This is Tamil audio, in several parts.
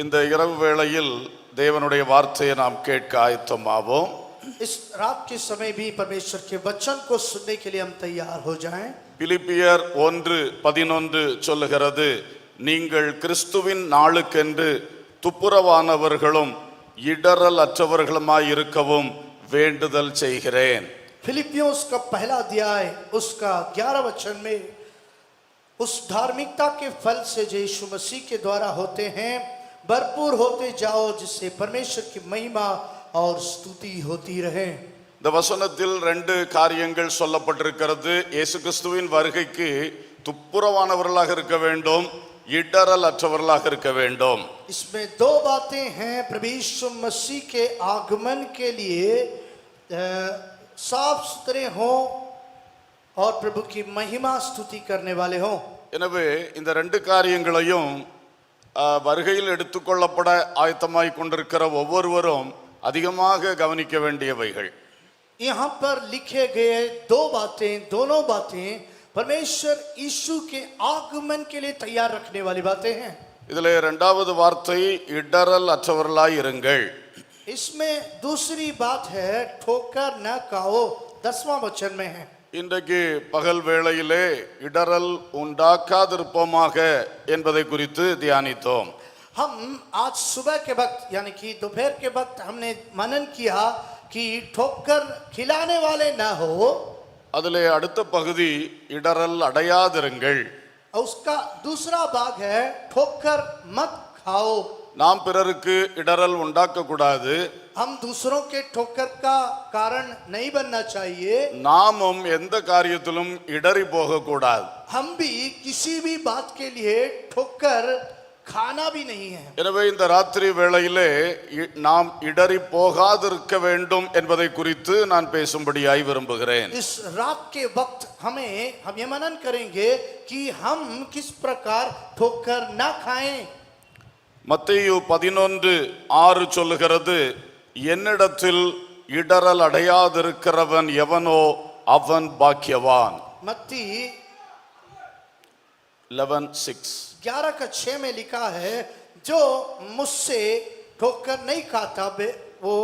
இந்த இரவு வேளையில் தேவனுடைய வார்த்தையை நாம் கேட்க ஆயத்தமாவோம். इस रात के समय भी परमेश्वर के वचन को सुनने के लिए हम तैयार हो जाएं। பிலிப்பியர் 1:11 சொல்லுகிறது, நீங்கள் கிறிஸ்துவின் நாளுக்கென்று துப்புரவானவர்களும் இடரல் அற்றவர்களுமாய் இருக்கவும் வேண்டுதல் செய்கிறேன். फिलिपियों का पहला अध्याय उसका 11 वचन में उस धार्मिकता के फल से जो यीशु मसीह के द्वारा होते हैं भरपूर होते जाओ, जिससे परमेश्वर की महिमा और स्तुति होती रहे। இந்த வசனத்தில் ரெண்டு காரியங்கள் சொல்லப்பட்டிருக்கிறது. இயேசு கிறிஸ்துவின் வருகைக்கு துப்புரவானவர்களாக இருக்க வேண்டும், இடரல் அற்றவர்களாக இருக்க வேண்டும். इसमें दो बातें हैं। प्रभु यीशु मसीह के आगमन के लिए साफ सुथरे हो और प्रभु की महिमा स्तुति करने वाले हो। எனவே இந்த ரெண்டு காரியங்களையும் வருகையில் எடுத்துக்கொள்ளப்பட ஆயத்தமாய் கொண்டிருக்கிற ஒவ்வொருவரும் அதிகமாக கவனிக்க வேண்டியவைகள். यहाँ पर लिखे गए दो बातें, दोनों बातें परमेश्वर यीशु के आगमन के लिए तैयार रखने वाली बातें हैं। இதிலே இரண்டாவது வார்த்தை இடரல் அற்றவர்களாய் இருங்கள். इसमें दूसरी बात है ठोकर न खाओ, 10वां वचन में है। இன்றைக்கு பகல் வேளையிலே இடரல் உண்டாக்காதிருப்போமாக என்பதை குறித்து தியானித்தோம். हम आज सुबह के वक्त यानी कि दोपहर के वक्त हमने मनन किया कि ठोकर खिलाने वाले ना हो। அதிலே அடுத்த பகுதி இடரல் அடையாதிருங்கள். उसका दूसरा भाग है ठोकर मत खाओ। நாம் பிறருக்கு இடரல் உண்டாக்க கூடாது, हम दूसरों के ठोकर का कारण नहीं बनना चाहिए। நாமும் எந்த காரியத்திலும் இடறி போக கூடாது. हम भी किसी भी बात के लिए ठोकर खाना भी नहीं है। எனவே இந்த ராத்திரி வேளையிலே நாம் இடறி போகாதிருக்க வேண்டும் என்பதை குறித்து நான் பேசும்படியாய் விரும்புகிறேன். इस रात के वक्त हम ये मनन करेंगे कि हम किस प्रकार ठोकर ना खाएं। மத்தேயு 11:6 சொல்லுகிறது, என்னிடத்தில் இடரல் அடையாதிருக்கிறவன் எவனோ அவன் பாக்கியவான். मत्ती 11:6 11:6 में लिखा है, जो मुझसे ठोकर नहीं खाता वो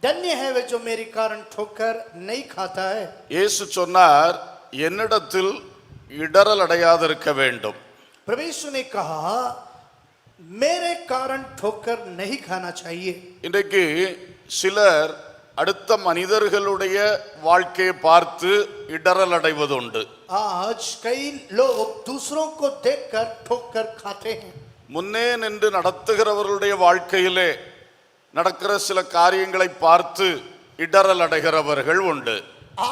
धन्य है, वे जो मेरे कारण ठोकर नहीं खाता है। இயேசு சொன்னார், என்னிடத்தில் இடரல் அடையாதிருக்க வேண்டும். प्रभु यीशु ने कहा मेरे कारण ठोकर नहीं खाना चाहिए। இன்றைக்கு சிலர் அடுத்த மனிதர்களுடைய வாழ்க்கையை பார்த்து இடரல் அடைவது உண்டு. आज कई लोग दूसरों को देखकर ठोकर खाते हैं। முன்னே நின்று நடத்துகிறவர்களுடைய வாழ்க்கையிலே நடக்கிற சில காரியங்களை பார்த்து இடரல் அடைகிறவர்கள் உண்டு.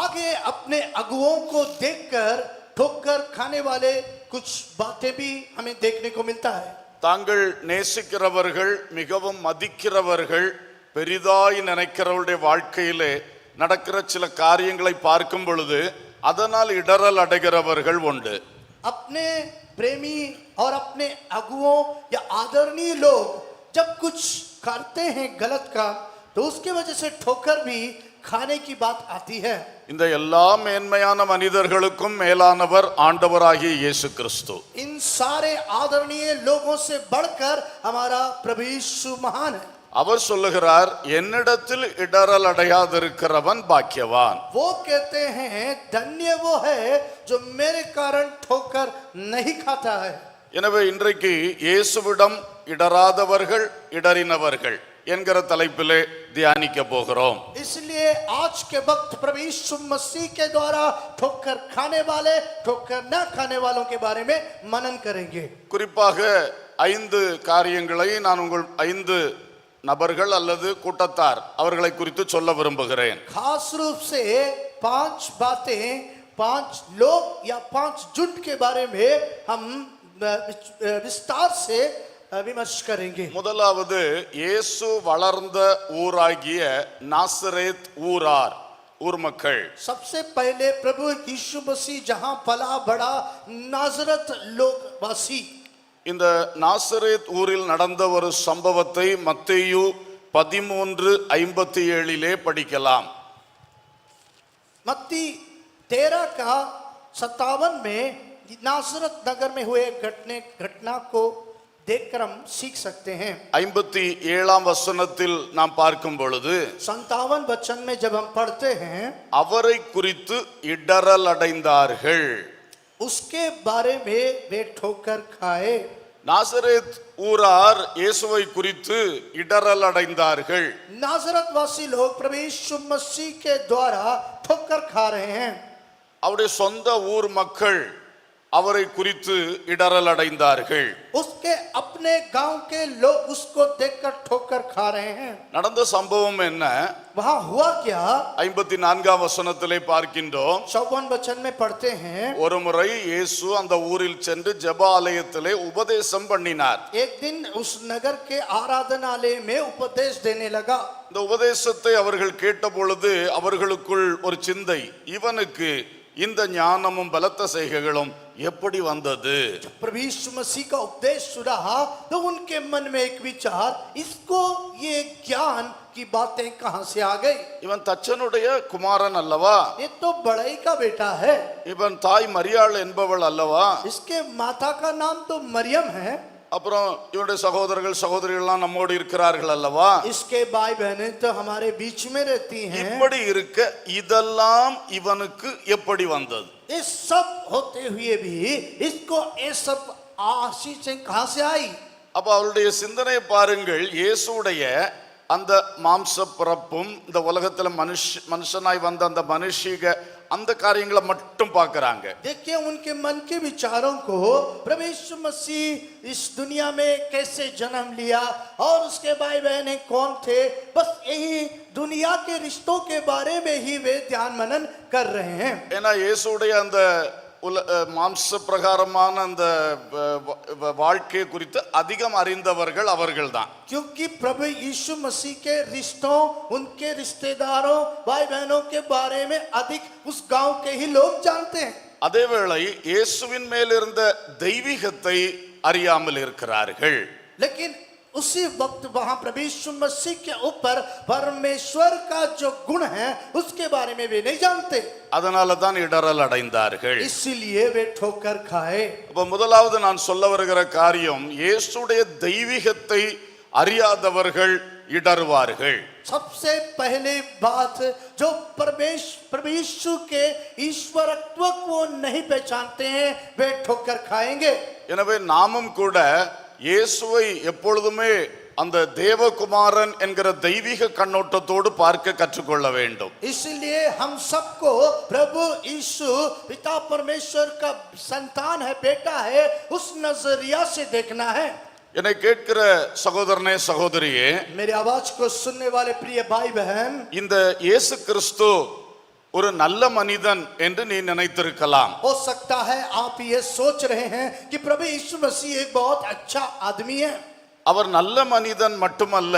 आगे अपने अगुओं को देखकर ठोकर खाने वाले कुछ बातें भी हमें देखने को मिलता है। தாங்கள் நேசிக்கிறவர்கள், மிகவும் மதிக்கிறவர்கள், பெரிதாய் நினைக்கிறவருடைய வாழ்க்கையிலே நடக்கிற சில காரியங்களை பார்க்கும் பொழுது அதனால் இடரல் அடைகிறவர்கள் உண்டு. अपने प्रेमी और अपने अगुओं या आदरणीय लोग जब कुछ करते हैं गलत काम, तो उसके वजह से ठोकर भी खाने की बात आती है। இந்த எல்லா மேன்மையான மனிதர்களுக்கும் மேலானவர் ஆண்டவராகிய இயேசு கிறிஸ்து. इन सारे आदरणीय लोगों से बढ़कर हमारा प्रभु यीशु महान है। அவர் சொல்லுகிறார், என்னிடத்தில் இடரல் அடையாதிருக்கிறவன் பாக்கியவான். वो कहते हैं धन्य वो है जो मेरे कारण ठोकर नहीं खाता है। எனவே இன்றைக்கு இயேசுவிடம் இடராதவர்கள், இடறினவர்கள் என்கிற தலைப்பிலே தியானிக்க போகிறோம். इसलिए आज के वक्त प्रभु यीशु मसीह के द्वारा ठोकर खाने वाले, ठोकर न खाने वालों के बारे में मनन करेंगे। குறிப்பாக 5 காரியங்களை நான் உங்கள் 5 நபர்கள் அல்லது கூட்டத்தார் அவர்களை குறித்து சொல்ல விரும்புகிறேன். खास रूप से 5 बातें, 5 लोग या 5 झुंड के बारे में हम विस्तार से विमर्श करेंगे। முதலாவது, இயேசு வளர்ந்த ஊராகிய நாசரேத் ஊரார், ஊர் மக்கள். सबसे पहले प्रभु यीशु मसीह जहां पला बड़ा नाजरत लोग वासी। இந்த நாசரேத் ஊரில் நடந்த ஒரு சம்பவத்தை மத்தேயு 13:57 படிக்கலாம். मत्ती 13:57 में नासरत नगर में हुए घटना को देखकर हम सीख सकते हैं। 57ஆம் வசனத்தில் நாம் பார்க்கும் பொழுது 57 वचन में जब हम पढ़ते हैं, அவரை குறித்து இடறல் அடைந்தார்கள். उसके बारे में वे ठोकर खाए। நாசரேத் ஊரார் இயேசுவை குறித்து இடறல் அடைந்தார்கள். नासरत वासी लोग प्रभु यीशु मसीह के द्वारा ठोकर खा रहे हैं। அவருடைய சொந்த ஊர் மக்கள் அவரை குறித்து இடறல் அடைந்தார்கள். उसके अपने गांव के लोग उसको देखकर ठोकर खा रहे हैं। நடந்த சம்பவம் என்ன? वहां हुआ क्या? 54ஆம் வசனத்திலே பார்க்கின்றோம். 54 वचन में पढ़ते हैं, ஒரு முறை இயேசு அந்த ஊரில் சென்று ஜெப ஆலயத்திலே உபதேசம் பண்ணினார். एक दिन उस नगर के आराधनालय में उपदेश देने लगा। இந்த உபதேசத்தை அவர்கள் கேட்ட பொழுது அவர்களுக்குள் ஒரு சிந்தை, இவனுக்கு இந்த ஞானமும் பலத்த செய்கைகளும் எப்படி வந்தது? जब प्रभु यीशु मसीह का उपदेश सुना तो उनके मन में एक विचार, इसको ये ज्ञान की बातें कहां से आ गई? இவன் தச்சனுடைய குமாரன் அல்லவா? ये तो बड़ाई का बेटा है। இவன் தாய் மரியாள் என்பவள் அல்லவா? इसके माता का नाम तो मरियम है। அப்புறம் இவனுடைய சகோதரர்கள் சகோதரிகள்லாம் நம்மோடு இருக்கிறார்கள் அல்லவா? इसके भाई बहनें तो हमारे बीच में रहती हैं। இப்படி இருக்க இதெல்லாம் இவனுக்கு எப்படி வந்தது? ये सब होते हुए भी इसको ये सब आशीष कहां से आई? அப்ப அவருடைய சிந்தனை பாருங்கள். இயேசுடைய அந்த மாம்ச பிறப்பும் இந்த உலகத்துல மனுஷனாய் வந்த அந்த மனுஷிக அந்த காரியங்களை மட்டும் பார்க்கறாங்க. देखिए उनके मन के विचारों को, प्रभु यीशु मसीह इस दुनिया में कैसे जन्म लिया और उसके भाई बहन कौन थे, बस यही दुनिया के रिश्तों के बारे में ही वे ध्यान मनन कर रहे हैं। ஏன்னா இயேசுடைய அந்த மாம்ச பிரகாரமான அந்த வாழ்க்கை குறித்து அதிகம் அறிந்தவர்கள் அவர்கள்தான். क्योंकि प्रभु यीशु मसीह के रिश्तों, उनके रिश्तेदारों, भाई बहनों के बारे में अधिक उस गांव के ही लोग जानते हैं। அதேவேளை இயேசுவின் மேல் இருந்த தெய்வீகத்தை அறியாமல் இருக்கிறார்கள். लेकिन उसी वक्त वहां प्रभु यीशु मसीह के ऊपर परमेश्वर का जो गुण है उसके बारे में वे नहीं जानते। அதனால தான் இடறல் அடைந்தார்கள். इसीलिए वे ठोकर खाए। அப்ப முதலாவது நான் சொல்ல வருகிற காரியம், இயேசுடைய தெய்வீகத்தை அறியாதவர்கள் இடறுவார்கள். सबसे पहले बात, जो प्रभु यीशु के ईश्वरत्व को नहीं पहचानते हैं वे ठोकर खाएंगे। எனவே நாமும் கூட இயேசுவை எப்பொழுதுமே அந்த தேவகுமாரன் என்கிற தெய்வீக கண்ணோட்டத்தோடு பார்க்க கற்றுக்கொள்ள வேண்டும். इसलिए हम सबको प्रभु यीशु पिता परमेश्वर का संतान है, बेटा है, उस नजरिया से देखना है। என்னை கேட்கிற சகோதரனே சகோதரியே, मेरी आवाज को सुनने वाले प्रिय भाई बहन, இந்த இயேசு கிறிஸ்து ஒரு நல்ல மனிதன் என்று நீ நினைத்திருக்கலாம். हो सकता है आप ये सोच रहे हैं कि प्रभु यीशु मसीह एक बहुत अच्छा आदमी है। அவர் நல்ல மனிதன் மட்டுமல்ல,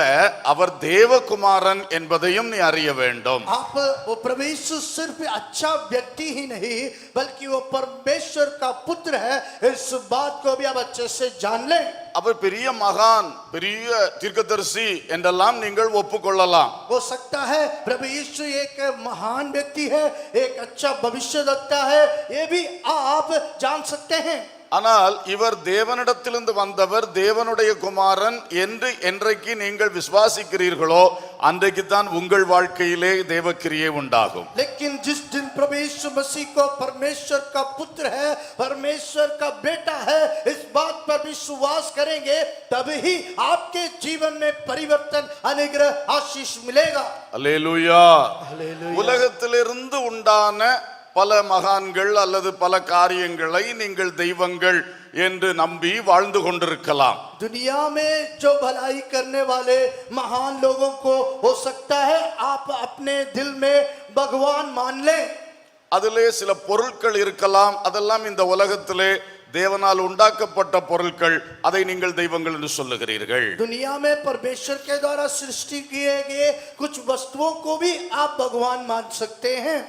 அவர் தேவகுமாரன் என்பதையும் நீ அறிய வேண்டும். आप वो प्रभु यीशु सिर्फ अच्छा व्यक्ति ही नहीं बल्कि वो परमेश्वर का पुत्र है, इस बात को भी आप अच्छे से जान लें। அவர் பெரிய மகான், பெரிய தீர்க்கதரிசி என்றெல்லாம் நீங்கள் ஒப்புக்கொள்ளலாம். हो सकता है प्रभु यीशु एक महान व्यक्ति है, एक अच्छा भविष्यद्वक्ता है, ये भी आप जान सकते हैं। ஆனால் இவர் தேவனிடத்திலிருந்து வந்தவர், தேவனுடைய குமாரன் என்று என்றைக்கு நீங்கள் விசுவாசிக்கிறீர்களோ அன்றைக்கு தான் உங்கள் வாழ்க்கையிலே தேவக்கிரியை உண்டாகும். लेकिन जिस दिन प्रभु यीशु मसीह को परमेश्वर का पुत्र है, परमेश्वर का बेटा है, इस बात पर विश्वास करेंगे तभी आपके जीवन में परिवर्तन, अनुग्रह, आशीष मिलेगा। அல்லேலூயா. हालेलुया। உலகத்திலிருந்து உண்டான பல மகான்கள் அல்லது பல காரியங்களை நீங்கள் தெய்வங்கள் என்று நம்பி வாழ்ந்து கொண்டிருக்கலாம். दुनिया में जो भलाई करने वाले महान लोगों को हो सकता है आप अपने दिल में भगवान मान लें। அதிலே சில பொருட்கள் இருக்கலாம், அதெல்லாம் இந்த உலகத்திலே தேவனால் உண்டாக்கப்பட்ட பொருட்கள், அதை நீங்கள் தெய்வங்கள் என்று சொல்லுகிறீர்கள். दुनिया में परमेश्वर के द्वारा सृष्टि किए गए कुछ वस्तुओं को भी आप भगवान मान सकते हैं।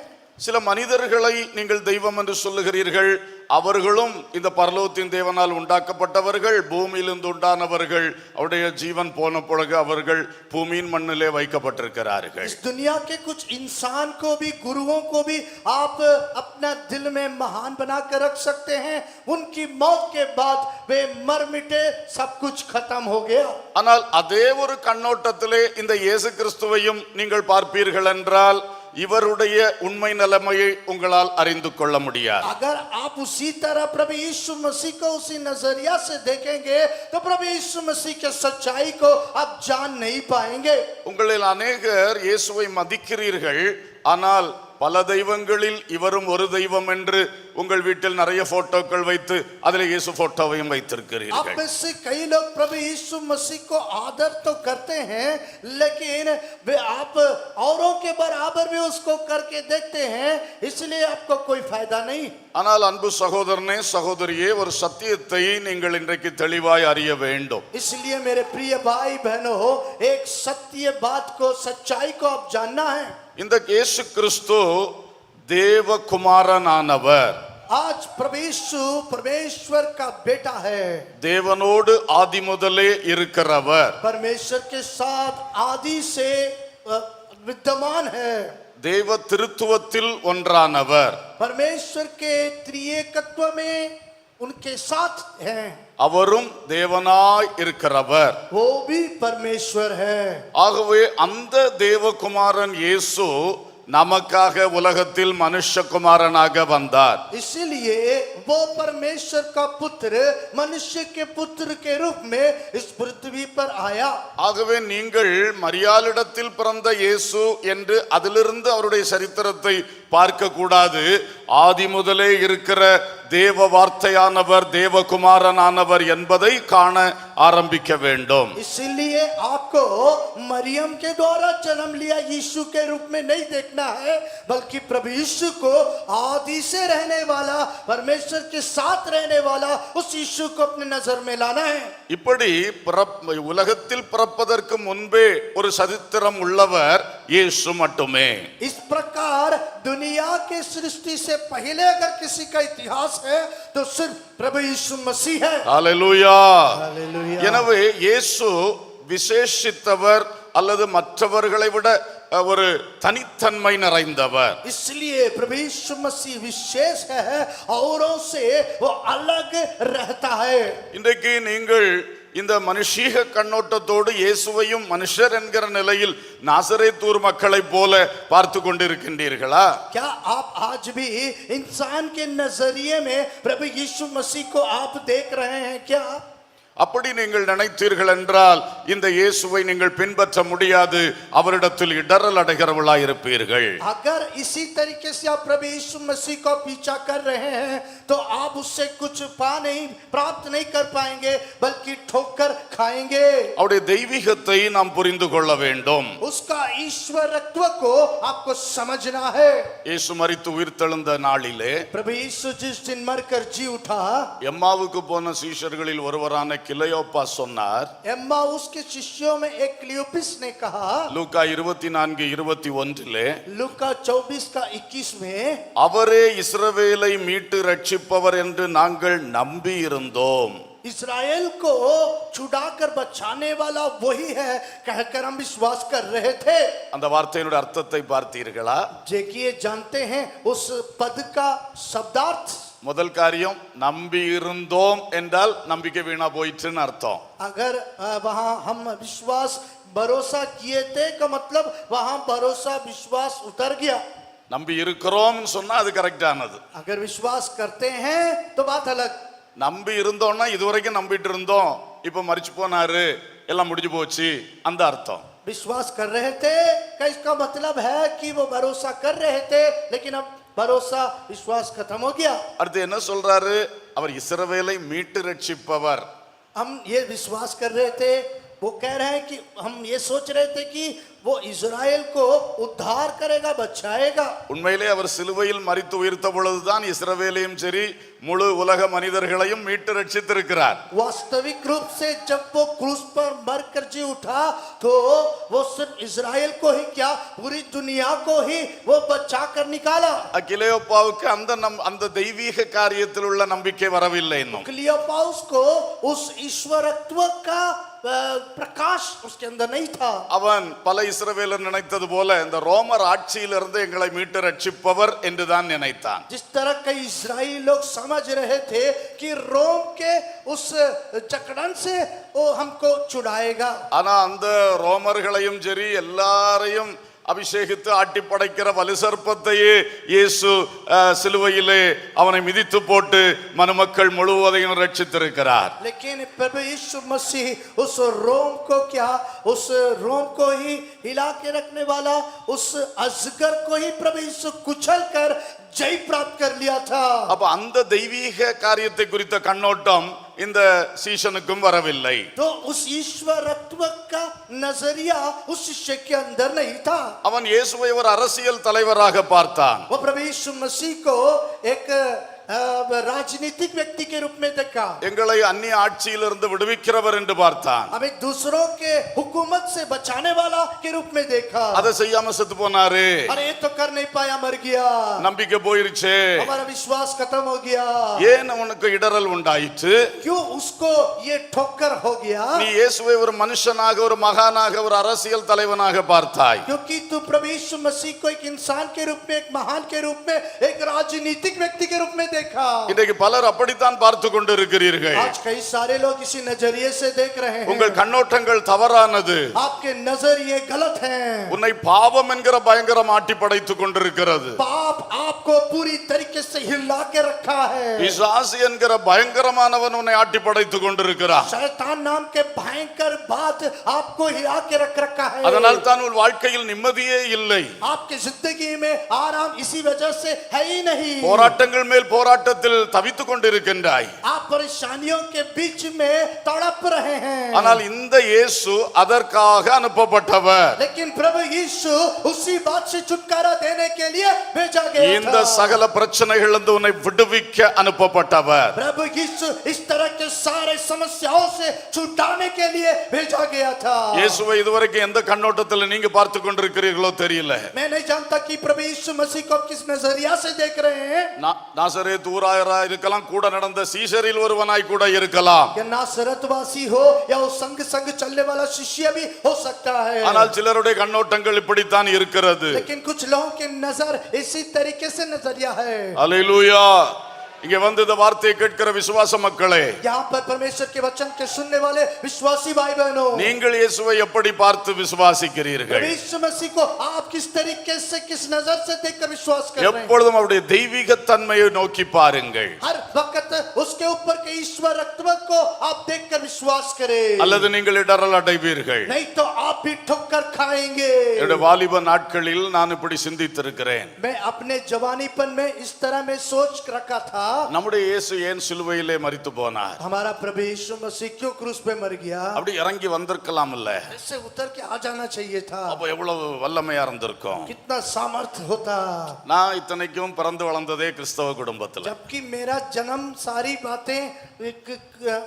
சில மனிதர்களை நீங்கள் தெய்வம் என்று சொல்லுகிறீர்கள், அவர்களும் இந்த பரலோகத்தின் தேவனால் உண்டாக்கப்பட்டவர்கள், பூமியிலிருந்து உண்டானவர்கள். அவருடைய ஜீவன் போன பிறகு அவர்கள் பூமியின் மண்ணிலே வைக்கப்பட்டிருக்கிறார்கள். इस दुनिया के कुछ इंसान को भी, गुरुओं को भी आप अपना दिल में महान बना कर रख सकते हैं। उनकी मौत के बाद वे मर मिटे, सब कुछ खत्म हो गया। ஆனால் அதே ஒரு கண்ணோட்டத்திலே இந்த இயேசு கிறிஸ்துவையும் நீங்கள் பார்ப்பீர்கள் என்றால் இவருடைய உண்மை நிலைமையை உங்களால் அறிந்து கொள்ள முடியாது. अगर आप उसी तरह प्रभु यीशु मसीह को उसी नजरिया से देखेंगे तो प्रभु यीशु मसीह के सच्चाई को आप जान नहीं पाएंगे। உங்களில் அநேகர் இயேசுவை மதிக்கிறீர்கள், ஆனால் பல தெய்வங்களில் இவரும் ஒரு தெய்வம் என்று உங்கள் வீட்டில் நிறைய போட்டோக்கள் வைத்து அதில் இயேசு போட்டோவையும் வைத்திருக்கிறீர்கள். आप में से कई लोग प्रभु यीशु मसीह को आदर तो करते हैं, लेकिन वे आप औरों के बराबर भी उसको करके देखते हैं, इसलिए आपको कोई फायदा नहीं। ஆனால் அன்பு சகோதரனே, சகோதரியே, ஒரு சத்தியத்தை நீங்கள் இன்றைக்கு தெளிவாய் அறிய வேண்டும். इसलिए मेरे प्रिय भाई बहनों, एक सत्य बात को, सच्चाई को आप जानना है। இந்த இயேசு கிறிஸ்து தேவகுமாரனானவர், आज प्रभु यीशु परमेश्वर का बेटा है, தேவனோடு ஆதி முதலே இருக்கிறவர், परमेश्वर के साथ आदि से विद्यमान है, தேவ திருத்துவத்தில் ஒன்றானவர், परमेश्वर के त्रिएकत्व में उनके साथ हैं, அவரும் தேவனாய் இருக்கிறவர். वो भी परमेश्वर है। ஆகவே அந்த தேவகுமாரன் இயேசு நமக்காக உலகத்தில் மனுஷகுமாரனாக வந்தார். इसलिए वो परमेश्वर का पुत्र मनुष्य के पुत्र के रूप में इस पृथ्वी पर आया। ஆகவே நீங்கள் மரியாளிடத்தில் பிறந்த இயேசு என்று அதிலிருந்து அவருடைய சரித்திரத்தை பார்க்க கூடாது. ஆதி முதலே இருக்கிற தேவ வார்த்தையானவர், தேவகுமாரனானவர் என்பதை காண ஆரம்பிக்க வேண்டும். इसलिए आपको मरियम के द्वारा जन्म लिया यीशु के रूप में नहीं देखना है, बल्कि प्रभु यीशु को आदि से रहने वाला, परमेश्वर के साथ रहने वाला उस यीशु को अपने नजर में लाना है। இப்படி உலகத்தில் பிறப்பதற்கு முன்பே ஒரு சரித்திரம் உள்ளவர் இயேசு மட்டுமே. इस प्रकार दुनिया के सृष्टि से पहले अगर किसी का इतिहास है तो सिर्फ प्रभु यीशु मसीह है। ஹல்லேலூயா. हालेलुया। எனவே இயேசு விசேஷித்தவர் அல்லது மற்றவர்களை விட ஒரு தனித்தன்மை நிறைந்தவர். इसलिए प्रभु यीशु मसीह विशेष है, औरों से वो अलग रहता है। இன்றைக்கு நீங்கள் இந்த மனுஷீக கண்ணோட்டத்தோடு இயேசுவையும் மனுஷர் என்கிற நிலையில் நாசரேத்தூர் மக்களைப் போல பார்த்து கொண்டிருக்கின்றீர்களா? क्या आप आज भी इंसान के नजरिए में प्रभु यीशु मसीह को आप देख रहे हैं क्या? அப்படி நீங்கள் நினைத்தீர்கள் என்றால் இந்த இயேசுவை நீங்கள் பின்பற்ற முடியாது, அவரிடத்தில் இடறல் அடைகிறவர்களாய் இருப்பீர்கள். अगर इसी तरीके से आप प्रभु यीशु मसीह को पीछा कर रहे हैं तो आप उससे कुछ प्राप्त नहीं कर पाएंगे, बल्कि ठोकर खाएंगे। அவருடைய தெய்வீகத்தை நாம் புரிந்து கொள்ள வேண்டும். उसका ईश्वरत्व को आपको समझना है। இயேசு மரித்து உயிர்த்தெழுந்த நாளிலே प्रभु यीशु जिस दिन मरकर जी उठा, எம்மாவுக்கு போன சீஷர்களில் ஒருவரான கிளையோப்பா சொன்னார், एम्माउस के शिष्यों में एक क्लियोपिस ने कहा, லூக்கா 24:21 लूका 24 का 21 में, அவரே இஸ்ரவேலை மீட்டு ரட்சிப்பவர் என்று நாங்கள் நம்பி இருந்தோம். इस्राएल को छुड़ाकर बचाने वाला वही है कहकर हम विश्वास कर रहे थे। அந்த வார்த்தையினுடைய அர்த்தத்தை பார்த்தீர்களா? देखिए, जानते हैं उस पद का शब्दार्थ? முதல் காரியம், நம்பி இருந்தோம் என்றால் நம்பிக்கை வீணா போயிட்டுன்னு அர்த்தம். अगर वहां हम विश्वास भरोसा किए थे का मतलब वहां भरोसा विश्वास उतर गया। நம்பி இருக்கிறோம்னு சொன்னா அது கரெக்டானது. अगर विश्वास करते हैं तो बात अलग। நம்பி இருந்தோம்னா இதுவரைக்கும் நம்பிட்டு இருந்தோம், இப்ப மரிச்சு போனாரு, எல்லாம் முடிஞ்சு போச்சு, அந்த அர்த்தம். विश्वास कर रहे थे का इसका मतलब है कि वो भरोसा कर रहे थे, लेकिन अब भरोसा विश्वास खत्म हो गया। அடுத்து என்ன சொல்றாரு? அவர் இஸ்ரவேலை மீட்டு ரட்சிப்பவர். हम ये विश्वास कर रहे थे, वो कह रहे हैं कि हम ये सोच रहे थे कि वो इजराइल को उद्धार करेगा, बचाएगा। உண்மையிலே அவர் சிலுவையில் மரித்து உயிர்த்த பொழுதுதான் இஸ்ரவேலையும் சரி முழு உலக மனிதர்களையும் மீட்டு ரட்சித்திருக்கிறார். वास्तविक रूप से जब वो क्रूस पर मरकर जी उठा तो वो सिर्फ इजराइल को ही क्या, पूरी दुनिया को ही वो बचा कर निकाला। கிலெயோப்பாவுக்கு அந்த தெய்வீக காரியத்தில் உள்ள நம்பிக்கை வரவில்லை இன்னும். क्लियोपाउस को उस ईश्वरत्व का प्रकाश उसके अंदर नहीं था। அவன் பல இஸ்ரவேலர் நினைத்தது போல இந்த ரோமர் ஆட்சியிலிருந்து எங்களை மீட்டு ரட்சிப்பவர் என்றுதான் நினைத்தான். जिस तरह कई इजरायली लोग समझ रहे थे कि रोम के उस जकड़न से वो हमको छुड़ाएगा। ஆனா அந்த ரோமர்களையும் சரி எல்லாரையும் அபிஷேகித்து ஆட்டி படைக்கிற வலுசர்ப்பத்தையே இயேசு சிலுவையிலே அவனை மிதித்து போட்டு மனுமக்கள் முழுவதையும் ரட்சித்திருக்கிறார். लेकिन प्रभु यीशु मसीह उस रोम को क्या, उस रोम को ही हिला के रखने वाला उस अजगर को ही प्रभु यीशु कुचल कर जय प्राप्त कर लिया था। அப்ப அந்த தெய்வீக காரியத்தை குறித்த கண்ணோட்டம் இந்த சீஷனுக்கும் வரவில்லை. तो उस ईश्वरत्व का नजरिया उस शिष्य के अंदर नहीं था। அவன் இயேசுவை ஒரு அரசியல் தலைவராக பார்த்தான். वो प्रभु यीशु मसीह को एक राजनीतिक व्यक्ति के रूप में देखा। எங்களை அந்நிய ஆட்சியிலிருந்து விடுவிக்கிறவர் என்று பார்த்தான். हमें दूसरों के हुकूमत से बचाने वाला के रूप में देखा। அதை செய்யாம செத்து போனாரு. अरे ये तो कर नहीं पाया, मर गया, நம்பிக்கை போயிருச்சு. हमारा विश्वास खत्म हो गया। ஏன் உனக்கு இடறல் உண்டாயிற்று? क्यों उसको ये ठोकर हो गया? நீ இயேசுவை ஒரு மனுஷனாக, ஒரு மகானாக, ஒரு அரசியல் தலைவனாக பார்த்தாய். क्योंकि तू प्रभु यीशु मसीह को एक इंसान के रूप में, एक महान के रूप में, एक राजनीतिक व्यक्ति के रूप में देखा। இன்றைக்கு பலர் அப்படித்தான் பார்த்து கொண்டிருக்கிறீர்கள். आज कई सारे लोग इसी नजरिए से देख रहे हैं। உங்கள் கண்ணோட்டங்கள் தவறானது. आपके नजरिए गलत हैं। உன்னை பாவம் என்கிற பயங்கரம் ஆட்டி படைத்துக் கொண்டிருக்கிறது. पाप आपको पूरी तरीके से हिला के रखा है। பிசாசு என்கிற பயங்கரமானவன் உன்னை ஆட்டி படைத்துக் கொண்டிருக்கிறான். शैतान नाम के भयंकर बात आपको हिला के रख रखा है। அதனால் தான் உன் வாழ்க்கையில் நிம்மதியே இல்லை. आपकी जिंदगी में आराम इसी वजह से है ही नहीं। போராட்டங்கள் மேல் போராட்டத்தில் தவித்துக் கொண்டிருக்கின்றாய். आप परेशानियों के बीच में तड़प रहे हैं। ஆனால் இந்த இயேசு அதற்காக அனுப்பப்பட்டவர். लेकिन प्रभु यीशु उसी बात से छुटकारा देने के लिए भेजा गया இந்த था। சகல பிரச்சனைகளிலிருந்து உன்னை விடுவிக்க அனுப்பப்பட்டவர். प्रभु यीशु इस तरह के सारे समस्याओं से छुटाने के लिए भेजा गया था। இயேசுவை இதுவரைக்கும் எந்த கண்ணோட்டத்தில் நீங்க பார்த்து கொண்டிருக்கிறீர்களோ தெரியல. मैं नहीं जानता कि प्रभु यीशु मसीह को किस नजरिया से देख रहे हैं। நாசரேத் ஊராயரா இருக்கலாம், கூட நடந்த சீஷரில் ஒருவனாய் கூட இருக்கலாம். या नासरतवासी हो या वो संग संग चलने वाला शिष्य भी हो सकता है। ஆனால் சிலருடைய கண்ணோட்டங்கள் இப்படித்தான் இருக்கிறது. लेकिन कुछ लोगों की नजर इसी तरीके से नजरिया है। அல்லேலூயா. இங்க வந்து இந்த வார்த்தையை கேட்கிற விசுவாச மக்களே, यहाँ पर परमेश्वर के वचन के सुनने वाले विश्वासी भाई बहनों, நீங்கள் இயேசுவை எப்படி பார்த்து விசுவாசிக்கிறீர்கள்? यीशु मसीह को आप किस तरीके से, किस नजर से देखकर विश्वास कर रहे हैं? எப்பொழுதும் அவருடைய தெய்வீக தன்மையை நோக்கி பாருங்கள். हर वक्त उसके ऊपर के ईश्वरत्व को आप देखकर विश्वास करें, அல்லது நீங்கள் இடறல் அடைவீர்கள். नहीं तो आप भी ठोकर खाएंगे। என்னுடைய வாலிப நாட்களில் நான் இப்படி சிந்தித்திருக்கிறேன். मैं अपने जवानीपन में इस तरह में सोच रखा था, நம்முடைய இயேசு ஏன் சிலுவையிலே மரித்து போனார்? हमारा प्रभु यीशु मसीह क्यों क्रूस पे मर गया? அப்படி இறங்கி வந்திருக்கலாம் இல்ல? ऐसे उतर के आ जाना चाहिए था। அப்ப எவ்வளவு வல்லமையா இருந்திருக்கும். कितना सामर्थ्य होता। நான் இத்தனைக்கும் பிறந்து வளர்ந்ததே கிறிஸ்தவ குடும்பத்துல. जबकि मेरा जन्म सारी बातें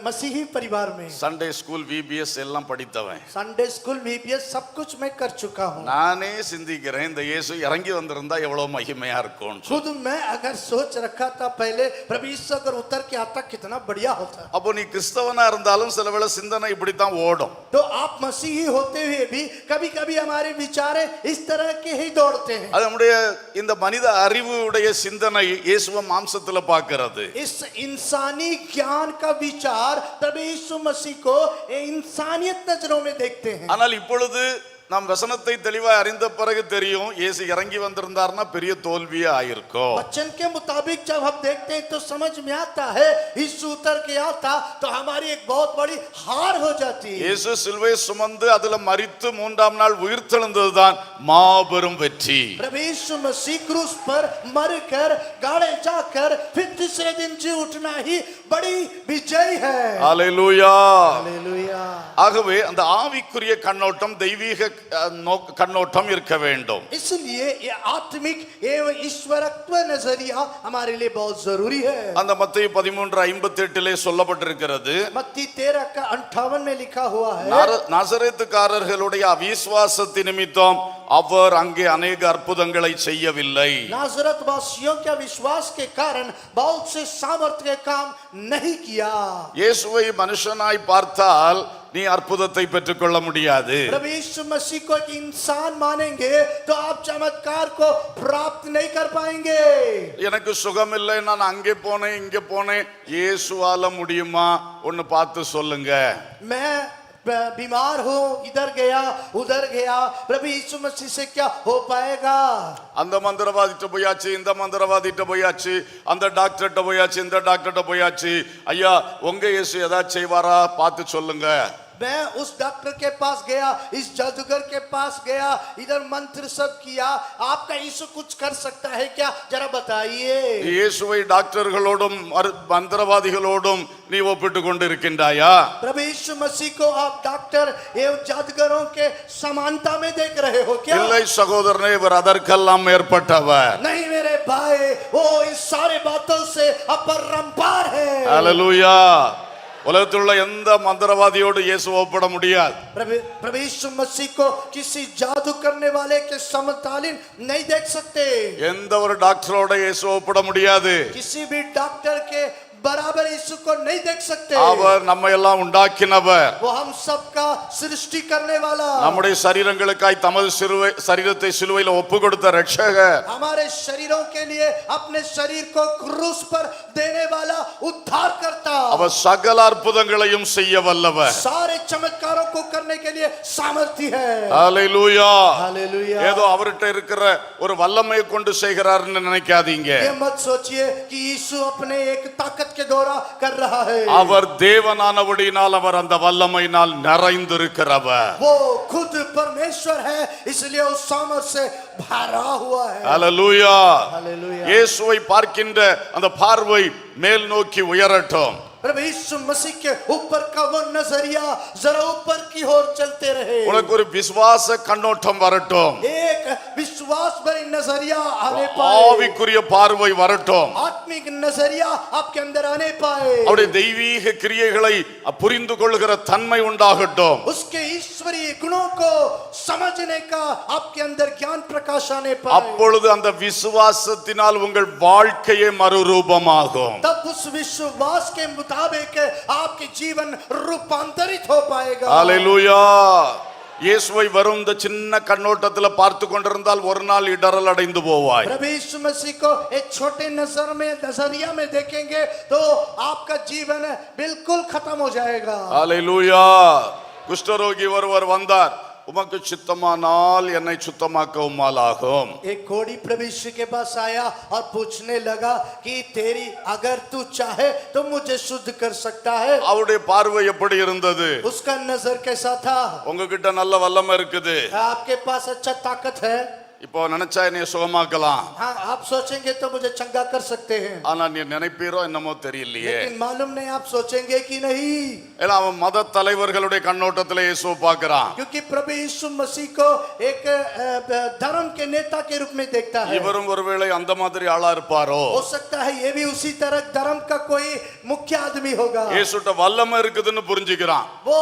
मसीही परिवार में, சண்டே ஸ்கூல் விபிஎஸ் எல்லாம் படித்தவன். संडे स्कूल VBS सब कुछ मैं कर चुका हूँ। நானே சிந்திக்கிறேன், இந்த இயேசு இறங்கி வந்திருந்தா எவ்வளவு மகிமையா இருக்கும். खुद मैं अगर सोच रखा था पहले, प्रभु यीशु अगर उतर के आता कितना बढ़िया होता। அப்போ நீ கிறிஸ்தவனா இருந்தாலும் சில வேளை சிந்தனை இப்படித்தான் ஓடும். तो आप मसीही होते हुए भी कभी कभी हमारे विचार इस तरह के ही दौड़ते हैं। அது நம்முடைய இந்த மனித அறிவுடைய சிந்தனை இயேசுவ மாம்சத்துல பார்க்கிறது. इस इंसानी ज्ञान का विचार प्रभु यीशु मसीह को इंसानियत नजरों में देखते हैं। ஆனால் இப்பொழுது நாம் வசனத்தை தெளிவாய் அறிந்த பிறகு தெரியும், இயேசு இறங்கி வந்திருந்தார்னா பெரிய தோல்வியே ஆயிருக்கும். वचन के मुताबिक जब हम देखते हैं तो समझ में आता है, यीशु उतर के आता तो हमारी एक बहुत बड़ी हार हो जाती है। இயேசு சிலுவை சுமந்து அதுல மரித்து மூன்றாம் நாள் உயிர்த்தெழுந்ததுதான் மாபெரும் வெற்றி. प्रभु यीशु मसीह क्रूस पर मरकर गाड़े जाकर फिर तीसरे दिन जी उठना ही बड़ी विजय है। हालेलुया. हालेलुया. ஆகவே அந்த ஆவிக்குரிய கண்ணோட்டம் தெய்வீக கண்ணோட்டம் இருக்க வேண்டும். इसलिए ये आत्मिक एवं ईश्वरत्व नजरिया हमारे लिए बहुत जरूरी है. அந்த மத்தேயு 13:58 சொல்லப்பட்டிருக்கிறது. मत्ती 13:58 में लिखा हुआ है, நாசரேத்துக்காரர்களுடைய அவிசுவாசத்தின் நிமித்தம் அவர் அங்கே अनेक அற்புதங்களை செய்யவில்லை. नाजरत वासियों के विश्वास के कारण बहुत से सामर्थ्य के काम नहीं किया. இயேசுவை மனுஷனாய் பார்த்தால் நீ அற்புதத்தை பெற்றுக்கொள்ள முடியாது. प्रभु यीशु मसीह को एक इंसान मानेंगे तो आप चमत्कार को प्राप्त नहीं कर पाएंगे. எனக்கு சுகம் இல்லை, நான் அங்கே போனேன் இங்கே போனேன், இயேசுவால முடியுமா ஒன்னு பார்த்து சொல்லுங்க. मैं बीमार हूँ, इधर गया उधर गया, प्रभु यीशु मसीह से क्या हो पाएगा? அந்த மந்திரவாதிட்ட போயாச்சு, இந்த மந்திரவாதிட்ட போயாச்சு, அந்த டாக்டர்கிட்ட போயாச்சு, இந்த டாக்டர்கிட்ட போயாச்சு, ஐயா உங்க இயேசு ஏதாச்சும் செய்வாரா பார்த்து சொல்லுங்க. मैं उस डॉक्टर के पास गया, इस जादूगर के पास गया, इधर मंत्र सब किया, आपका यीशु कुछ कर सकता है क्या? जरा बताइए. இயேசுவை டாக்டர்களோடும் மந்திரவாதிகளோடும் நீ ஒப்பிட்டு கொண்டிருக்கின்றாயா? प्रभु यीशु मसीह को आप डॉक्टर एवं जादूगरों के समानता में देख रहे हो क्या? இல்லை சகோதரனே, இவர் அதற்கெல்லாம் மேற்பட்டவர். नहीं मेरे भाई, वो इन सारे बातों से अपरंपार है. ஹல்லேலூயா. உலகத்தில் உள்ள எந்த மந்திரவாதியோடு இயேசு ஒப்பிட முடியாது. प्रभु यीशु मसीह को किसी जादू करने वाले के समकालीन नहीं देख सकते. எந்த ஒரு டாக்டரோட இயேசு ஒப்பிட முடியாது. किसी भी डॉक्टर के बराबर यीशु को नहीं देख सकते. அவர் நம்மை எல்லாம் உண்டாக்கினவர். वो हम सबका सृष्टि करने वाला, நம்முடைய சரீரங்களுக்காய் தமது சரீரத்தை சிலுவையில் ஒப்பு கொடுத்த ரட்சகர். हमारे शरीरों के लिए अपने शरीर को क्रूस पर देने वाला, उद्धार करता. அவர் சகல அற்புதங்களையும் செய்ய வல்லவர். सारे चमत्कारों को करने के लिए सामर्थ्य है. ஹல்லேலூயா. हालेलुया. ஏதோ அவர்கிட்ட இருக்கிற ஒரு வல்லமையை கொண்டு செய்கிறார்னு நினைக்காதீங்க. ये मत सोचिए कि यीशु अपने एक ताकत के द्वारा कर रहा है. அவர் தேவனானபடியினால் அவர் அந்த வல்லமையினால் நிறைந்திருக்கிறவர். वो खुद परमेश्वर है, इसलिए उस सामर्थ से भरा हुआ है. ஹல்லேலூயா. हालेलुया. இயேசுவை பார்க்கின்ற அந்த பார்வை மேல் நோக்கி உயரட்டும். प्रभु यीशु मसीह के ऊपर का वो नजरिया जरा ऊपर की ओर चलते रहे. உனக்கு ஒரு விசுவாச கண்ணோட்டம் வரட்டும். एक विश्वास भरी नजरिया आने पाए. ஆவிக்குரிய பார்வை வரட்டும். आत्मिक नजरिया आपके अंदर आने पाए. அவருடைய தெய்வீக கிரியைகளை புரிந்து கொள்கிற தன்மை உண்டாகட்டும். उसके ईश्वरीय गुणों को समझने का आपके अंदर ज्ञान प्रकाश आने पाए. அப்பொழுது அந்த விசுவாசத்தினால் உங்கள் வாழ்க்கையே மறுரூபமாகும். तब उस विश्वास के मुताबिक आपके जीवन रूपांतरित हो पाएगा. ஹல்லேலூயா. இயேசுவை வரும் இந்த சின்ன கண்ணோட்டத்துல பார்த்து கொண்டிருந்தால் ஒரு நாள் இடறல் அடைந்து போவாய். प्रभु यीशु मसीह को एक छोटे नजरिया में देखेंगे तो आपका जीवन बिल्कुल खत्म हो जाएगा. ஹல்லேலூயா. குஷ்டரோகி ஒருவர் வந்தார். உமக்கு சித்தமானால் என்னை சுத்தமாக்க உம்மால் ஆகும். एक घोड़ी प्रभु यीशु के पास आया और पूछने लगा कि तेरी अगर तू चाहे तो मुझे शुद्ध कर सकता है. அவருடைய பார்வை எப்படி இருந்தது? उसका नजर कैसा था? உங்ககிட்ட நல்ல வல்லமை இருக்குது, आपके पास अच्छा ताकत है. இப்போ நினைச்சா என்னைய சுகமாக்கலாம். हाँ, आप सोचेंगे तो मुझे चंगा कर सकते हैं. ஆனா நீ நினைப்பீரோ என்னமோ தெரியலையே. लेकिन मालूम नहीं आप सोचेंगे कि नहीं. ஏன்னா அவன் மத தலைவர்களுடைய கண்ணோட்டத்துல இயேசுவை பார்க்கறான். क्योंकि प्रभु यीशु मसीह को एक धर्म के नेता के रूप में देखता है. இவரும் ஒருவேளை அந்த மாதிரி ஆளா இருப்பாரோ? हो सकता है ये भी उसी तरह धर्म का कोई मुख्य आदमी होगा. இயேசுட்ட வல்லமை இருக்குதுன்னு புரிஞ்சுக்கிறான். वो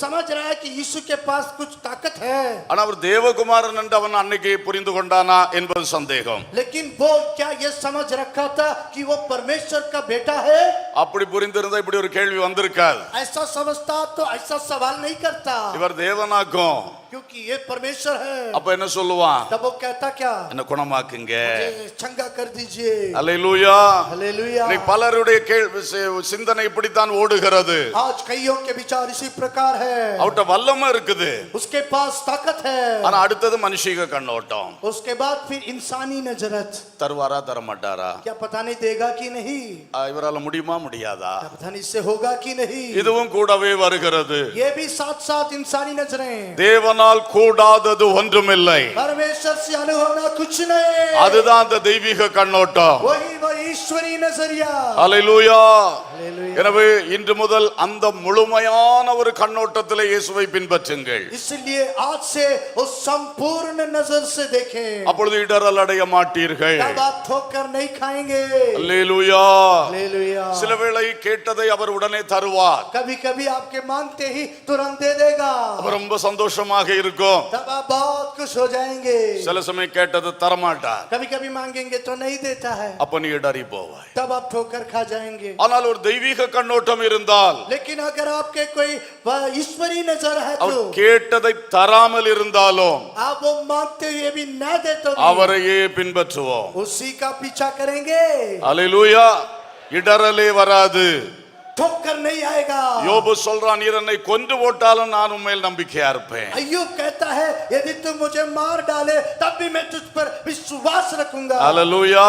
समझ रहा है कि यीशु के पास कुछ ताकत है. ஆனா அவர் தேவகுமாரன் என்று அவன் அன்னைக்கு புரிந்து கொண்டானா என்பது சந்தேகம். लेकिन वो क्या ये समझ रखा था कि वो परमेश्वर का बेटा है? அப்படி புரிந்திருந்தா இப்படி ஒரு கேள்வி வந்திருக்காது. ऐसा समझता तो ऐसा सवाल नहीं करता. இவர் தேவனாக்கும், क्योंकि ये परमेश्वर है. அப்ப என்ன சொல்லுவான்? तब वो कहता क्या? என்ன குணமாக்குங்க. मुझे चंगा कर दीजिए. அல்லேலூயா. हालेलुया. பலருடைய சிந்தனை இப்படித்தான் ஓடுகிறது. आज कईयों के विचार इसी प्रकार है. அவட்ட வல்லமை இருக்குது, उसके पास ताकत है. ஆனா அடுத்தது மனுஷிக கண்ணோட்டம். उसके बाद फिर इंसानी नजरत, தருவாரா தர மாட்டாரா? क्या पता नहीं देगा कि नहीं, இவரால முடியுமா முடியாதா? क्या पता नहीं इससे होगा कि नहीं। இதுவும் கூடவே வருகிறது. ये भी साथ साथ इंसानी नजरें, தேவனால் கூடாதது ஒன்றுமில்லை. परमेश्वर से अलग होना कुछ नहीं, அதுதான் அந்த தெய்வீக கண்ணோட்டம். वही ईश्वरी नजरिया। அல்லேலூயா. हालेलुया। எனவே இன்று முதல் அந்த முழுமையான ஒரு கண்ணோட்டத்திலே இயேசுவை பின்பற்றுங்கள். इसलिए आज से उस संपूर्ण नजर से देखें, அப்பொழுது இடரல் அடைய மாட்டீர்கள். तब आप ठोकर नहीं खाएंगे। அல்லேலூயா. हालेलुया। சில வேளை கேட்டதை அவர் உடனே தருவார். कभी कभी आपके मांगते ही तुरंत दे देगा, அப்ப ரொம்ப சந்தோஷமாக இருக்கும். तब आप बहुत खुश हो जाएंगे। சில சமயம் கேட்டது தரமாட்டார். कभी कभी मांगेंगे तो नहीं देता है, அப்ப நீ இடறி போவாய். तब आप ठोकर खा जाएंगे। ஆனால் ஒரு தெய்வீக கண்ணோட்டம் இருந்தால், लेकिन अगर आपके कोई ईश्वरी नजर है அவர் तो கேட்டதை தராமல் இருந்தாலும் आप वो मांगते हुए भी न दे तो भी அவரையே பின்பற்றுவோம். उसी का पीछा करेंगे, அல்லேலூயா. இடரலே வராது. ठोकर नहीं आएगा। யோபு சொல்றான், நீர் என்னை கொன்று போட்டாலும் நான் உண்மையில் நம்பிக்கையா இருப்பேன். अय्यूब कहता है, यदि तुम मुझे मार डाले तब भी मैं तुझ पर विश्वास रखूंगा। அல்லேலூயா.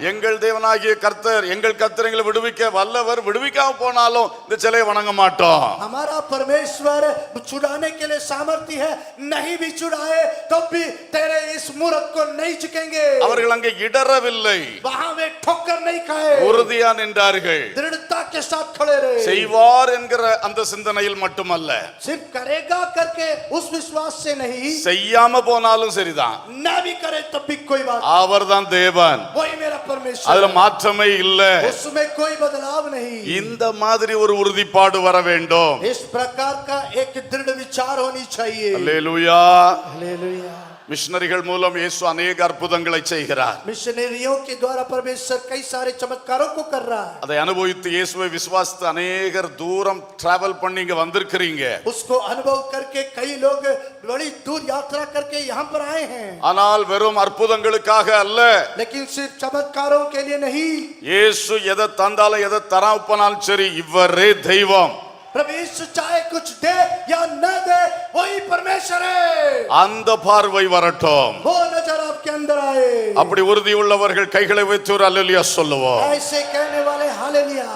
எங்கள் தேவனாகிய கர்த்தர், எங்கள் கர்த்தர் எங்களை விடுவிக்க வல்லவர். விடுவிக்காம போனாலும் இந்த சிலையை வணங்க மாட்டோம். हमारा परमेश्वर छुड़ाने के लिए सामर्थ्य है, नहीं भी छुड़ाए तब भी तेरे इस मूरत को नहीं झुकेंगे। அவர்கள் அங்கே இடறவில்லை, वहां वे ठोकर नहीं खाए, உறுதியா நின்றார்கள். दृढ़ता के साथ खड़े रहे। செய்வார் என்கிற அந்த சிந்தனையில் மட்டுமல்ல, सिर्फ करेगा करके उस विश्वास से नहीं, செய்யாம போனாலும் சரிதான், ना भी करे तब भी कोई बात, அவர்தான் தேவன். वही मेरा परमेश्वर, அதுல மாற்றமே இல்ல. उसमें कोई बदलाव नहीं। இந்த மாதிரி ஒரு உறுதிப்பாடு வர வேண்டும். इस प्रकार का एक दृढ़ विचार होनी चाहिए। அல்லேலூயா. हालेलुया। மிஷனரிகள் மூலம் இயேசு अनेक அற்புதங்களை செய்கிறார். मिशनरियों के द्वारा परमेश्वर कई सारे चमत्कारों को कर रहा है। அதை அனுபவித்து இயேசுவை விசுவாசித்து அநேகர் தூரம் டிராவல் பண்ணி இங்க வந்திருக்கிறீங்க. उसको अनुभव करके कई लोग बड़ी दूर यात्रा करके यहाँ पर आए हैं, ஆனால் வெறும் அற்புதங்களுக்காக அல்ல. लेकिन सिर्फ चमत्कारों के लिए नहीं। இயேசு எதை தந்தாலும் எதை தராப்பனாலும் சரி, இவரே தெய்வம். प्रभु यीशु चाहे कुछ दे या न दे, वही परमेश्वर है। அந்த பார்வை வரட்டும். वो नजर आपके अंदर आए। அப்படி உறுதி உள்ளவர்கள் கைகளை வைத்து ஒரு அல்லேலூயா சொல்லுவோம். ऐसे कहने वाले हालेलुया।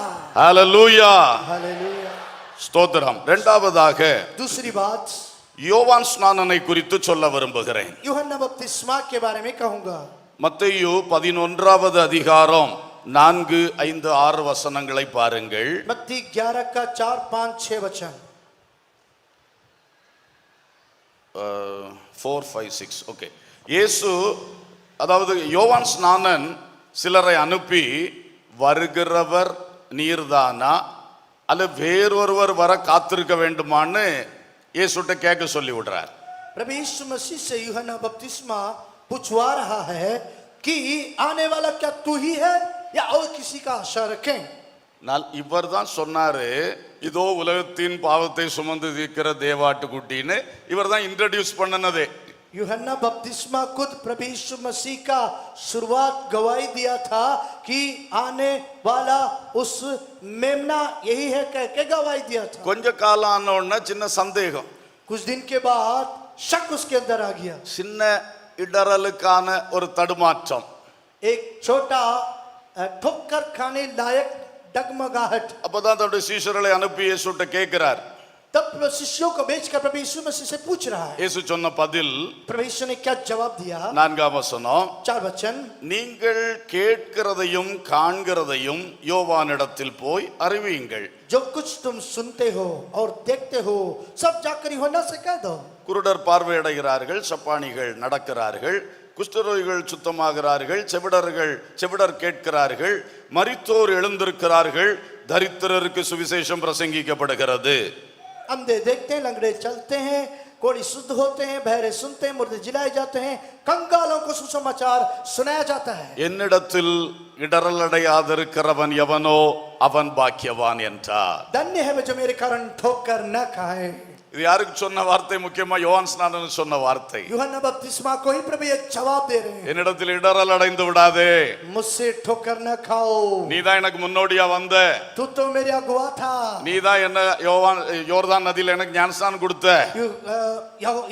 அல்லேலூயா. हालेलुया। ஸ்தோத்திரம். இரண்டாவதாக दूसरी बात, யோவான் ஸ்நானனை குறித்து சொல்ல விரும்புகிறேன். यूहन्ना बपतिस्मा के बारे में कहूंगा। மத்தேயு 11வது அதிகாரம் 4, 5, 6 வசனங்களை பாருங்கள். मत्ती 11 का 4, 5, 6 वचन। 4, 5, 6. ஓகே. இயேசு, அதாவது யோவான் ஸ்நானன் சிலரை அனுப்பி, வருகிறவர் நீர்தானா அல்ல வேறொருவர் வர காத்திருக்க வேண்டுமான்னு இயேசுட்ட கேட்க சொல்லி விடுறார். प्रभु यीशु मसीह से यूहन्ना बपतिस्मा पूछवा रहा है कि आने वाला क्या तू ही है या और किसी का आशा रखें। இவர் தான் சொன்னாரு, இதோ உலகத்தின் பாவத்தை சுமந்து தீர்க்கிற தேவாட்டுக்குட்டின்னு இவர் தான் இன்ட்ரடியூஸ் பண்ணனதே. यूहन्ना बपतिस्मा खुद प्रभु यीशु मसीह का शुरुआत गवाही दिया था कि आने वाला उस मेमना यही है कह के गवाही दिया था। கொஞ்ச காலம் ஆன உடனே சின்ன சந்தேகம், कुछ दिन के बाद शक उसके अंदर आ गया, சின்ன இடறலுக்கான ஒரு தடுமாற்றம். एक छोटा ठोकर खाने लायक डगमगाहट। அப்பதான் தன்னுடைய சீஷர்களை அனுப்பி இயேசுட்ட கேட்கிறார். तब शिष्यों को भेजकर प्रभु यीशु मसीह से पूछ रहा है। இயேசு சொன்ன பதில், प्रभु यीशु ने क्या जवाब दिया? 4ஆம் வசனம், 4 वचन। நீங்கள் கேட்கிறதையும் காண்கிறதையும் யோவானிடத்தில் போய் அறிவியுங்கள். जो कुछ तुम सुनते हो और देखते हो सब जाकर यूहन्ना से कह दो। குருடர் பார்வையடைகிறார்கள், சப்பானிகள் நடக்கிறார்கள், குஷ்டரோகிகள் சுத்தமாகிறார்கள், செவிடர் கேட்கிறார்கள், மரித்தோர் எழுந்திருக்கிறார்கள், தரித்திரருக்கு சுவிசேஷம் பிரசங்கிக்கப்படுகிறது. अंधे देखते हैं, लंगड़े चलते हैं, कोढ़ी शुद्ध होते हैं, बहरे सुनते हैं, मुर्दे जिलाए जाते हैं, कंगालों को सुसमाचार सुनाया जाता है। என்னிடத்தில் இடரலடையாதிருக்கிறவன் எவனோ அவன் பாக்கியவான் என்றார். धन्य है वे जो मेरे कारण ठोकर न खाए। இது யாருக்கு சொன்ன வார்த்தை? முக்கியமா யோவான் ஸ்நானன் சொன்ன வார்த்தை. यूहन्ना बपतिस्मा को ही प्रभु एक जवाब दे रहे हैं, என்னிடத்தில் இடறல் அடைந்து விடாதே, मुझसे ठोकर न खाओ। நீதான் எனக்கு முன்னோடியா வந்த, तू तो मेरे अगुआ था, நீதான் என்ன யோர்தான் நதியில எனக்கு ஞானஸ்நானம் கொடுத்த,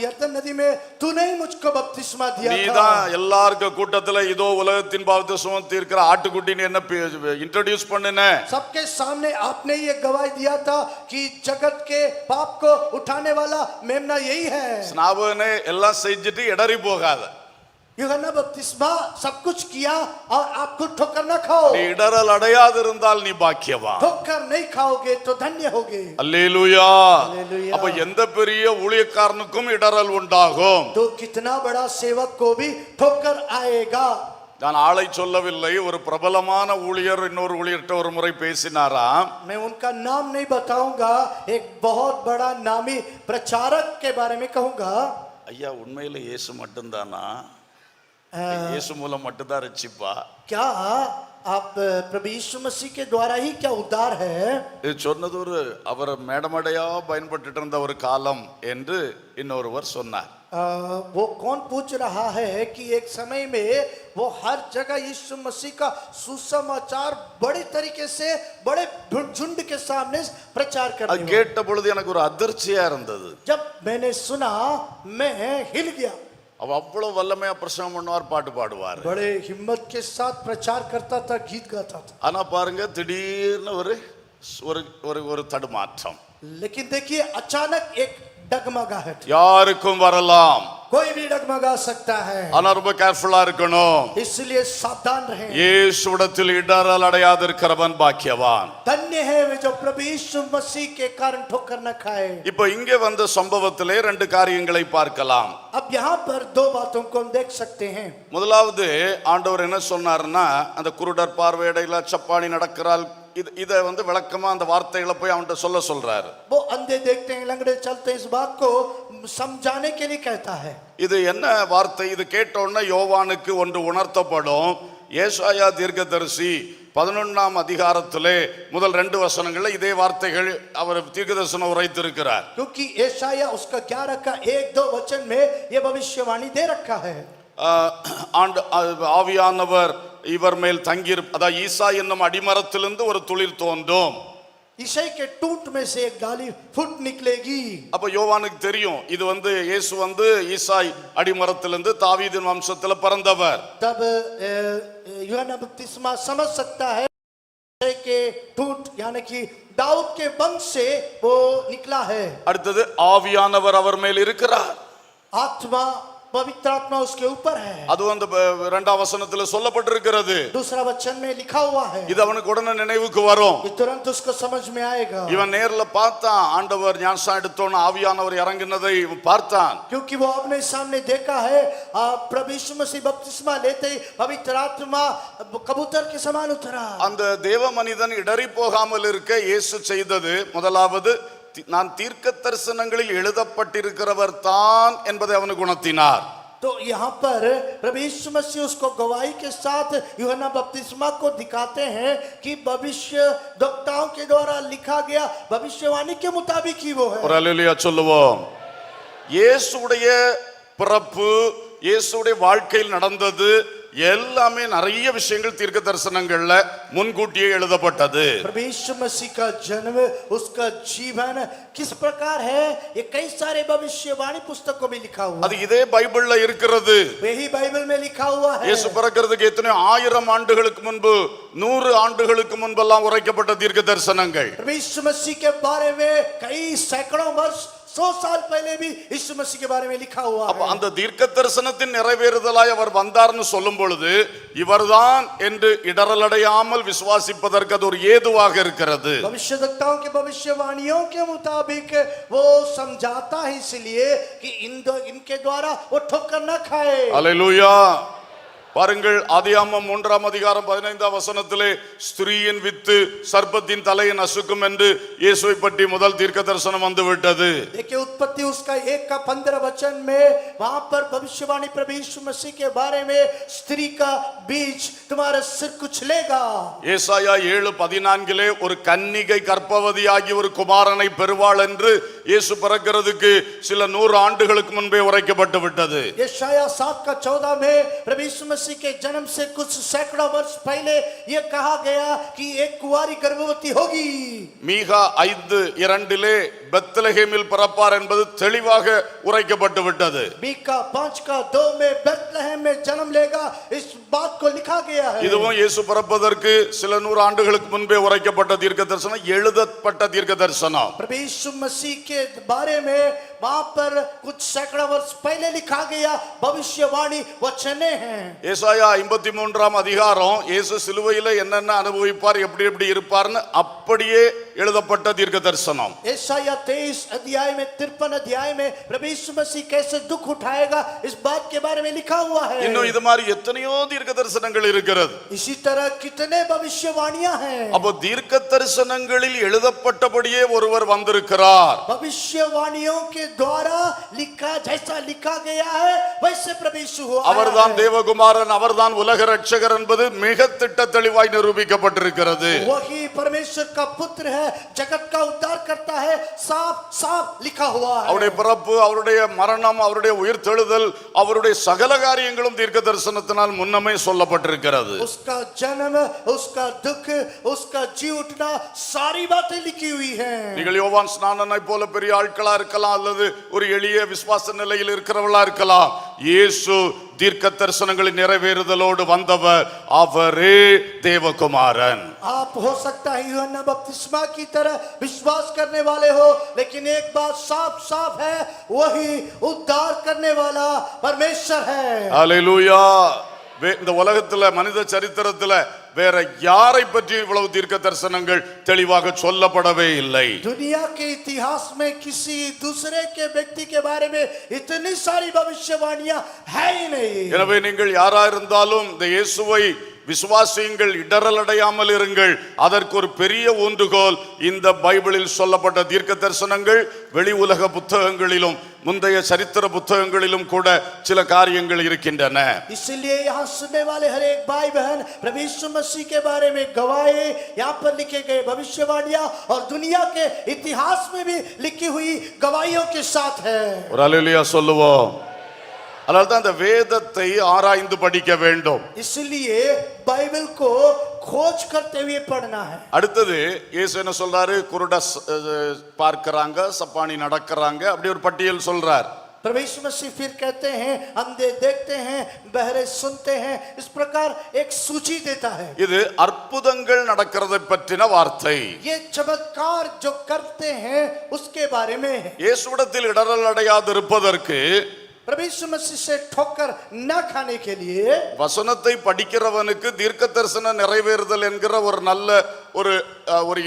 यरदन नदी में तूने ही मुझको बपतिस्मा दिया था। நீதான் எல்லாருக்கும் கூட்டத்துல இதோ உலகத்தின் பாவத்தை சுமந்து இருக்கிற ஆட்டுக்குட்டின்னு என்ன இன்ட்ரோடியூஸ் பண்ணுன, सबके सामने आपने ये गवाही दिया था कि जगत के पाप को उठाने वाला मेमना यही है। ஸ்நாபகனே எல்லாம் செஞ்சுட்டு இடறி போகாத, यूहन्ना बपतिस्मा सब कुछ किया और आप खुद ठोकर न खाओ। நீ இடறல் அடையாது இருந்தால் நீ பாக்கியவான். ठोकर नहीं खाओगे तो धन्य होगे। அல்லேலூயா. हालेलुया। அப்ப எந்த பெரிய ஊழியக்காரனுக்கும் இடறல் உண்டாகும். तो कितना बड़ा सेवक को भी ठोकर आएगा। நான் ஆளை சொல்லவில்லை, ஒரு பிரபலமான ஊழியர் இன்னொரு ஊழியர்கிட்ட ஒரு முறை பேசினாராம். मैं उनका नाम नहीं बताऊंगा, एक बहुत बड़ा नामी प्रचारक के बारे में कहूंगा। ஐயா, உண்மையில இயேசு மட்டும்தானா? இயேசு மூலம் மட்டும்தான் ரட்சிப்பா? क्या आप प्रभु यीशु मसीह के द्वारा ही क्या उद्धार है? இது சொன்னது அவர் மேடமடையா பயன்பட்டு இருந்த ஒரு காலம் என்று இன்னொருவர் சொன்னார். वो कौन पूछ रहा है कि एक समय में वो हर जगह यीशु मसीह का सुसमाचार बड़े तरीके से बड़े झुंड के सामने प्रचार அது करते हैं। கேட்ட பொழுது எனக்கு ஒரு அதிர்ச்சியா இருந்தது. जब मैंने सुना मैं हिल गया। அவ அவ்வளவு வல்லமையா பிரசங்கம் பண்ணுவார், பாட்டு பாடுவார். बड़े हिम्मत के साथ प्रचार करता था, गीत गाता था। ஆனா பாருங்க, திடீர்னு ஒரு தடுமாற்றம். लेकिन देखिए अचानक एक डगमगाहट, யாருக்கும் வரலாம். कोई भी डगमगा सकता है, ஆனா ரொம்ப கேர்ஃபுல்லா இருக்கணும். इसलिए सावधान रहें। இயேசுவிடத்தில் இடறல் அடையாதிருக்கிறவன் பாக்கியவான். धन्य है वे जो प्रभु यीशु मसीह के कारण ठोकर न खाए। இப்போ இங்கே வந்த சம்பவத்திலே ரெண்டு காரியங்களை பார்க்கலாம். अब यहाँ पर दो बातों को हम देख सकते हैं। முதலாவது, ஆண்டவர் என்ன சொன்னார்னா, அந்த குருடர் பார்வையடையல, சப்பாணி நடக்கிறாள், இதை விளக்கமா அந்த வார்த்தைகளை போய் அவன்கிட்ட சொல்றாரு. वो अंधे देखते हैं, लंगड़े चलते हैं, इस बात को समझाने के लिए कहता है। இது என்ன வார்த்தை? இது கேட்ட உடனே யோவானுக்கு ஒன்று உணர்த்தப்படும். ஏசாயா தீர்க்கதரிசி 11ஆம் அதிகாரத்திலே முதல் 2 வசனங்கள்ல இதே வார்த்தைகள் அவர் தீர்க்கதரிசனம் உரைத்திருக்கிறார். क्योंकि ஏசாயா उसका 11 का 1-2 वचन में ये भविष्यवाणी दे रखा है। ஆவியானவர் இவர் மேல் தங்கி, அதாவது ஈசா என்னும் அடிமரத்திலிருந்து ஒரு துளிர் தோன்றும், ईसाई के टूट में से एक डाली फूट निकलेगी। அப்ப யோவானுக்கு தெரியும் இது இயேசு ஈசாய் அடிமரத்திலிருந்து தாவீதின் வம்சத்துல பிறந்தவர். तब यूहन्ना बपतिस्मा समझ सकता है के टूट यानी कि दाऊद के वंश से वो निकला है। அடுத்தது, ஆவியானவர் அவர் மேல் இருக்கிறார். आत्मा, पवित्र आत्मा उसके ऊपर है। அது 2ஆம் வசனத்துல சொல்லப்பட்டிருக்கிறது. दूसरा वचन में लिखा हुआ है। இது அவனுக்கு உடனே நினைவுக்கு வரும். ये तुरंत उसको समझ में आएगा। இவன் நேர்ல பார்த்தான், ஆண்டவர் ஞானஸ்நானம் எடுத்தோன்னு ஆவியானவர் இறங்கினதை பார்த்தான். क्योंकि वो अपने सामने देखा है, प्रभु यीशु मसीह बपतिस्मा लेते ही पवित्र आत्मा कबूतर के समान उतरा। அந்த தேவ மனிதன் இடறி போகாமல் இருக்க இயேசு செய்தது, முதலாவது, நான் தீர்க்க தரிசனங்களில் எழுதப்பட்டிருக்கிறவர் தான் என்பதை அவனுக்கு உணர்த்தினார். तो यहाँ पर प्रभु यीशु मसीह उसको गवाही के साथ यूहन्ना बपतिस्मा को दिखाते हैं कि भविष्य वक्ताओं के द्वारा लिखा गया भविष्यवाणी के मुताबिक ही वो है। ஒரு அல்லேலூயா சொல்லுவோம். இயேசுடைய பிறப்பு, இயேசுடைய வாழ்க்கையில் நடந்தது எல்லாமே நிறைய விஷயங்கள் தீர்க்க தரிசனங்கள்ல முன்கூட்டியே எழுதப்பட்டது. प्रभु यीशु मसीह का जन्म, उसका जीवन किस प्रकार है, ये कई सारे भविष्यवाणी पुस्तकों में लिखा हुआ அது இதே பைபிள்ல இருக்கிறது. वही बाइबल में लिखा हुआ है। இயேசு பிறக்கிறதுக்கு எத்தனை 1000 ஆண்டுகளுக்கு முன்பு, 100 ஆண்டுகளுக்கு முன்பெல்லாம் உரைக்கப்பட்ட தீர்க்க தரிசனங்கள். प्रभु यीशु मसीह के बारे में कई सैकड़ों वर्ष, 100 साल पहले भी यीशु मसीह के बारे में लिखा हुआ है। அந்த தீர்க்க தரிசனத்தின் நிறைவேறுதலாய் அவர் வந்தார்னு சொல்லும் பொழுது இவர்தான் என்று இடரலடையாமல் விசுவாசிப்பதற்கு அது ஒரு ஏதுவாக இருக்கிறது. भविष्यवक्ताओं के भविष्यवाणियों के मुताबिक वो समझाता है इसलिए कि इनके द्वारा वो ठोकर न खाए। அல்லேலூயா. பாருங்கள், ஆதியாகமம் 3ஆம் அதிகாரம் 15ஆம் வசனத்திலே ஸ்திரீயின் வித்து சர்ப்பத்தின் தலையை நசுக்கும் என்று இயேசுவை பற்றி முதல் தீர்க்க தரிசனம் வந்து விட்டது. देखिए उत्पत्ति उसका 1:15 वचन में वहां पर भविष्यवाणी प्रभु यीशु मसीह के बारे में स्त्री का बीज तुम्हारा सिर कुचलेगा. ஏசாயா 7:14 ஒரு கன்னிகை கர்ப்பவதியாகி ஒரு குமாரனை பெறுவாள் என்று இயேசு பிறக்கிறதுக்கு சில 100 ஆண்டுகளுக்கு முன்பே உரைக்கப்பட்டு விட்டது. यशाया 7:14 में प्रभु यीशु मसीह के जन्म से कुछ सैकड़ों वर्ष पहले यह कहा गया कि एक कुंवारी गर्भवती होगी. மீகா 5:2 பெத்லகேமில் பிறப்பார் என்பது தெளிவாக உரைக்கப்பட்டு விட்டது. मीका 5:2 में बेथलेहम में जन्म लेगा, इस बात को लिखा गया है. இதுவும் இயேசு பிறப்பதற்கு சில 100 ஆண்டுகளுக்கு முன்பே உரைக்கப்பட்ட தீர்க்க தரிசனம், எழுதப்பட்ட தீர்க்க தரிசனம். प्रभु यीशु मसीह के बारे में वहां पर कुछ सैकड़ों वर्ष पहले लिखा गया भविष्यवाणी वचने हैं. ஏசாயா 53ஆம் அதிகாரம் இயேசு சிலுவையில என்னென்ன அனுபவிப்பார், எப்படி எப்படி இருப்பார்னு அப்படியே எழுதப்பட்ட தீர்க்க தரிசனம். यशाया 23 अध्याय में 53 अध्याय में प्रभु यीशु मसीह कैसे दुख उठाएगा इस बात के बारे में लिखा हुआ है. இன்னும் இது மாதிரி எத்தனையோ தீர்க்க தரிசனங்கள் இருக்கிறது. इसी तरह कितने भविष्यवाणियां हैं. அப்போ தீர்க்க தரிசனங்களில் எழுதப்பட்டபடியே ஒருவர் வந்திருக்கிறார். भविष्यवाणियों के द्वारा लिखा जैसा लिखा गया है वैसे प्रभु यीशु हुआ. அவர்தான் தேவகுமாரன், அவர்தான் உலக ரட்சகர் என்பது மிக திட்ட தெளிவாய் நிரூபிக்கப்பட்டிருக்கிறது. वही परमेश्वर का पुत्र है, जगत का उद्धार करता है, साफ साफ लिखा हुआ है. அவருடைய பிறப்பு, அவருடைய மரணம், அவருடைய உயிர்த்தெழுதல், அவருடைய சகல காரியங்களும் தீர்க்க தரிசனத்தினால் முன்னமே சொல்லப்பட்டிருக்கிறது. उसका जन्म, उसका दुख, उसका जी उठना, सारी बातें लिखी हुई हैं. நீங்கள் யோவான் ஸ்நானனை போல பெரிய ஆட்களா இருக்கலாம், அல்லது ஒரு எளிய விசுவாச நிலையில் இருக்கிறவளா இருக்கலாம். இயேசு தீர்க்க தரிசனங்களின் நிறைவேறுதலோடு வந்தவர், அவரே தேவகுமாரன். आप हो सकता है यूहन्ना बपतिस्मा की तरह विश्वास करने वाले हो, लेकिन एक बात साफ साफ है, वही उद्धार करने वाला परमेश्वर है. அல்லேலூயா. இந்த உலகத்துல மனித சரித்திரத்துல வேற யாரை பற்றி இவ்வளவு தீர்க்க தரிசனங்கள் தெளிவாக சொல்லப்படவே இல்லை. दुनिया के इतिहास में किसी दूसरे के व्यक्ति के बारे में इतनी सारी भविष्यवाणियां है ही नहीं. எனவே நீங்கள் யாரா இருந்தாலும் இந்த இயேசுவை விசுவாசியுங்கள், இடறல் அடையாமல் இருங்கள். அதற்கு ஒரு பெரிய ஊன்றுகோல் இந்த பைபிளில் சொல்லப்பட்ட தீர்க்க தரிசனங்கள். வெளி உலக புத்தகங்களிலும் முந்தைய சரித்திர புத்தகங்களிலும் கூட சில காரியங்கள் இருக்கின்றன. इसलिए यहाँ सुनने वाले हर एक भाई बहन प्रभु यीशु मसीह के बारे में गवाही, यहाँ पर लिखे गए भविष्यवाणियां और दुनिया के इतिहास में भी लिखी हुई गवाहियों के साथ है. ஒரு அல்லேலூயா சொல்லுவோம். அதனால்தான் இந்த வேதத்தை ஆராய்ந்து படிக்க வேண்டும். इसलिए बाइबल को खोज करते हुए पढ़ना है. அடுத்தது இயேசு என்ன சொல்றாரு? குருட பார்க்கறாங்க, சப்பானி நடக்கறாங்க, அப்படி ஒரு பட்டியல் சொல்றார். प्रभु यीशु मसीह फिर कहते हैं अंधे देखते हैं, बहरे सुनते हैं, इस प्रकार एक सूची देता है. இது அற்புதங்கள் நடக்கிறதை பற்றின வார்த்தை. ये चमत्कार जो करते हैं उसके बारे में है. இயேசுவிடத்தில் இடறல் அடையாது இருப்பதற்கு, प्रभु यीशु मसीह से ठोकर न खाने के लिए, வசனத்தை படிக்கிறவனுக்கு தீர்க்க தரிசன நிறைவேறுதல் என்கிற ஒரு நல்ல ஒரு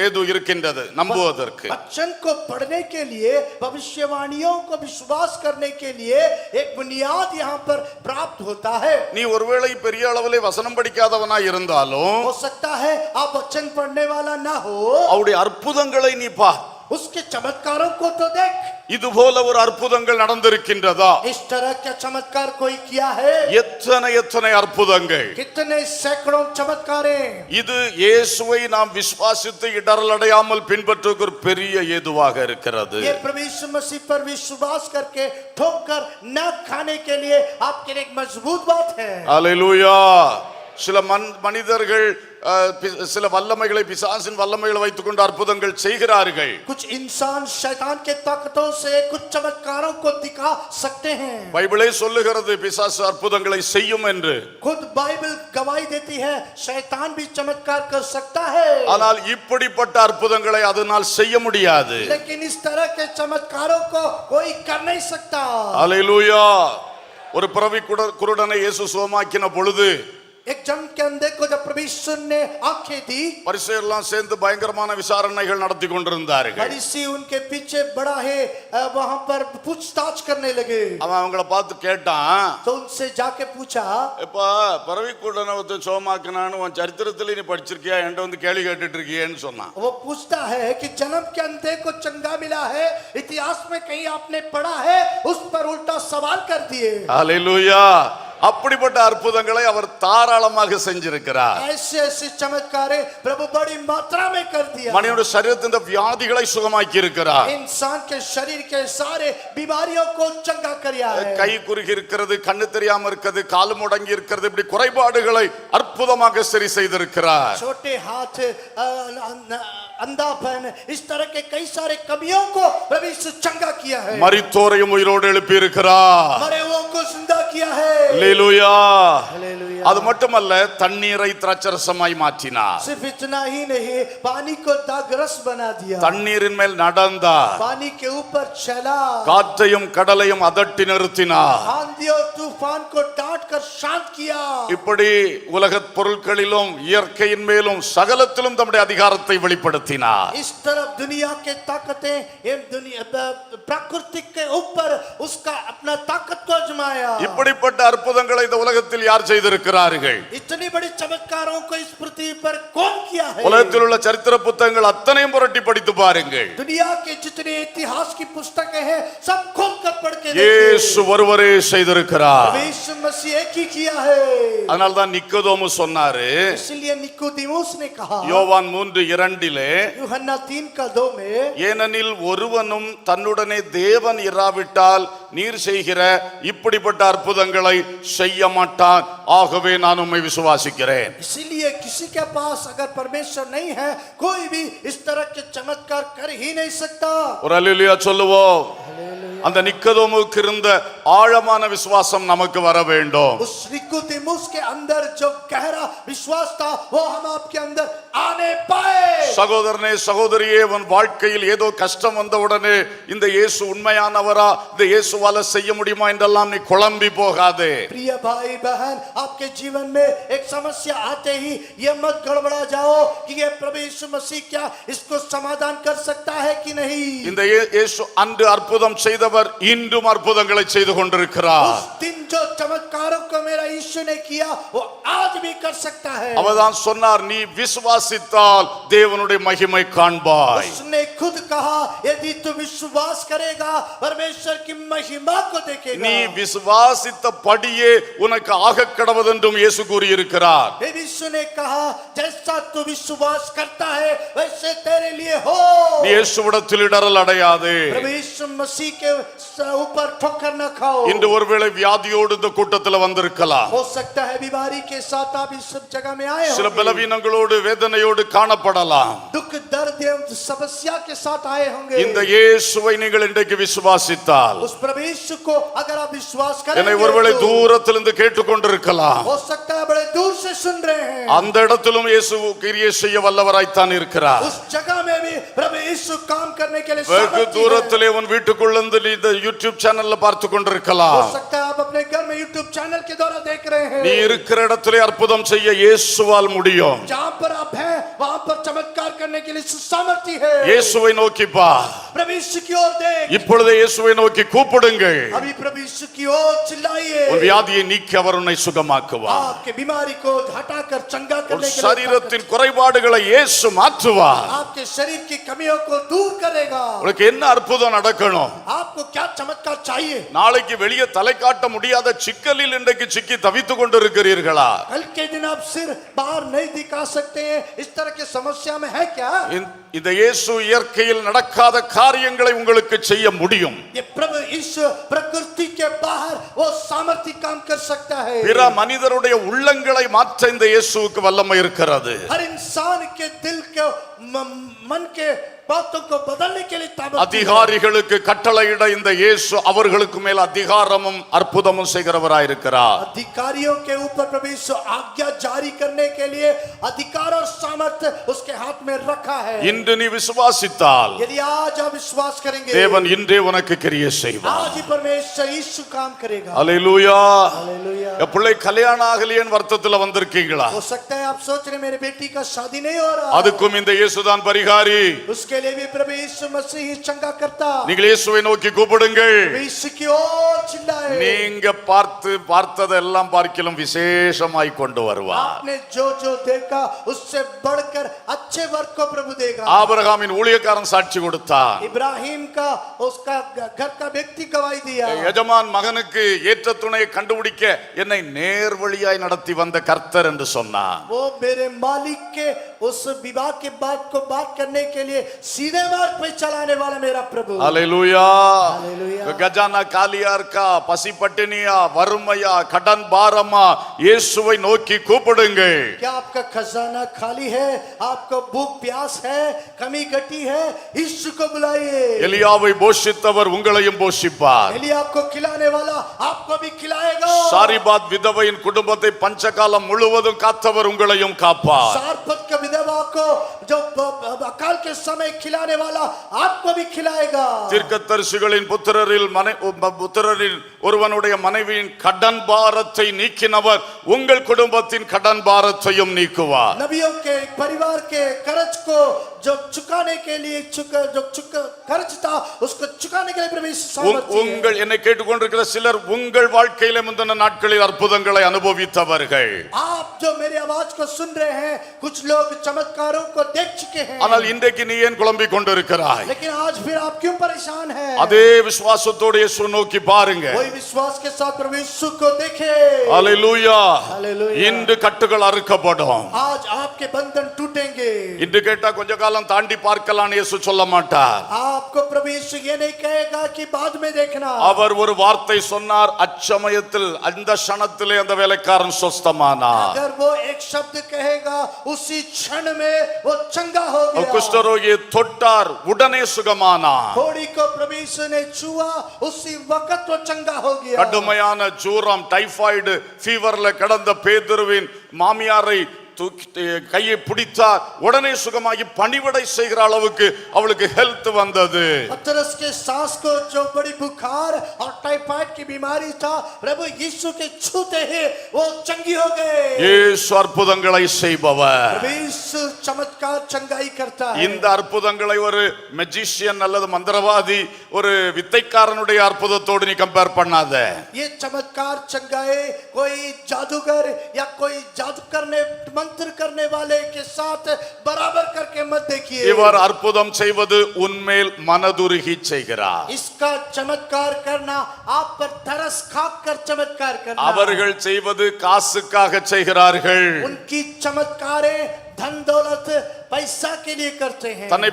ஏது இருக்கின்றது நம்புவதற்கு. वचन को पढ़ने के लिए, भविष्यवाणियों को विश्वास करने के लिए एक बुनियाद यहाँ पर प्राप्त होता है. நீ ஒருவேளை பெரிய அளவிலே வசனம் படிக்காதவனா இருந்தாலும் हो सकता है आप वचन पढ़ने वाला ना हो, அவருடைய அற்புதங்களை நீ பார். उसके चमत्कारों को तो देख. இது போல ஒரு அற்புதங்கள் நடந்திருக்கின்றதா? इस तरह का चमत्कार कोई किया है? எத்தனை அற்புதங்கள், कितने सैकड़ों चमत्कारें. இது இயேசுவை நாம் விசுவாசித்து இடறல் அடையாமல் பின்பற்றுவதற்கு ஒரு பெரிய ஏதுவாக இருக்கிறது. ये प्रभु यीशु मसीह पर विश्वास करके ठोकर न खाने के लिए आपके लिए एक मजबूत बात है. அல்லேலூயா. சில மனிதர்கள் சில வல்லமைகளை, பிசாசின் வல்லமைகளை வைத்துக்கொண்டு அற்புதங்கள் செய்கிறார்கள். कुछ इंसान शैतान के ताकतों से कुछ चमत्कारों को दिखा सकते हैं. பைபிளே சொல்லுகிறது பிசாசு அற்புதங்களை செய்யும் என்று. खुद बाइबल गवाही देती है शैतान भी चमत्कार कर सकता है. ஆனால் இப்படிப்பட்ட அற்புதங்களை அதனால் செய்ய முடியாது. लेकिन इस तरह के चमत्कारों को कोई कर नहीं सकता. அல்லேலூயா. ஒரு பிறவி குருடனை இயேசு சுகமாக்கின பொழுது एक जन के अंधे को जब परमेश्वर ने आंखें दी, பரிசேயர்லாம் சேர்ந்து பயங்கரமான விசாரணைகள் நடத்தி கொண்டிருந்தார்கள். फरीसी उनके पीछे बड़ा है वहां पर पूछताछ करने लगे। அவன் அவங்கள பார்த்து கேட்டான், तो उनसे जाके पूछा, இப்ப பரவிக்கூடன ஒருத்தன் சோமாக்கினான்னு உன் சரித்திரத்துல நீ படிச்சிருக்கியா, என்கிட்ட வந்து கேள்வி கேட்டுட்டு இருக்கியேன்னு சொன்னான். वो पूछता है कि जन्म के अंधे को चंगा मिला है, इतिहास में कहीं आपने पढ़ा है? उस पर उल्टा सवाल कर दिए। ஹல்லேலூயா. அப்படிப்பட்ட அற்புதங்களை அவர் தாராளமாக செஞ்சிருக்கிறார். ऐसे ऐसे चमत्कार प्रभु बड़ी मात्रा में कर दिया। மனிதனுடைய சரீரத்தின் வியாதிகளை சுகமாக்கி இருக்கிறார். इंसान के शरीर के सारे बीमारियों को चंगा किया है। கை குறுகி இருக்கிறது, கண்ணு தெரியாம இருக்கிறது, கால் முடங்கி இருக்கிறது, இப்படி குறைபாடுகளை அற்புதமாக சரி செய்திருக்கிறார். छोटे हाथ, अंधापन, इस तरह के कई सारे कमियों को प्रभु यीशु चंगा किया है। மரித்தோரையும் உயிரோடு எழுப்பி இருக்கிறார். मरे हुओं को जिंदा किया है। ஹல்லேலூயா. हालेलुया। அது மட்டுமல்ல, தண்ணீரை திராட்சரசமாய் மாற்றினார். सिर्फ इतना ही नहीं, पानी को दागरस बना दिया। தண்ணீரின் மேல் நடந்தார். पानी के ऊपर चला। காற்றையும் கடலையும் அதட்டி நிறுத்தினார். आंधी और तूफान को डांट कर शांत किया। இப்படி உலகப் பொருட்களிலும் இயற்கையின் மேலும் சகலத்திலும் தம்முடைய அதிகாரத்தை வெளிப்படுத்தினார். इस तरफ दुनिया के ताकतें, ये दुनिया प्राकृतिक के ऊपर उसका अपना ताकत को आजमाया। இப்படிப்பட்ட அற்புதங்களை இந்த உலகத்தில் யார் செய்திருக்கிறார்கள்? इतनी बड़ी चमत्कारों को इस पृथ्वी पर कौन किया है? உலகத்தில் உள்ள சரித்திர புத்தகங்கள் அத்தனையும் புரட்டி படித்து பாருங்கள். दुनिया के जितने इतिहास की पुस्तकें हैं, सब खोल कर पढ़ के இயேசு ஒருவரே செய்திருக்கிறார். यीशु मसीह एक ही किया है। அதனால தான் நிக்கோதேமு சொன்னாரு, इसलिए निकोदेमुस ने कहा யோவான் 3:2 यूहन्ना 3:2 में, ஏனெனில் ஒருவனும் தன்னுடனே தேவன் இராவிட்டால் நீர் செய்கிற இப்படிப்பட்ட அற்புதங்களை செய்ய மாட்டான். ஆகவே நான் உம்மை விசுவாசிக்கிறேன். इसीलिए किसी के पास अगर परमेश्वर नहीं है, कोई भी इस तरह के चमत्कार कर ही नहीं सकता। ஒரு அல்லேலூயா சொல்லுவோம். அந்த நிக்கோதேமுவுக்கு இருந்த ஆழமான விசுவாசம் நமக்கு வர வேண்டும். उस निकोदेमुस के अंदर जो गहरा विश्वास था, वो हम आपके अंदर आने पाए। சகோதரனே சகோதரியே, உன் வாழ்க்கையில் ஏதோ கஷ்டம் வந்தவுடனே இந்த இயேசு உண்மையானவரா, இந்த இயேசுவால செய்ய முடியுமா என்றெல்லாம் நீ குழம்பி போகாதே. प्रिय भाई बहन, आपके जीवन में एक समस्या आते ही ये मत गड़बड़ा जाओ कि ये प्रभु यीशु मसीह क्या इसको समाधान कर सकता है कि नहीं। இந்த இயேசு அன்று அற்புதம் செய்தவர் இன்றும் அற்புதங்களை செய்து கொண்டிருக்கிறார். उस दिन जो चमत्कारों को मेरा यीशु ने किया, वो आज भी कर सकता है। அவர்தான் சொன்னார், நீ விசுவாசித்தால் தேவனுடைய மகிமை காண்பாய். उसने खुद कहा, यदि तू विश्वास करेगा परमेश्वर की महिमा को देखेगा। நீ விசுவாசித்தபடியே உனக்கு ஆகக் கடவதென்றும் இயேசு கூறியிருக்கிறார். यीशु ने कहा, जैसा तू विश्वास करता है वैसे तेरे लिए हो। நீ இயேசுவிடத்தில் இடறல் அடையாதே. प्रभु यीशु मसीह के ऊपर ठोकर न खाओ। இன்று ஒருவேளை வியாதியோடு இந்த கூட்டத்தில் வந்திருக்கலாம். हो सकता है बीमारी के साथ आप इस सब जगह में आए சில होंगे। பலவீனங்களோடு வேதனையோடு காணப்படலாம். दुख दर्द एवं समस्या के साथ आए होंगे। இந்த இயேசுவை நீங்கள் இன்றைக்கு விசுவாசித்தால், उस प्रभु यीशु को अगर आप विश्वास என்னை करेंगे ஒருவேளை तो தூரத்திலிருந்து கேட்டுக்கொண்டிருக்கலாம். हो सकता है बड़े दूर से सुन रहे हैं। அந்த இடத்திலும் இயேசு கிரியை செய்ய வல்லவராய்த்தான் இருக்கிறார். उस जगह में भी प्रभु यीशु काम करने के लिए வெகு सामर्थ्य है। தூரத்திலே உன் வீட்டுக்குள்ளிருந்து நீ இந்த யூடியூப் சேனல்ல பார்த்து हो கொண்டிருக்கலாம். सकता है आप अपने घर में YouTube चैनल के द्वारा देख रहे हैं। நீ இருக்கிற இடத்திலே அற்புதம் செய்ய இயேசுவால் முடியும். जहाँ पर आप हैं वहाँ पर चमत्कार करने के लिए सामर्थ्य है। இயேசுவை நோக்கி பார். प्रभु यीशु की ओर देख। இப்பொழுதே இயேசுவை நோக்கி கூப்பிடுங்கள். अभी प्रभु यीशु की ओर चिल्लाइए। உன் வியாதியை நீக்கி அவர் உன்னை சுகமாக்குவார். आपके बीमारी को हटाकर चंगा உன் करने के लिए சரீரத்தின் குறைபாடுகளை இயேசு மாற்றுவார். आपके शरीर की कमियों को दूर करेगा। உனக்கு என்ன அற்புதம் நடக்கணும்? आपको क्या चमत्कार चाहिए? நாளைக்கு வெளியே தலை காட்ட முடியாத சிக்கலில் இன்றைக்கு சிக்கி தவித்துக் கொண்டிருக்கிறீர்களா? कल के दिन आप सिर बाहर नहीं दिखा सकते हैं, इस तरह की समस्या में है क्या? இந்த இயேசு இயற்கையில் நடக்காத காரியங்களை உங்களுக்கு செய்ய முடியும். ये प्रभु ईश्वर प्रकृति के बाहर वो सामर्थ्य काम कर सकता है। பிற மனிதருடைய உள்ளங்களை மாற்ற இந்த இயேசுவுக்கு வல்லமை இருக்கிறது. हर इंसान के दिल के मन के बातों को बदलने के लिए ताकत दी है। அதிகாரிகளுக்கு கட்டளையிட இந்த இயேசு அவர்களுக்கு மேல் அதிகாரமும் அற்புதமும் செய்கிறவராயிருக்கிறார். अधिकारियों के ऊपर प्रभु यीशु आज्ञा जारी करने के लिए अधिकार और सामर्थ्य उसके हाथ में रखा है। இன்று நீ விசுவாசித்தால் यदि आज आप विश्वास करेंगे, தேவன் இன்றே உனக்கு கிரியை செய்வார். आज ही परमेश्वर यीशु काम करेगा। அல்லேலூயா. हालेलुया। என் பிள்ளை கல்யாணம் ஆகலையேன்னு வருத்தத்துல வந்திருக்கீங்களா? हो सकता है आप सोच रहे मेरे बेटी का शादी नहीं हो रहा, அதுக்கும் இந்த இயேசுதான் பரிகாரி. उसके लिए भी प्रभु यीशु मसीह ही चंगा करता। நீங்கள் இயேசுவை நோக்கி கூப்பிடுங்கள். यीशु की ओर चिल्लाए। நீங்க பார்த்ததெல்லாம் பார்க்கிலும் விசேஷமாய் கொண்டு வருவார். आपने जो जो देखा उससे बढ़कर अच्छे वर्ग को प्रभु देगा। ஆபிரகாமின் ஊழியக்காரன் சாட்சி கொடுத்தான். इब्राहिम का उसका घर का व्यक्ति गवाही दिया। எஜமான் மகனுக்கு ஏற்ற துணையை கண்டுபிடிக்க என்னை நேர் வழியாய் நடத்தி வந்த கர்த்தர் என்று சொன்னான். वो मेरे मालिक के उस विवाह के बात को बात करने के लिए सीधे मार्ग पे चलाने वाला मेरा प्रभु। அல்லேலூயா. हालेलुया। கஜானா காலியா இருக்கா, பசி பட்டினியா, வறுமையா, கடன் பாரமா, இயேசுவை நோக்கி கூப்பிடுங்கள். क्या आपका खजाना खाली है, आपको भूख प्यास है, कमी घटी है, यीशु को बुलाइए। எலியாவை போஷித்தவர் உங்களையும் போஷிப்பார். एलिया आपको खिलाने वाला आपको भी खिलाएगा। சாரிபாத் விதவையின் குடும்பத்தை பஞ்சகாலம் முழுவதும் காத்தவர் உங்களையும் காப்பார். सारपत के विधवा को जो अकाल के समय खिलाने वाला आपको भी खिलाएगा। தீர்க்கதரிசிகளின் புத்திரரில் ஒருவனுடைய மனைவியின் கடன் பாரத்தை நீக்கினவர் உங்கள் குடும்பத்தின் கடன் பாரத்தையும் நீக்குவார். नबियों के परिवार के कर्ज को जो चुकाने के लिए कर्ज था उसको चुकाने के लिए प्रभु यीशु सामर्थ्य है। உங்கள் என்னை கேட்டுக்கொண்டிருக்கிற சிலர் உங்கள் வாழ்க்கையில முந்தின நாட்களில் அற்புதங்களை அனுபவித்தவர்கள். आप जो मेरी आवाज को सुन रहे हैं, कुछ लोग चमत्कारों को देख चुके हैं, ஆனால் இன்றைக்கு நீ ஏன் குழம்பிக் கொண்டிருக்கிறாய்? लेकिन आज फिर आप क्यों परेशान हैं? அதே விசுவாசத்தோடு இயேசு நோக்கி பாருங்க. वही विश्वास के साथ प्रभु यीशु को देखे। அல்லேலூயா. हालेलुया। இன்று கட்டுகள் அறுக்கப்படும். आज आपके बंधन टूटेंगे। இன்று கேட்டா கொஞ்ச காலம் தாண்டி பார்க்கலாம்னு இயேசு சொல்ல மாட்டார். आपको प्रभु यीशु ये नहीं कहेगा कि बाद में देखना। அவர் ஒரு வார்த்தை சொன்னார், அச்சமயத்தில் அந்த க்ஷணத்திலே அந்த வேலைக்காரன் சொஸ்தமானார். अगर वो एक शब्द कहेगा उसी क्षण में वो चंगा हो गया। குஷ்டரோகியை தொட்டார், உடனே சுகமானார். थोड़ी को प्रभु यीशु ने छुआ, उसी वक्त वो चंगा हो गया। கடுமையான ஜூரம் டைபாய்டு ஃபீவர்ல கிடந்த பேதுருவின் மாமியாரை கையை பிடித்தார், உடனே சுகமாகி பணிவிடை செய்கிற அளவுக்கு அவளுக்கு ஹெல்த் வந்தது. पतरस के सास को जो बड़ी बुखार और टाइफाइड की बीमारी था, प्रभु यीशु के छूते ही वो चंगी हो गए। இயேசு அற்புதங்களை செய்பவர். प्रभु यीशु चमत्कार चंगाई करता है। இந்த அற்புதங்களை ஒரு மெஜிஷியன் அல்லது மந்திரவாதி, ஒரு வித்தைக்காரனுடைய அற்புதத்தோடு நீ கம்பேர் பண்ணாத. ये चमत्कार चंगाई कोई जादूगर या कोई जादू करने मंत्र करने वाले के साथ बराबर करके मत देखिए। இவர் அற்புதம் செய்வது உன்மேல் மனதுருகி செய்கிறார். इसका चमत्कार करना आप पर तरस खाक कर चमत्कार करना। அவர்கள் செய்வது காசுக்காக செய்கிறார்கள். उनकी चमत्कारें धन दौलत पैसा के लिए करते हैं। தன்னை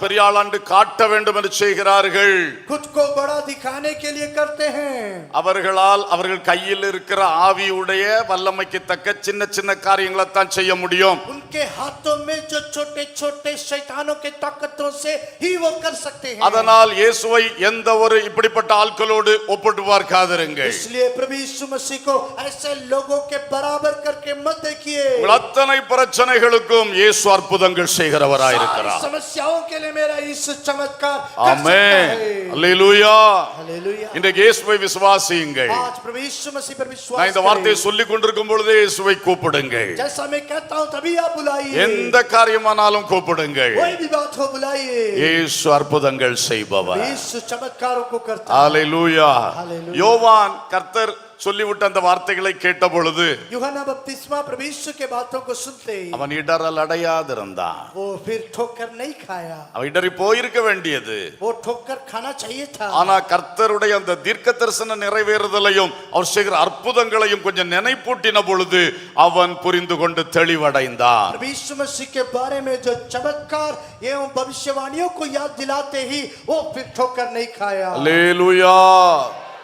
பெரியாளாண்டு காட்ட வேண்டும் என்று செய்கிறார்கள். खुद को बड़ा दिखाने के लिए करते हैं। அவர்களால் அவர்கள் கையில் இருக்கிற ஆவியுடைய வல்லமைக்கு தக்க சின்ன சின்ன காரியங்களை தான் செய்ய முடியும். उनके हाथों में जो छोटे छोटे शैतानों के ताकतों से ही वो कर सकते हैं। அதனால் இயேசுவை எந்த ஒரு இப்படிப்பட்ட ஆட்களோடு ஒப்பிட்டு பார்க்காதிருங்கள். इसलिए प्रभु यीशु मसीह को ऐसे लोगों के बराबर करके मत देखिए। அத்தனை பிரச்சனைகளுக்கும் இயேசு அற்புதங்கள் செய்கிறவராயிருக்கிறார். समस्याओं के लिए मेरा यीशु चमत्कार कर ஆமென். सकता है। அல்லேலூயா. हालेलुया। இன்றைக்கு இயேசுவை விசுவாசியுங்கள். आज प्रभु यीशु मसीह पर विश्वास நான் இந்த करें। வார்த்தையை சொல்லிக் கொண்டிருக்கும் பொழுதே இயேசுவை கூப்பிடுங்கள். जैसा मैं कहता हूं तभी आप बुलाइए। எந்த காரியமானாலும் கூப்பிடுங்கள். कोई भी बात हो बुलाइए। இயேசு அற்புதங்கள் செய்பவர். यीशु चमत्कारों को करता है। அல்லேலூயா. हालेलुया। யோவான் கர்த்தர் சொல்லிவிட்ட அந்த வார்த்தைகளை கேட்ட பொழுது यूहन्ना बपतिस्मा प्रभु यीशु के बातों को सुनते ही அவன் இடறல் அடையாதிருந்தான். वो फिर ठोकर नहीं खाया। அவன் இடறி போயிருக்க வேண்டியது. वो ठोकर खाना चाहिए था। ஆனா கர்த்தருடைய அந்த தீர்க்க தரிசன நிறைவேறுதலையும் அவர் செய்கிற அற்புதங்களையும் கொஞ்சம் நினைப்பூட்டின பொழுது அவன் புரிந்து கொண்டு தெளிவடைந்தான். प्रभु यीशु मसीह के बारे में जो चमत्कार एवं भविष्यवाणियों को याद दिलाते ही वो फिर ठोकर नहीं खाया। அல்லேலூயா.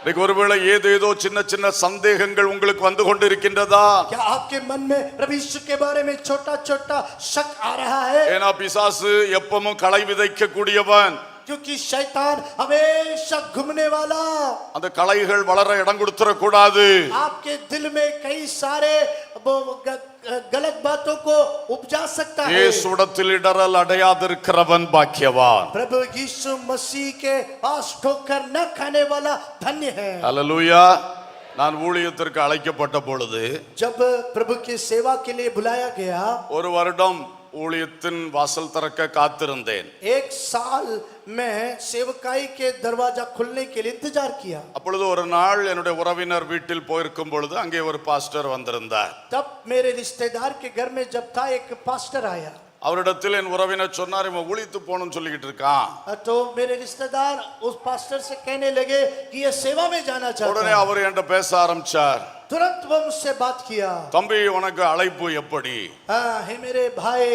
இன்னைக்கு ஒருவேளை ஏதேதோ சின்ன சின்ன சந்தேகங்கள் உங்களுக்கு வந்து கொண்டிருக்கின்றதா? क्या आपके मन में प्रभु यीशु के बारे में छोटा छोटा शक आ रहा है? ஏன்னா பிசாசு எப்பவும் களை விதைக்க கூடியவன். क्योंकि शैतान हमेशा घूमने वाला, அந்த களைகள் வளர இடம் கொடுத்துற கூடாது. आपके दिल में कई सारे गलत बातों को उपजा सकता है। இயேசுவிடத்தில் இடறல் அடையாதிருக்கிறவன் பாக்கியவான். प्रभु यीशु मसीह के पास ठोकर न खाने वाला धन्य है। அல்லேலூயா. நான் ஊழியத்திற்கு அழைக்கப்பட்ட பொழுது, जब प्रभु की सेवा के लिए बुलाया गया, ஒரு வருடம் ஊழியத்தின் வாசல் திறக்க காத்திருந்தேன். एक साल में सेवकाई के दरवाजा खुलने के लिए इंतजार किया। அப்பொழுது ஒரு நாள் என்னுடைய உறவினர் வீட்டில் போயிருக்கும் பொழுது அங்கே ஒரு பாஸ்டர் வந்திருந்தார். तब मेरे रिश्तेदार के घर में जब था एक पास्टर आया। அவரிடத்தில் என் உறவினர் சொன்னார், இவன் ஊழித்து போகணும்னு சொல்லிக்கிட்டு இருக்கான். तो मेरे रिश्तेदार उस पास्टर से कहने लगे कि ये सेवा में जाना चाहता உடனே है। அவர் என்கிட்ட பேச ஆரம்பிச்சார். तुरंत वो मुझसे बात किया। தம்பி, உனக்கு அழைப்பு எப்படி? हाँ, हे मेरे भाई,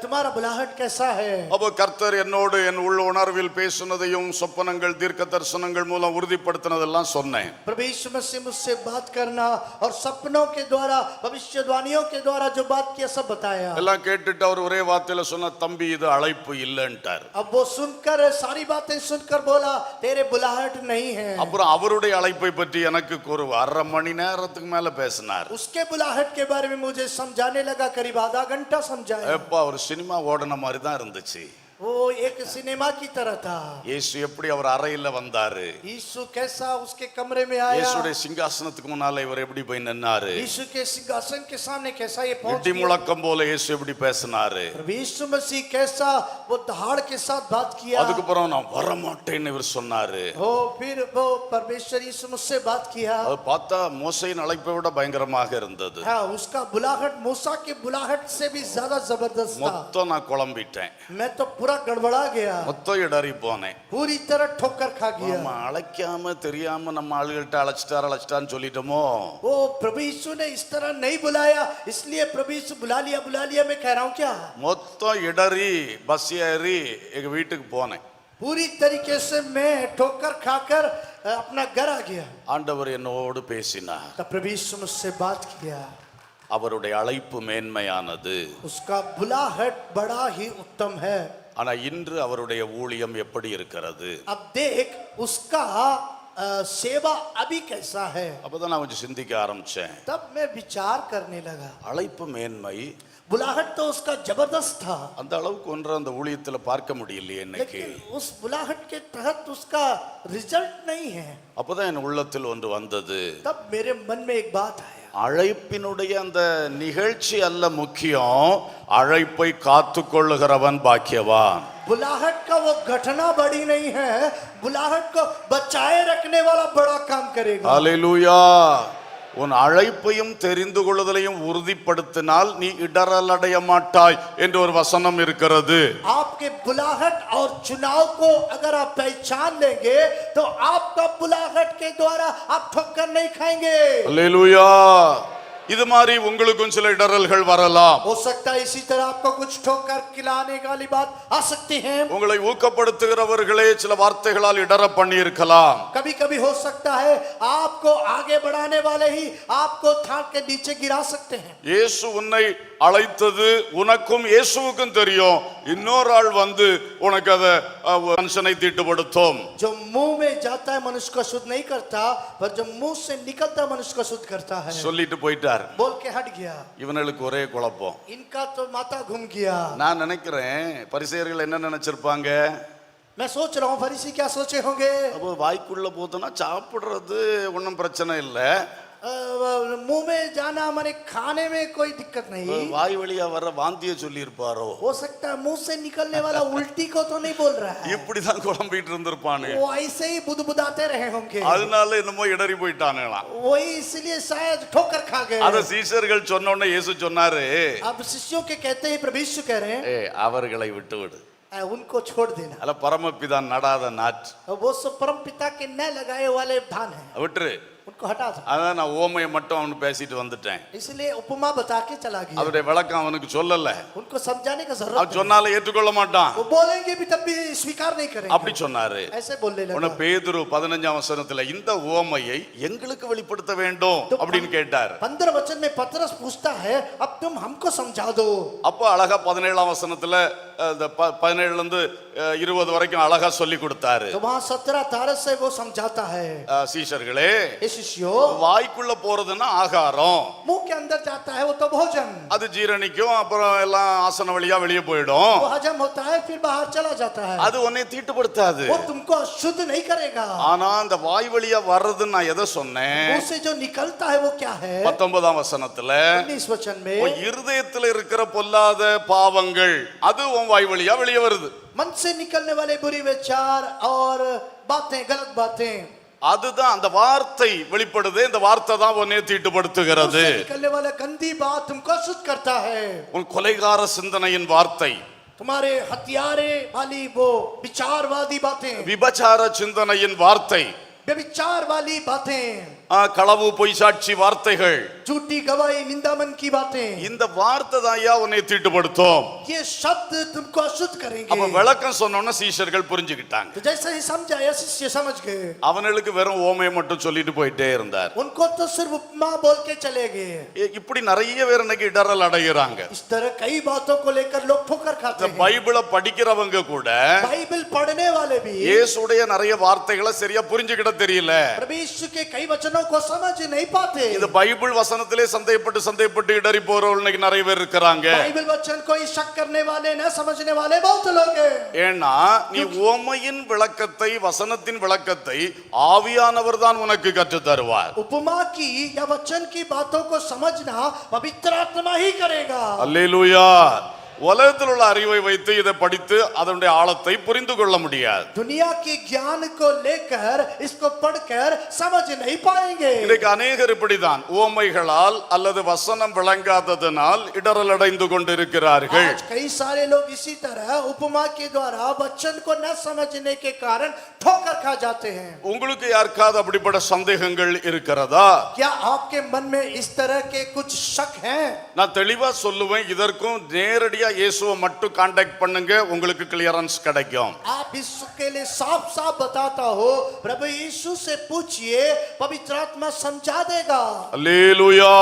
तुम्हारा बुलाहट कैसा है? அப்போ கர்த்தர் என்னோடு என் உள்ள உணர்வில் பேசுனதையும் சொப்பனங்கள் தீர்க்க தரிசனங்கள் மூலம் உறுதிப்படுத்தினதெல்லாம் சொன்னேன். प्रभु यीशु मसीह मुझसे बात करना और सपनों के द्वारा, भविष्यवाणियों के द्वारा जो बात किया सब बताया। எல்லாம் கேட்டுட்டு அவர் ஒரே வார்த்தையில சொன்ன, தம்பி இது அழைப்பு இல்லைன்ட்டார். अब वो सुनकर, सारी बातें सुनकर बोला, तेरे बुलाहट नहीं है। அப்புறம் அவருடைய அழைப்பை பற்றி எனக்கு ஒரு அரை மணி நேரத்துக்கு மேல பேசினார். उसके बुलाहट के बारे में मुझे समझाने लगा, करीब आधा घंटा समझाया। எப்பா ஒரு சினிமா ஓடன மாதிரி தான் இருந்துச்சு. वो एक सिनेमा की तरह था। இயேசு எப்படி அவர் அறையில வந்தாரு, यीशु कैसा उसके कमरे में आया, இயேசுடைய சிங்காசனத்துக்கு முன்னால இவர் எப்படி போய் நின்னாரு, यीशु के सिंहासन के सामने कैसा ये पहुंच இடி गया। முழக்கம் போல இயேசு எப்படி பேசினாரு. प्रभु यीशु मसीह कैसा वो दहाड़ के साथ बात किया। அதுக்கப்புறம் நான் வரமாட்டேன்னு இவர் சொன்னாரு. फिर वो परमेश्वर यीशु मुझसे बात किया। அது பார்த்தா மோசையின் அழைப்பை விட பயங்கரமாக இருந்தது. हाँ, उसका बुलाहट मूसा की बुलाहट से भी ज्यादा जबरदस्त था। மொத்தம் நான் குழம்பிட்டேன், मैं तो पूरा गड़बड़ा गया, மொத்தம் இடறி போனேன். पूरी तरह ठोकर खा गया। நம்ம அழைக்காம தெரியாம நம்ம ஆளுகள்கிட்ட அழைச்சிட்டான்னு சொல்லிட்டோமோ. वो प्रभु यीशु ने इस तरह नहीं बुलाया, इसलिए प्रभु यीशु बुला लिया मैं कह रहा हूँ क्या। மொத்தம் இடறி பஸ் ஏறி எங்க வீட்டுக்கு போனேன். पूरी तरीके से मैं ठोकर खाकर अपना घर आ गया। ஆண்டவர் என்னோடு பேசினார். तब प्रभु यीशु मुझसे बात किया। அவருடைய அழைப்பு மேன்மையானது, उसका बुलाहट बड़ा ही उत्तम है। ஆனா இன்று அவருடைய ஊழியம் எப்படி இருக்கிறது? अब देख उसका सेवा अभी कैसा है। அப்பதான் நான் கொஞ்சம் சிந்திக்க ஆரம்பிச்சேன். तब मैं विचार करने लगा, அழைப்பு மேன்மை, बुलाहट तो उसका जबरदस्त था, அந்த அளவுக்கு ஒன்று அந்த ஊழியத்துல பார்க்க முடியலையே இன்னைக்கு. लेकिन उस बुलाहट के तहत उसका रिजल्ट नहीं है। அப்பதான் என் உள்ளத்தில் ஒன்று வந்தது. तब मेरे मन में एक बात आया, அழைப்பினுடைய அந்த நிகழ்ச்சி அல்ல முக்கியம், அழைப்பை காத்து கொள்ளுகிறவன் பாக்கியவான். बुलाहट का वो घटना बड़ी नहीं है, बुलाहट को बचाए रखने वाला बड़ा काम करेगा। ஹல்லேலூயா. உன் அழைப்பையும் தெரிந்து கொள்ளுதலையும் உறுதிப்படுத்தினால் நீ இடறல் அடைய மாட்டாய் என்று ஒரு வசனம் இருக்கிறது. आपके बुलाहट और चुनाव को अगर आप पहचान लेंगे तो आपका बुलाहट के द्वारा आप ठोकर नहीं खाएंगे। ஹல்லேலூயா. இது மாதிரி உங்களுக்கும் சில இடறல்கள் வரலாம். हो सकता है इसी तरह आपको कुछ ठोकर खिलाने वाली बात आ सकती है। உங்களை ஊக்கப்படுத்துகிறவர்களே சில வார்த்தைகளால் இடற பண்ணி இருக்கலாம். कभी कभी हो सकता है आपको आगे बढ़ाने वाले ही आपको थाक के नीचे गिरा सकते हैं। இயேசு உன்னை அழைத்தது உனக்கும் இயேசுவுக்கும் தெரியும். இன்னொரு ஆள் வந்து உனக்கு அதை மனுஷனை தீட்டுப்படுத்தும். जो मुंह में जाता है मनुष्य को शुद्ध नहीं करता, पर जो मुंह से निकलता है मनुष्य को शुद्ध करता है। சொல்லிட்டு போயிட்டார். बोल के हट गया। இவனுக்கு ஒரே குழப்பம். इनका तो माथा घूम गया। நான் நினைக்கிறேன் பரிசேயர்கள் என்ன நினைச்சிருப்பாங்க, मैं सोच रहा हूँ फरीसी क्या सोचे होंगे। அப்போ வாய்க்குள்ள போதுன்னா சாப்பிடுறது ஒன்றும் பிரச்சனை இல்லை, मुंह में जाना माने खाने में कोई दिक्कत नहीं। வாய் வழியா வர்ற வாந்திய சொல்லி இருப்பாரோ. हो सकता है मुंह से निकलने वाला उल्टी को तो नहीं बोल रहा है, இப்படிதான் குழம்பிட்டு இருந்திருப்பானு. वो ऐसे ही बुदबुदाते रहे होंगे, அதனால என்னமோ இடறி போயிட்டானுங்களாம். वही इसलिए शायद ठोकर खा गए। அத சீஷர்கள் சொன்ன உடனே இயேசு சொன்னாரு, अब शिष्यों के कहते ही प्रभु यीशु कह रहे हैं, அவர்களை விட்டு விடு, उनको छोड़ देना। அல்ல பரமபிதா நடாத நாற்று, वो सब परम पिता के न लगाए वाले धान है, விட்டுரு. उनको हटा था, அதான் நான் ஓமையை மட்டும் அவனு பேசிட்டு வந்துட்டேன். इसलिए उपमा बता के चला गया। அவருடைய விளக்கம் அவனுக்கு சொல்லல. उनको समझाने का जरूरत அவன் சொன்னாலும் ஏற்றுக்கொள்ள மாட்டான். वो बोलेंगे भी तब भी स्वीकार नहीं करेंगे, அப்படி சொன்னாரு. ऐसे बोलने உன்னை लगा। பேதுரு 15ஆம் வசனத்துல இந்த ஓமையை எங்களுக்கு வெளிப்படுத்த வேண்டும் அப்படின்னு கேட்டார். 15 वचन में पतरस पूछता है, अब तुम हमको समझा दो। அப்போ அழகா 17ஆம் வசனத்துல 17ல இருந்து 20 வரைக்கும் அழகா சொல்லி கொடுத்தாரு. तो वहाँ 17 से वो समझाता है, சீஷர்களே, ये शिष्यों, வாய்க்குள்ள போறதுன்னா ஆகாரம், मुंह के अंदर जाता है वो तो भोजन, அது ஜீரணிக்கும், அப்புறம் எல்லாம் ஆசன வழியா வெளியே போயிடும். वो हजम होता है फिर बाहर चला जाता है, அது உன்னை தீட்டுப்படுத்தாது. वो तुमको अशुद्ध नहीं करेगा। ஆனா அந்த வாய் வழியா வர்றதுன்னு நான் எதை சொன்னேன்? मुंह से जो निकलता है वो क्या है? 19ஆம் வசனத்துல 19 वचन में, உன் இருதயத்துல இருக்கிற பொல்லாத பாவங்கள் அது உன் வாய் வழியா வெளியே வருது. मन से निकलने वाले बुरी विचार और बातें, गलत बातें, அதுதான் அந்த வார்த்தை வெளிப்படுது. இந்த வார்த்தை தான் உன்னை தீட்டுப்படுத்துகிறது. मुंह से निकलने वाला गंदी बात तुमको अशुद्ध करता है। உன் கொலைகார சிந்தனையின் வார்த்தை, तुम्हारे हथियारे वाली वो विचारवादी बातें, விபச்சார சிந்தனையின் வார்த்தை, व्यभिचार वाली बातें, களவு பொய் சாட்சி வார்த்தைகள், झूठी गवाही, निंदामन की बातें, இந்த வார்த்தை தான் ஐயா உன்னை தீட்டுப்படுத்தும். ये शब्द तुमको अशुद्ध करेंगे। அப்ப விளக்கம் சொன்னோம்னா சீஷர்கள் புரிஞ்சுக்கிட்டாங்க. तो जैसे ही समझाया शिष्य समझ गए, அவனுக்கு வெறும் ஓமையை மட்டும் சொல்லிட்டு போயிட்டே இருந்தார். उनको तो सिर्फ उपमा बोल के चले गए। இப்படி நிறைய பேர் இன்னைக்கு இடரல் அடைகிறாங்க. इस तरह कई बातों को लेकर लोग ठोकर खाते இந்த हैं। பைபிளை படிக்கிறவங்க கூட बाइबल पढ़ने वाले भी இயேசுடைய நிறைய வார்த்தைகளை சரியா புரிஞ்சுக்கிட தெரியல. प्रभु यीशु के कई वचनों को समझ नहीं पाते। இந்த பைபிள் வசனத்திலே சந்தேகப்பட்டு இடறி போறவங்க இன்னைக்கு நிறைய பேர் இருக்கிறாங்க. बाइबल वचन को ही शक करने वाले, न समझने वाले बहुत लोग हैं। ஏன்னா நீ ஓமையின் விளக்கத்தை, வசனத்தின் விளக்கத்தை ஆவியானவர் தான் உனக்கு கற்றுத் தருவார். उपमा की या वचन की बातों को समझना पवित्र आत्मा ही करेगा। அல்லேலூயா. உலகத்தில் உள்ள அறிவை வைத்து இதை படித்து அதனுடைய ஆழத்தை புரிந்து கொள்ள முடியாது. दुनिया के ज्ञान को लेकर इसको पढ़कर समझ नहीं पाएंगे। இன்றைக்கு அநேகர் இப்படிதான் ஓமைகளால் அல்லது வசனம் விளங்காததனால் இடரல் அடைந்து கொண்டிருக்கிறார்கள். आज कई सारे लोग इसी तरह उपमा के द्वारा वचन को न समझने के कारण ठोकर खा जाते हैं। உங்களுக்கு யாருக்காவது அப்படிப்பட்ட சந்தேகங்கள் இருக்கிறதா? क्या आपके मन में इस तरह के कुछ शक हैं? நான் தெளிவா சொல்லுவேன், இதற்கும் நேரடியா இயேசுவை மட்டும் கான்டாக்ட் பண்ணுங்க, உங்களுக்கு கிளியரன்ஸ் கிடைக்கும். आप इसके लिए साफ साफ बताता हो, प्रभु यीशु से पूछिए, पवित्र आत्मा समझा देगा। அல்லேலூயா.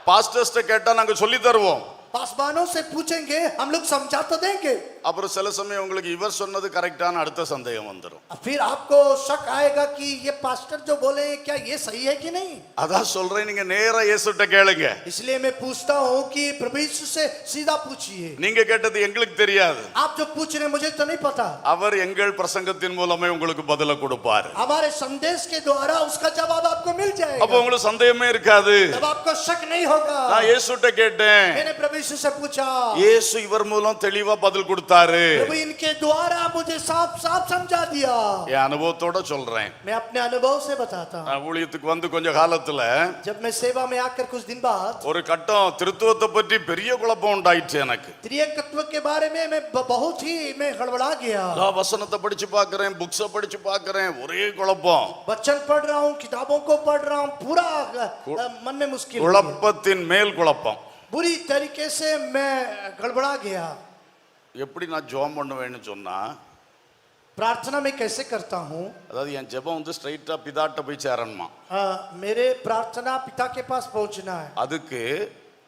பாஸ்டர்ஸ்ட கேட்டா நாங்க சொல்லி தருவோம். पासवानों से पूछेंगे, हम लोग समझा तो देंगे। அப்புறம் சில சமயம் உங்களுக்கு இவர் சொன்னது கரெக்டான அடுத்த சந்தேகம் வந்துடும். फिर आपको शक आएगा कि ये पास्टर जो बोले हैं, क्या ये सही है कि नहीं? அதான் சொல்றேன், நீங்க நேரா இயேசுட்ட கேளுங்க. इसलिए मैं पूछता हूँ कि प्रभु यीशु से सीधा पूछिए। நீங்க கேட்டது எங்களுக்கு தெரியாது. आप जो पूछ रहे हैं मुझे तो नहीं पता। அவர் எங்கள் பிரசங்கத்தின் மூலமே உங்களுக்கு பதில கொடுப்பார். हमारे संदेश के द्वारा उसका जवाब आपको मिल जाएगा। அப்ப உங்களுக்கு சந்தேகமே இருக்காது. तब आपको शक नहीं होगा। நான் இயேசுட்ட கேட்டேன், मैंने प्रभु यीशु से पूछा, இயேசு இவர் மூலம் தெளிவா பதில் கொடுத்தாரு. प्रभु इनके द्वारा मुझे साफ साफ समझा दिया। என் அனுபவத்தோட சொல்றேன். मैं अपने अनुभव से बताता हूँ। நான் ஊழியத்துக்கு வந்து கொஞ்ச காலத்துல जब मैं सेवा में आकर कुछ दिन बाद ஒரு கட்டம் திருத்துவத்தை பற்றி பெரிய குழப்பம் உண்டாயிடுச்சு எனக்கு. त्रिएकत्व के बारे में मैं बहुत ही मैं हड़बड़ा गया। நான் வசனத்தை படிச்சு பார்க்கிறேன், புக்ஸை படிச்சு பார்க்கிறேன், ஒரே குழப்பம். वचन पढ़ रहा हूँ, किताबों को पढ़ रहा हूँ, पूरा मन में मुश्किल, குழப்பத்தின் மேல் குழப்பம். बुरी तरीके से मैं गड़बड़ा गया। எப்படி நான் ஜெபம் பண்ணுவேன்னு சொன்னா, प्रार्थना में कैसे करता हूँ? அதாவது என் ஜெபம் வந்து ஸ்ட்ரைட்டா பிதாட்ட போய் சேரணுமா. मेरे प्रार्थना पिता के पास पहुँचना है। அதுக்கு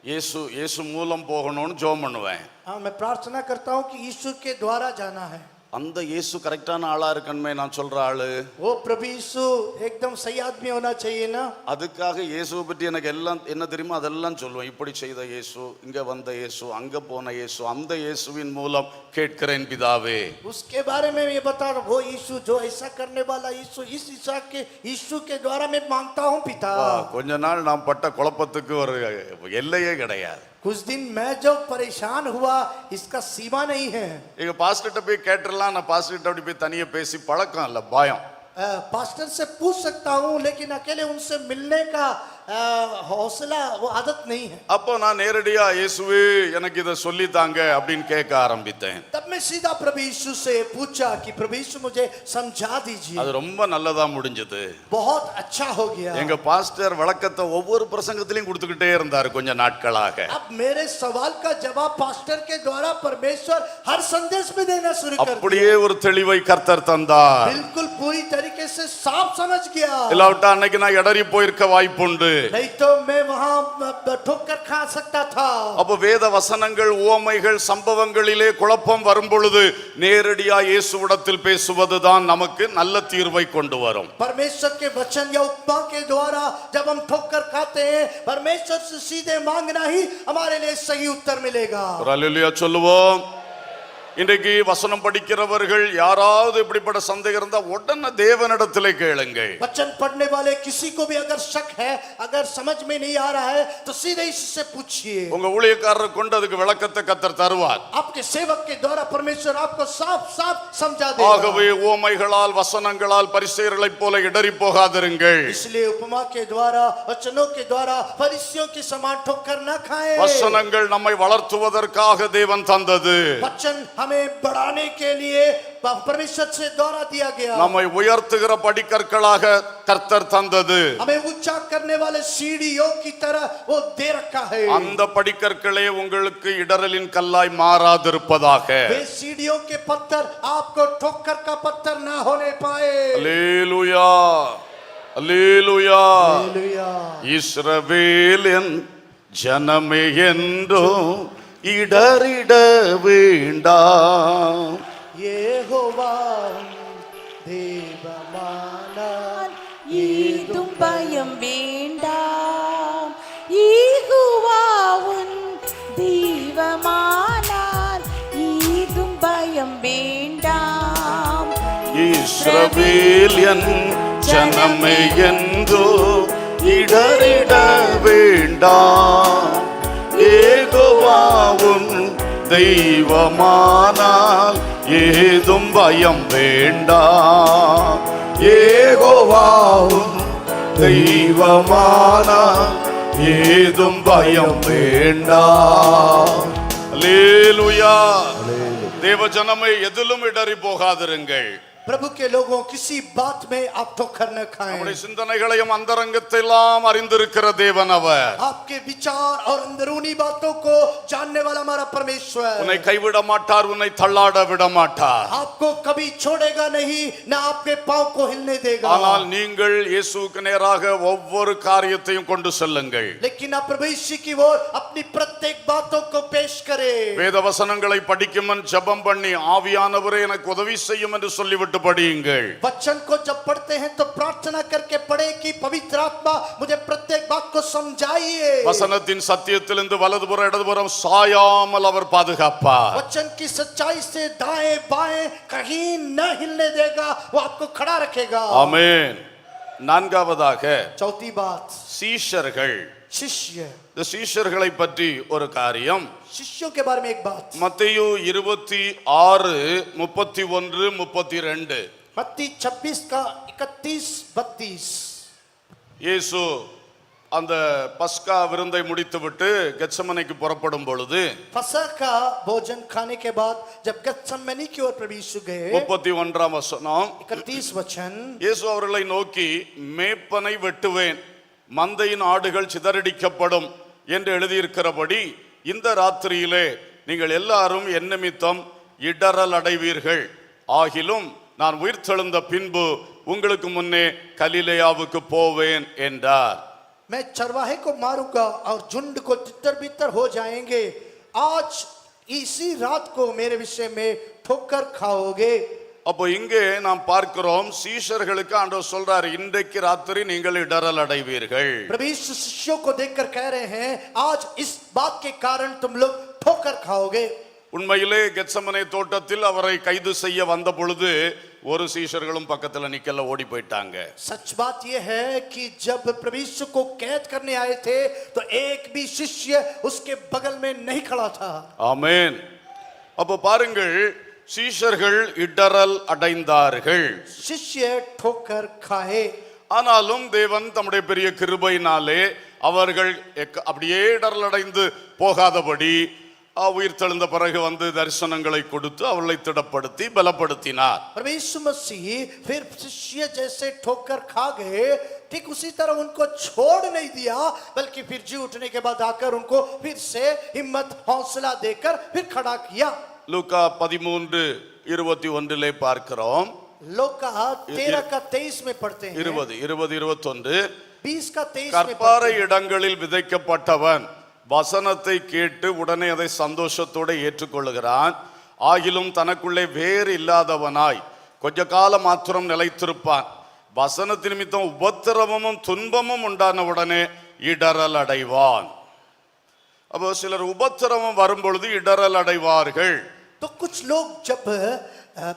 இயேசு மூலம் போகணும்னு ஜெபம் பண்ணுவேன். हाँ, मैं प्रार्थना करता हूँ कि यीशु के द्वारा जाना है। அந்த இயேசு கரெக்டான ஆளா இருக்கணுமே நான் சொல்ற ஆளு. वो प्रभु यीशु एकदम सही आदमी होना चाहिए ना। அதுக்காக இயேசுவை பற்றி எனக்கு எல்லாம் என்ன தெரியுமோ அதெல்லாம் சொல்லுவேன். இப்படி செய்த இயேசு, இங்க வந்த இயேசு, அங்க போன இயேசு, அந்த இயேசுவின் மூலம் கேட்கிறேன் பிதாவே. उसके बारे में ये बता रहा हूँ, वो यीशु जो ऐसा करने वाला यीशु, इस यीशु के द्वारा मैं मांगता हूँ पिता। கொஞ்ச நாள் நான் பட்ட குழப்பத்துக்கு ஒரு எல்லையே கிடையாது. कुछ दिन मैं जो परेशान हुआ इसका सीमा नहीं है। எங்க பாஸ்டர்ட்ட போய் கேட்டுறலாம், நான் பாஸ்டர்ட்ட அப்படி போய் தனியா பேசி பழக்கம் இல்ல, பயம். पास्टर से पूछ सकता हूँ, लेकिन अकेले उनसे मिलने का हौसला वो आदत नहीं है। அப்போ நான் நேரடியா இயேசுவே எனக்கு இதை சொல்லித்தாங்க அப்படின்னு கேட்க ஆரம்பித்தேன். तब मैं सीधा प्रभु यीशु से पूछा कि प्रभु यीशु मुझे समझा दीजिए। அது ரொம்ப நல்லதா முடிஞ்சது. बहुत अच्छा हो गया। எங்க பாஸ்டர் விளக்கத்தை ஒவ்வொரு பிரசங்கத்திலையும் கொடுத்துக்கிட்டே இருந்தார் கொஞ்ச நாட்களாக. अब मेरे सवाल का जवाब पास्टर के द्वारा परमेश्वर हर संदेश में देना शुरू कर दिया। அப்படியே ஒரு தெளிவை கர்த்தர் தந்தார். बिल्कुल पूरी तरीके से साफ समझ गया। இல்லாவிட்டா அன்னைக்கு நான் இடறி போயிருக்க வாய்ப்புண்டு. नहीं तो मैं वहां ठोकर खा सकता था। அப்ப வேத வசனங்கள் உவமைகள் சம்பவங்களிலே குழப்பம் வரும் பொழுது நேரடியா இயேசுவிடத்தில் பேசுவதுதான் நமக்கு நல்ல தீர்வை கொண்டு வரும். परमेश्वर के वचन या उपमा के द्वारा जब हम ठोकर खाते हैं परमेश्वर से सीधे मांगना ही हमारे लिए सही उत्तर मिलेगा। ஒரு அல்லேலூயா சொல்லுவோம். இன்றைக்கு வசனம் படிக்கிறவர்கள் யாராவது இப்படிப்பட்ட சந்தேகம் இருந்தா உடனே தேவனிடத்திலே கேளுங்கள். वचन पढ़ने वाले किसी को भी अगर शक है, अगर समझ में नहीं आ रहा है तो सीधे इससे पूछिए। உங்க ஊழியக்காரரை கொண்டு அதுக்கு விளக்கத்தை கர்த்தர் தருவார். आपके सेवक के द्वारा परमेश्वर आपको साफ साफ समझा देगा। ஆகவே உவமைகளால் வசனங்களால் பரிசேயர்களைப் போல இடறி போகாதிருங்கள். इसलिए उपमा के द्वारा वचनों के द्वारा फरीसियों के समान ठोकर न खाएं। வசனங்கள் நம்மை வளர்த்துவதற்காக தேவன் தந்தது. वचन हमें बढ़ाने के लिए परमेश्वर से द्वारा दिया गया। நம்மை உயர்த்துகிற படிக்கற்களாக கர்த்தர் தந்தது. हमें ऊंचा करने वाले सीढ़ियों की तरह वो दे रखा है। அந்த படிக்கற்களே உங்களுக்கு இடறலின் கல்லாய் மாறாதிருப்பதாக. वे सीढ़ियों के पत्थर आपको ठोकर का पत्थर ना होने पाए। அல்லேலூயா அல்லேலூயா. हालेलुया। இஸ்ரவேலின் ஜனமே என்றும் இடறிட வேண்டாம். यहोवा தேவமானார் ஏதும் பயம் வேண்டாம். யெகோவாவுன் தெய்வமானார் ஏதும் பயம் வேண்டாம். இஸ்ரவேலின் ஜனமே என்றும் இடறிட வேண்டாம். யெகோவாவுன் தெய்வமானால் ஏதும் பயம் வேண்டாம். யெகோவாவுன் தெய்வமானால் ஏதும் பயம் வேண்டாம். அல்லேலூயா. தேவ ஜனமே எதிலும் இடறி போகாதிருங்கள். प्रभु के लोगों किसी बात में आप ठोकर न खाएं। நம்முடைய சிந்தனைகளையும் அந்தரங்கத்தை எல்லாம் அறிந்திருக்கிற தேவன் அவர். आपके विचार और अंदरूनी बातों को जानने वाला हमारा परमेश्वर உன்னை கைவிட மாட்டார், உன்னை தள்ளாட விட மாட்டார். आपको कभी छोड़ेगा नहीं, न आपके पांव को हिलने देगा। ஆனால் நீங்கள் இயேசுவுக்கு நேராக ஒவ்வொரு காரியத்தையும் கொண்டு செல்லுங்கள். लेकिन आप प्रभु यीशु की ओर अपनी प्रत्येक बातों को पेश करें। வேத வசனங்களை படிக்கும் முன் ஜெபம் பண்ணி ஆவியானவரே எனக்கு உதவி செய்யும் என்று சொல்லிவிட்டு படியுங்கள். वचन को जब पढ़ते हैं तो प्रार्थना करके पढ़े कि पवित्र आत्मा मुझे प्रत्येक बात को समझाइए। வசனத்தின் சத்தியத்திலிருந்து வலதுபுறம் இடதுபுறம் சாயாமல் அவர் பாதுகாப்பார். वचन की सच्चाई से दाएं बाएं कहीं न हिलने देगा, वो आपको खड़ा रखेगा। ஆமென். நான்காவதாக चौथी बात, சீஷர்கள். शिष्य। இந்த சீஷர்களை பற்றி ஒரு காரியம். शिष्यों के बारे में एक बात, மத்தேயு 26:31-32. मत्ती 26 का 31-32। இயேசு அந்த பஸ்கா விருந்தை முடித்துவிட்டு கெத்சமனைக்கு புறப்படும் பொழுது फसह का भोजन खाने के बाद जब गतसमनी की ओर प्रभु यीशु गए, 31 வசனம், 31 वचन, இயேசு அவர்களை நோக்கி மேய்ப்பனை வெட்டுவேன், மந்தையின் ஆடுகள் சிதறடிக்கப்படும் என்று எழுதியிருக்கிறபடி இந்த ராத்திரியிலே நீங்கள் எல்லாரும் என் நிமித்தம் இடறல் அடைவீர்கள். ஆகிலும் நான் உயிர்த்தெழுந்த பின்பு உங்களுக்கு முன்னே கலிலேயாவுக்கு போவேன் என்றார். मैं चरवाहे को मारूंगा और झुंड को तितर बितर हो जाएंगे। आज इसी रात को मेरे विषय में ठोकर खाओगे। அப்போ இங்கே நாம் பார்க்கிறோம் சீஷர்களுக்கு ஆண்டவர் சொல்றாரு, இன்றைக்கு ராத்திரி நீங்கள் இடறல் அடைவீர்கள். प्रभु यीशु शिष्यों को देखकर कह रहे हैं आज इस बात के कारण तुम लोग ठोकर खाओगे। உண்மையிலே கெத்சமனே தோட்டத்தில் அவரை கைது செய்ய வந்த பொழுது ஒரு சீஷர்களும் பக்கத்துல நிக்கல, ஓடி போயிட்டாங்க. सच बात यह है कि जब प्रभु यीशु को कैद करने आए थे तो एक भी शिष्य उसके बगल में नहीं खड़ा था। ஆமென். அப்போ பாருங்கள், சீஷர்கள் இடறல் அடைந்தார்கள். शिष्य ठोकर खाए। ஆனாலும் தேவன் தம்முடைய பெரிய கிருபையினாலே அவர்கள் அப்படியே இடரலடைந்து போகாதபடி உயிர்த்தெழுந்த பிறகு வந்து தரிசனங்களை கொடுத்து அவளை திடப்படுத்தி பலப்படுத்தினார். प्रभु यीशु मसीह फिर शिष्य जैसे ठोकर खा गए, ठीक उसी तरह उनको छोड़ नहीं दिया, बल्कि फिर जी उठने के बाद आकर उनको फिर से हिम्मत हौसला देकर फिर खड़ा किया। லூக்கா 13:21 பார்க்கிறோம். लूका 13:23 में पढ़ते हैं। 20:21 20:23 में கற்பாறை இடங்களில் விதைக்கப்பட்டவன் வசனத்தை கேட்டு உடனே அதை சந்தோஷத்தோடு ஏற்றுக்கொள்ளுகிறான். ஆகிலும் தனக்குள்ளே வேறு இல்லாதவனாய் கொஞ்ச காலம் மாத்திரம் நிலைத்திருப்பான். வசனத்தின் நிமித்தம் உபத்திரவமும் துன்பமும் உண்டான உடனே இடரல் அடைவான். அப்போ சிலர் உபத்திரவம் வரும் பொழுது இடரல் அடைவார்கள். तो कुछ लोग जब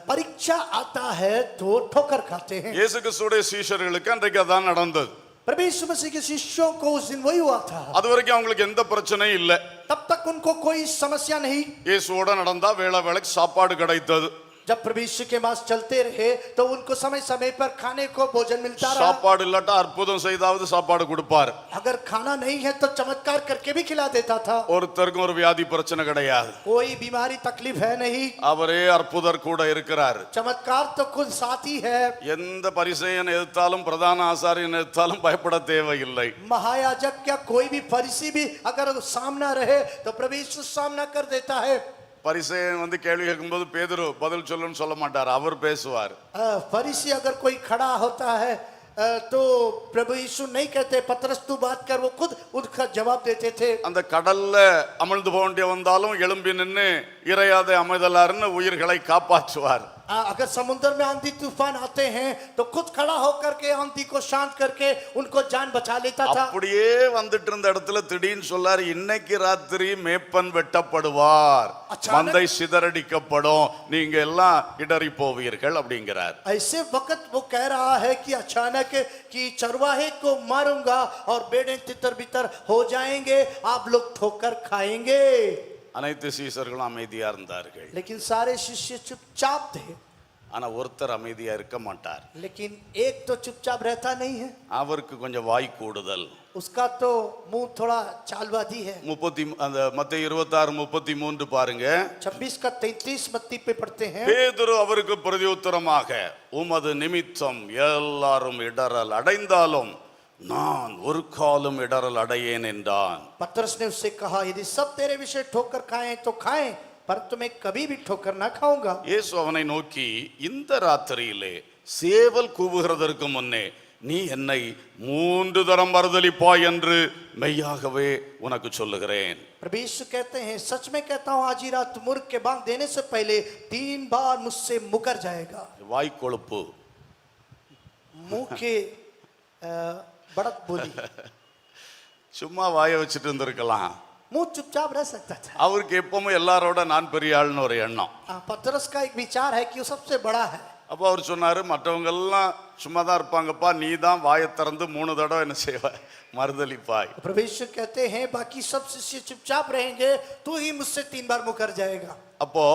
परीक्षा आता है तो ठोकर खाते हैं। இயேசு கிறிஸ்துவுடைய சீஷர்களுக்கு அன்றைக்கு அதான் நடந்தது. प्रभु यीशु मसीह के शिष्यों को उस दिन वही हुआ था। அது வரைக்கும் அவங்களுக்கு எந்த பிரச்சனையும் இல்லை. तब तक उनको कोई समस्या नहीं। இயேசுவோட நடந்தா வேளை வேளைக்கு சாப்பாடு கிடைத்தது. जब प्रभु यीशु के पास चलते रहे तो उनको समय समय पर खाने को भोजन मिलता रहा। சாப்பாடு இல்லாட்டா அற்புதம் செய்தாவது சாப்பாடு கொடுப்பார். अगर खाना नहीं है तो चमत्कार करके भी खिला देता था। ஒருத்தருக்கும் ஒரு வியாதி பிரச்சனை கிடையாது. कोई बीमारी तकलीफ है नहीं। அவரே அற்புதர் கூட இருக்கிறார். चमत्कार तो खुद साथ ही है। எந்த பரிசேயன் எதிர்த்தாலும் பிரதான ஆசாரியன் எதிர்த்தாலும் பயப்பட தேவையில்லை. महायाजक या कोई भी फरीसी भी अगर सामना रहे तो प्रभु यीशु सामना कर देता है। பரிசேயன் வந்து கேள்வி கேட்கும்போது பேதுரு பதில் சொல்லுன்னு சொல்ல மாட்டார், அவர் பேசுவார். फरीसी अगर कोई खड़ा होता है तो प्रभु यीशु नहीं कहते पतरस तू बात कर, वो खुद उसका जवाब देते थे। அந்த கடல்ல அமிழ்ந்து போக வேண்டிய வந்தாலும் எழும்பி நின்று இறையாத அமைதலார்னு உயிர்களை காப்பாற்றுவார். अगर समुद्र में आंधी तूफान आते हैं तो खुद खड़ा होकर के आंधी को शांत करके उनको जान बचा लेता था। அப்படியே வந்துட்டு இருந்த இடத்துல திடீர்னு சொல்லார், இன்னைக்கு ராத்திரி மேப்பன் வெட்டப்படுவார், மந்தை சிதறடிக்கப்படும், நீங்க எல்லாம் இடறி போவீர்கள் அப்படிங்கிறார். ऐसे वक्त वो कह रहा है कि अचानक कि चरवाहे को मारूंगा और बेड़े तितर बितर हो जाएंगे, आप लोग ठोकर खाएंगे। அனைத்து சீசர்களும் அமைதியா இருந்தார்கள். लेकिन सारे शिष्य चुपचाप थे। ஆனா ஒருத்தர் அமைதியா இருக்க மாட்டார். लेकिन एक तो चुपचाप रहता नहीं है। அவருக்கு கொஞ்சம் வாய் கூடுதல். उसका तो मुंह थोड़ा चालबाजी है। அந்த மத்தேயு 26:33 பாருங்க. 26:33 मत्ती पे पढ़ते हैं। பேதுரு அவருக்கு பிரதியுத்தரமாக, உமது நிமித்தம் எல்லாரும் இடறல் அடைந்தாலும் நான் ஒரு காலம் இடறல் அடையேன் என்றான். पतरस ने उससे कहा, यदि सब तेरे विषय ठोकर खाएं तो खाएं, पर तुम्हें कभी भी ठोकर ना खाऊंगा। இயேசு அவனை நோக்கி, இந்த ராத்திரியிலே சேவல் கூவுகிறதற்கு முன்னே நீ என்னை 3 தரம் மறுதலிப்பாய் என்று மெய்யாகவே உனக்கு சொல்லுகிறேன். प्रभु यीशु कहते हैं, सच में कहता हूं आज ही रात मुर्ग के बांग देने से पहले 3 बार मुझसे मुकर जाएगा। வாய் கொழுப்பு, मुंह के बड़क बोली। சும்மா வாயை வச்சுட்டு இருந்திருக்கலாம். मुंह चुपचाप रह सकता था। அவருக்கு எப்பவுமே எல்லாரோட நான் பெரிய ஆள்னு ஒரு எண்ணம். पतरस का एक विचार है कि वो सबसे बड़ा है। அப்போ அவர் சொன்னாரு, மற்றவங்க எல்லாம் சும்மா தான் இருப்பாங்கப்பா, நீ தான் வாயை திறந்து 3 தடவை என்ன செய்வ, மறுதலிப்பாய். प्रभु यीशु कहते हैं बाकी सब शिष्य चुपचाप रहेंगे, तू ही मुझसे 3 बार मुकर जाएगा। அப்போ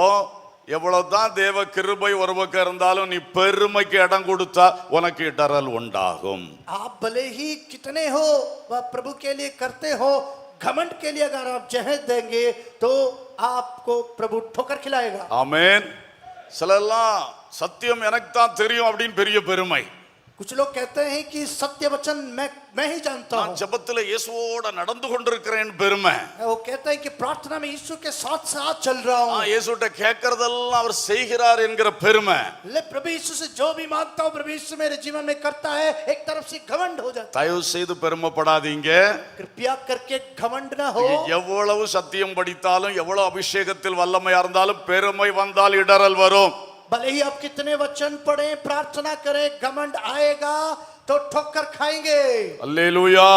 எவ்வளவுதான் தேவ கிருபை ஒரு பக்கம் இருந்தாலும் நீ பெருமைக்கு இடம் கொடுத்தா உனக்கு இடறல் உண்டாகும். आप भले ही कितने हो वह प्रभु के लिए करते हो, घमंड के लिए अगर आप जहर देंगे तो आपको प्रभु ठोकर खिलाएगा। ஆமென். சிலெல்லாம் சத்தியம் எனக்கு தான் தெரியும் அப்படின்னு பெரிய பெருமை. कुछ लोग कहते हैं कि सत्य वचन मैं ही जानता நான் हूँ। ஜெபத்துல இயேசுவோட நடந்து கொண்டிருக்கிறேன் பெருமை. वो कहते हैं कि प्रार्थना में यीशु के साथ साथ चल रहा हूँ। இயேசுட்ட கேட்கறதெல்லாம் அவர் செய்கிறார் என்கிற பெருமை. ले प्रभु यीशु से जो भी मांगता हूँ प्रभु यीशु मेरे जीवन में करता है, एक तरफ से घमंड हो जाता है। தயவு செய்து பெருமைப்படாதீங்க. कृपया करके घमंड ना हो। எவ்வளவு சத்தியம் படித்தாலும் எவ்வளவு அபிஷேகத்தில் வல்லமையா இருந்தாலும் பெருமை வந்தால் இடறல் வரும். भले ही आप कितने वचन पढ़े प्रार्थना करें, घमंड आएगा तो ठोकर खाएंगे। அல்லேலூயா.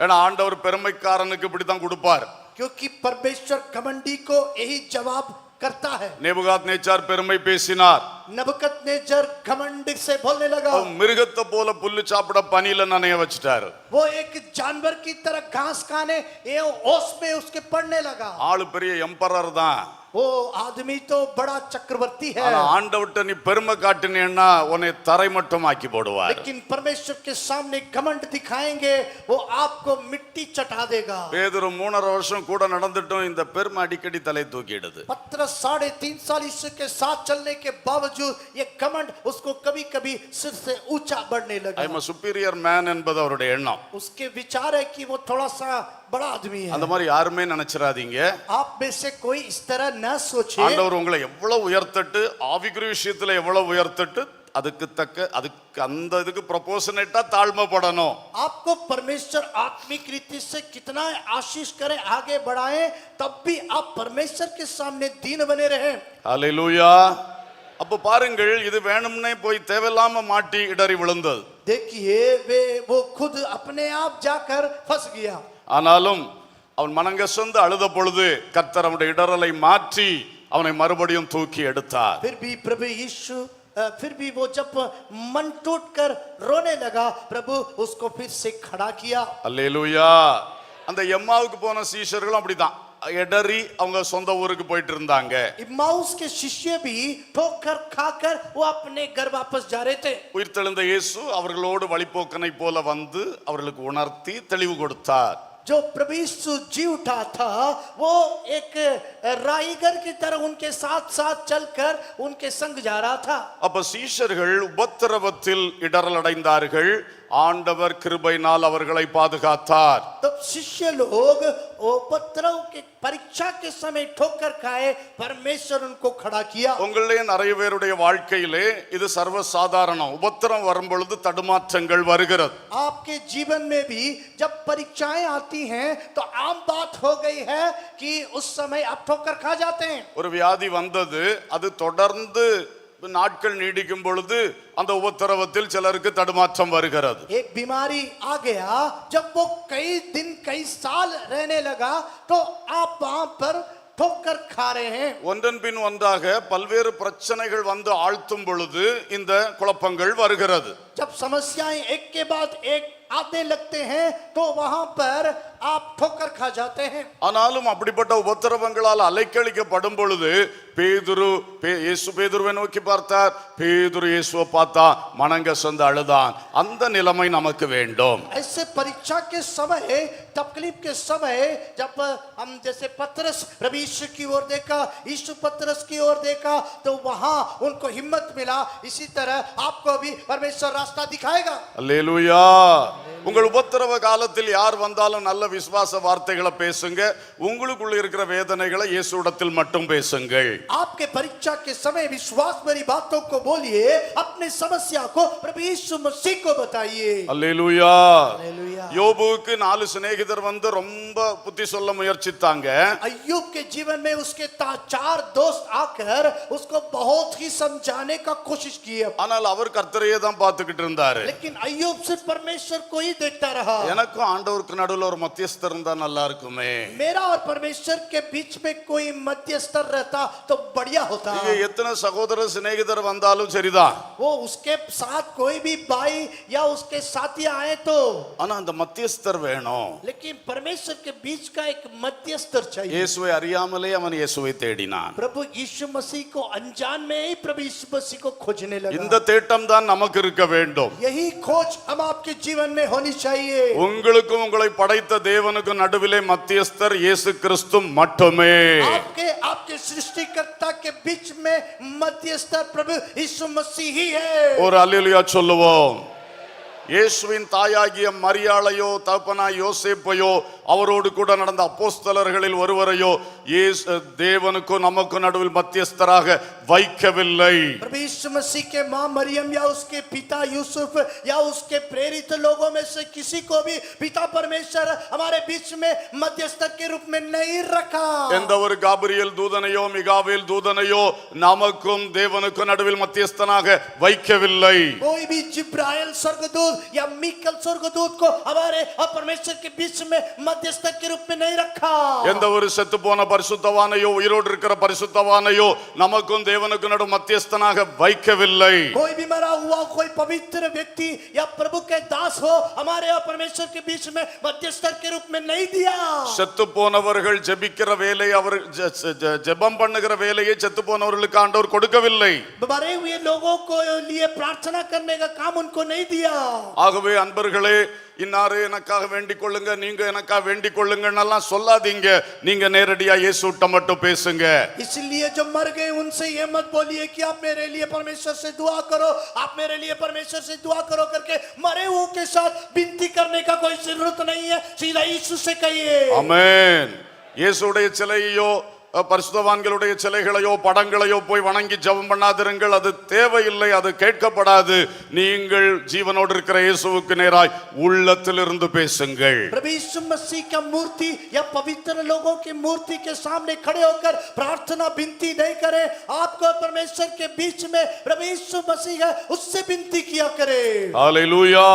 ஏன்னா ஆண்டவர் பெருமைக்காரனுக்கு இப்படித்தான் கொடுப்பார். क्योंकि परमेश्वर घमंडी को यही जवाब करता है। நேபுகாத்நேச்சார் பெருமை பேசினார். नबुकदनेस्सर घमंड से बोलने लगा। மிருகத்தை போல புல்லு சாப்பிட பனியில நனைய வச்சிட்டாரு. वो एक जानवर की तरह घास खाने ओस में उसके पड़ने लगा। ஆளு பெரிய எம்பரர் தான். वो आदमी तो बड़ा चक्रवर्ती है, ஆனா ஆண்டவர்ட்ட நீ பெருமை காட்டினேன்னா உன்னை தரைமட்டமாக்கி போடுவார். लेकिन परमेश्वर के सामने घमंड दिखाएंगे वो आपको मिट्टी चटा देगा। பேதுரு 3.5 வருஷம் கூட நடந்துட்டும் இந்த பெருமை அடிக்கடி தலை தூக்கிடுது. पत्रस 3.5 साल यीशु के साथ चलने के बावजूद ये घमंड उसको कभी कभी सिर से ऊंचा बढ़ने लगा। ஐ எம் சுப்பீரியர் மேன் என்பது அவருடைய எண்ணம். उसके विचार है कि वो थोड़ा सा बड़ा आदमी है। அந்த மாதிரி யாருமே நினைச்சிராதீங்க. आप में से कोई इस तरह न सोचे। ஆண்டவர் உங்களை எவ்வளவு உயர்த்தட்டு, ஆவிக்குரிய விஷயத்துல எவ்வளவு உயர்த்தட்டு, அதுக்கு அந்த இதுக்கு ப்ரொபோர்ஷனேட்டா தாழ்மைப்படணும். आपको परमेश्वर आत्मिक रीति से कितना आशीष करे, आगे बढ़ाए, तब भी आप परमेश्वर के सामने दीन बने रहे। ஹல்லேலூயா. அப்ப பாருங்கள், இது வேணும்னே போய் தேவையில்லாம மாட்டி இடறி விழுந்தது. देखिए वो खुद अपने आप जाकर फंस गया। ஆனாலும் அவன் மனங்கசந்து அழுத பொழுது கர்த்தர் அவனுடைய இடறலை மாற்றி அவனை மறுபடியும் தூக்கி எடுத்தார். फिर भी प्रभु यीशु फिर भी वो जब मन टूट कर रोने लगा, प्रभु उसको फिर से खड़ा किया। அல்லேலூயா. அந்த எம்மாவுக்கு போன சீஷர்களும் அப்படிதான் இடறி அவங்க சொந்த ஊருக்கு போயிட்டு இருந்தாங்க. इम्माउस के शिष्य भी ठोकर खाकर वो अपने घर वापस जा रहे थे। உயிர்த்தெழுந்த இயேசு அவர்களோடு வழிபோக்கனை போல வந்து அவர்களுக்கு உணர்த்தி தெளிவு கொடுத்தார். जो प्रभु यीशु जी उठा था वो एक राईगर की तरह उनके साथ साथ चलकर उनके संग जा रहा था। அப்ப சீஷர்கள் உபத்திரவத்தில் இடறல் அடைந்தார்கள். ஆண்டவர் கிருபையினால் அவர்களை பாதுகாத்தார். तब शिष्य लोग उपद्रव के परीक्षा के समय ठोकर खाए, परमेश्वर उनको खड़ा किया। உங்களிலே நிறைய பேருடைய வாழ்க்கையிலே இது சர்வசாதாரணம். உபத்திரம் வரும் பொழுது தடுமாற்றங்கள் வருகிறது. आपके जीवन में भी जब परीक्षाएं आती हैं तो आम बात हो गई है कि उस समय आप ठोकर खा जाते हैं। ஒரு வியாதி வந்தது, அது தொடர்ந்து நாட்கள் நீடிக்கும் பொழுது அந்த உபத்திரவத்தில் சிலருக்கு தடுமாற்றம் வருகிறது. एक बीमारी आ गया, जब वो कई दिन कई साल रहने लगा तो आप वहां पर ठोकर खा रहे हैं। ஒன்றன் பின் ஒன்றாக பல்வேறு பிரச்சனைகள் வந்து ஆழ்த்தும் பொழுது இந்த குழப்பங்கள் வருகிறது. जब समस्याएं एक के बाद एक आने लगते हैं तो वहां पर आप ठोकर खा जाते हैं। ஆனாலும் அப்படிப்பட்ட உபத்திரவங்களால் அலைக்கழிக்கப்படும் பொழுது இயேசு பேதுருவை நோக்கி பார்த்தார். பேதுரு இயேசுவை பார்த்தா மனங்கசந்து அழுதான். அந்த நிலைமை நமக்கு வேண்டும். ऐसे परीक्षा के समय, तकलीफ के समय जब हम जैसे पतरस प्रभु यीशु की ओर देखा, यीशु पतरस की ओर देखा तो वहां उनको हिम्मत मिला। इसी तरह आपको भी परमेश्वर रास्ता दिखाएगा। அல்லேலூயா. உங்கள் உபத்திரவ காலத்தில் யார் வந்தாலும் நல்ல விசுவாச வார்த்தைகளை பேசுங்க. உங்களுக்குள்ள இருக்கிற வேதனைகளை இயேசுவிடத்தில் மட்டும் பேசுங்கள். आपके परीक्षा के समय विश्वास भरी बातों को बोलिए, अपनी समस्या को प्रभु यीशु मसीह को बताइए। அல்லேலூயா. हालेलुया। யோபுவுக்கு 4 சிநேகிதர் வந்து ரொம்ப புத்தி சொல்ல முயற்சித்தாங்க. अय्यूब के जीवन में उसके 4 दोस्त आकर उसको बहुत ही समझाने का कोशिश की, ஆனால் அவர் கர்த்தரையே தான் பார்த்துக்கிட்டு இருந்தாரு. लेकिन अय्यूब सिर्फ परमेश्वर को ही देखता रहा। எனக்கும் ஆண்டவருக்கு நடுவுல ஒரு மத்தியஸ்தர் இருந்தா நல்லா இருக்குமே. मेरा और परमेश्वर के बीच में कोई मध्यस्तर रहता तो बढ़िया होता। இங்க எத்தனை சகோதர சிநேகிதர் வந்தாலும் சரிதான், वो उसके साथ कोई भी भाई या उसके साथी आए तो, ஆனா அந்த மத்தியஸ்தர் வேணும். लेकिन परमेश्वर के बीच का एक मध्यस्तर चाहिए। இயேசுவை அறியாமலே அவன் இயேசுவை தேடினான். प्रभु यीशु मसीह को अनजान में ही प्रभु यीशु मसीह को खोजने लगा। இந்த தேட்டம் தான் நமக்கு இருக்க வேண்டும். यही खोज हम आपके जीवन में होनी चाहिए। உங்களுக்கும் உங்களை படைத்த தேவனுக்கும் நடுவிலே மத்தியஸ்தர் இயேசு கிறிஸ்து மட்டுமே. आपके सृष्टिकर्ता के बीच में मध्यस्तर प्रभु यीशु मसीह ही है। ஒரு அல்லேலூயா சொல்லுவோம். இயேசுவின் தாயாகிய மரியாளையோ தகப்பனாய் யோசேப்பையோ அவரோடு கூட நடந்த அப்போஸ்தலர்களில் ஒருவரையோ தேவனுக்கும் நமக்கும் நடுவில் மத்தியஸ்தராக வைக்கவில்லை. प्रभु यीशु मसीह के मां मरियम या उसके पिता यूसुफ या उसके प्रेरित लोगों में से किसी को भी पिता परमेश्वर हमारे बीच में मध्यस्तर के रूप में नहीं रखा। எந்த ஒரு காபிரியல் தூதனையோ மிகாவேல் தூதனையோ நமக்கும் தேவனுக்கும் நடுவில் மத்தியஸ்தனாக வைக்கவில்லை. कोई भी जिब्राइल स्वर्गदूत या मीकल स्वर्गदूत को हमारे और परमेश्वर के बीच में मध्यस्थक के रूप में नहीं रखा। எந்த ஒரு செத்து போன பரிசுத்தவானையோ உயிரோடு இருக்கிற பரிசுத்தவானையோ நமக்கும் தேவனுக்கும் நடு மத்தியஸ்தனாக வைக்கவில்லை. कोई भी मरा हुआ कोई पवित्र व्यक्ति या प्रभु के दास हो हमारे और परमेश्वर के बीच में मध्यस्थक के रूप में नहीं दिया। செத்து போனவர்கள் ஜெபிக்கிற வேலை அவர் ஜெபம் பண்ணுகிற வேலையை செத்து போனவர்களுக்கு ஆண்டவர் கொடுக்கவில்லை. मरे हुए लोगों को लिए प्रार्थना करने का काम उनको नहीं दिया। ஆகவே அன்பர்களே, இன்னாரு எனக்காக வேண்டிக் கொள்ளுங்க, நீங்க எனக்காக வேண்டிக் கொள்ளுங்கன்னெல்லாம் சொல்லாதீங்க. நீங்க நேரடியா இயேசுட்ட மட்டும் பேசுங்க. इसलिए जो मर गए उनसे ये मत बोलिए कि आप मेरे लिए परमेश्वर से दुआ करो, आप मेरे लिए परमेश्वर से दुआ करो करके मरे हुओं के साथ विनती करने का कोई जरूरत नहीं है। सीधा यीशु से कहिए। ஆமென். இயேசுடைய சிலையோ பரிசுத்தவான்களுடைய சிலைகளையோ படங்களையோ போய் வணங்கி ஜெபம் பண்ணாதிருங்கள். அது தேவையில்லை, அது கேட்கப்படாது. நீங்கள் ஜீவனோடு இருக்கிற இயேசுவுக்கு நேராய் உள்ளத்திலிருந்து பேசுங்கள். प्रभु यीशु मसीह का मूर्ति या पवित्र लोगों की मूर्ति के सामने खड़े होकर प्रार्थना विनती नहीं करें। आपको परमेश्वर के बीच में प्रभु यीशु मसीह है, उससे विनती किया करें। ஹல்லேலூயா.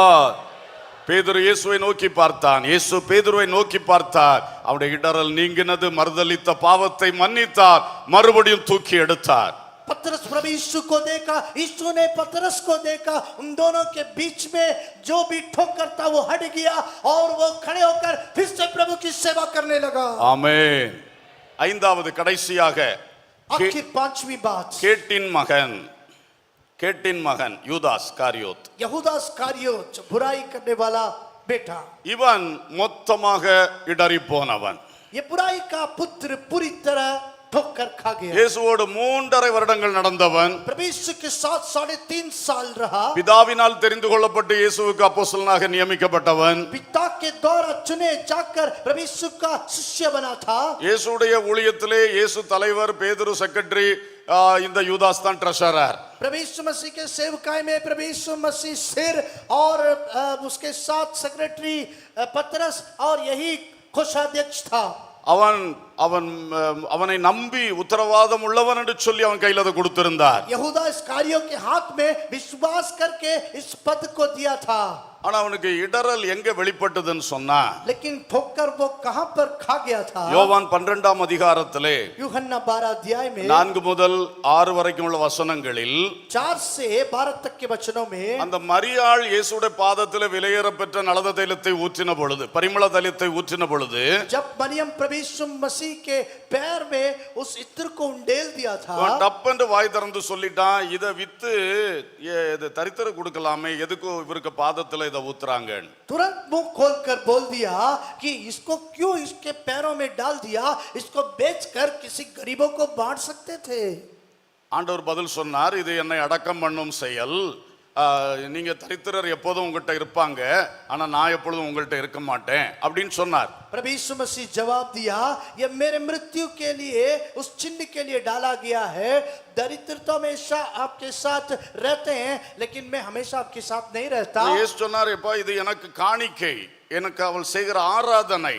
பேதுரு இயேசுவை நோக்கி பார்த்தான், இயேசு பேதுருவை நோக்கி பார்த்தார். அவருடைய இடறல் நீங்கினது, மறுதலித்த பாவத்தை மன்னித்தார், மறுபடியும் தூக்கி எடுத்தார். पतरस प्रभु यीशु को देखा, यीशु ने पतरस को देखा। उन दोनों के बीच में जो भी ठोकर था वो हट गया और वो खड़े होकर फिर से प्रभु की सेवा करने लगा। ஆமென். ஐந்தாவது கடைசியாக आखिर पांचवी बात, கேட்டின் மகன் யூதாஸ் காரியோத். यहूदा इस्करियोत, बुराई करने वाला बेटा, இவன் மொத்தமாக இடறி போனவன். ये बुराई का पुत्र पूरी तरह ठोकर खा गया। இயேசுவோடு 3.5 வருடங்கள் நடந்தவன். प्रभु यीशु के साथ 3.5 साल रहा। பிதாவினால் தெரிந்து கொள்ளப்பட்டு இயேசுவுக்கு அப்போஸ்தலனாக நியமிக்கப்பட்டவன். पिता के द्वारा चुने जाकर प्रभु यीशु का शिष्य बना था। இயேசுடைய ஊழியத்திலே இயேசு தலைவர், பேதுரு செக்ரட்டரி, இந்த யூதாஸ் தான் ட்ரெஷரர். प्रभु यीशु मसीह के सेवकाई में प्रभु यीशु मसीह सिर और उसके साथ सेक्रेटरी पतरस और यही कोषाध्यक्ष था। அவனை நம்பி உத்தரவாதம் உள்ளவன் என்று சொல்லி அவன் கையில் அதை கொடுத்திருந்தார். यहूदा इस्करियोत के हाथ में विश्वास करके इस पद को दिया था। ஆனா அவனுக்கு இடறல் எங்க வெளிப்பட்டதுன்னு சொன்னா, लेकिन ठोकर वो कहां पर खा गया था? யோவான் 12ஆம் அதிகாரத்திலே यूहन्ना 12 अध्याय में 4 முதல் 6 வரைக்கும் உள்ள வசனங்களில் 4 से 12 तक के वचनों में அந்த மரியாள் இயேசுடைய பாதத்திலே விலையேற பெற்ற நலத தைலத்தை ஊற்றின பொழுது, பரிமள தைலத்தை ஊற்றின பொழுது, जब मरियम प्रभु यीशु मसीह के पैर में उस इत्र को उंडेल दिया था, டப்பென்று வாய் திறந்து சொல்லிட்டான், இதை வித்து இது தரித்திர கொடுக்கலாமே, எதுக்கு இவருக்கு பாதத்துல இதை ஊத்துறாங்க? तुरंत मुंह खोलकर बोल दिया कि इसको क्यों इसके पैरों में डाल दिया, इसको बेचकर किसी गरीबों को बांट सकते थे। ஆண்டவர் பதில் சொன்னார், இது என்னை அடக்கம் பண்ணும் செயல். நீங்க தரித்திரர் எப்போதும் உங்கள்கிட்ட இருப்பாங்க, ஆனா நான் எப்பொழுதும் உங்கள்கிட்ட இருக்க மாட்டேன் அப்படின்னு சொன்னார். प्रभु यीशु मसीह जवाब दिया, ये मेरे मृत्यु के लिए, उस चिन्ह के लिए डाला गया है। दरिद्र तो हमेशा आपके साथ रहते हैं, लेकिन मैं हमेशा आपके साथ नहीं रहता। இயேசு சொன்னார், எப்பா இது எனக்கு காணிக்கை, எனக்கு அவள் செய்கிற ஆராதனை,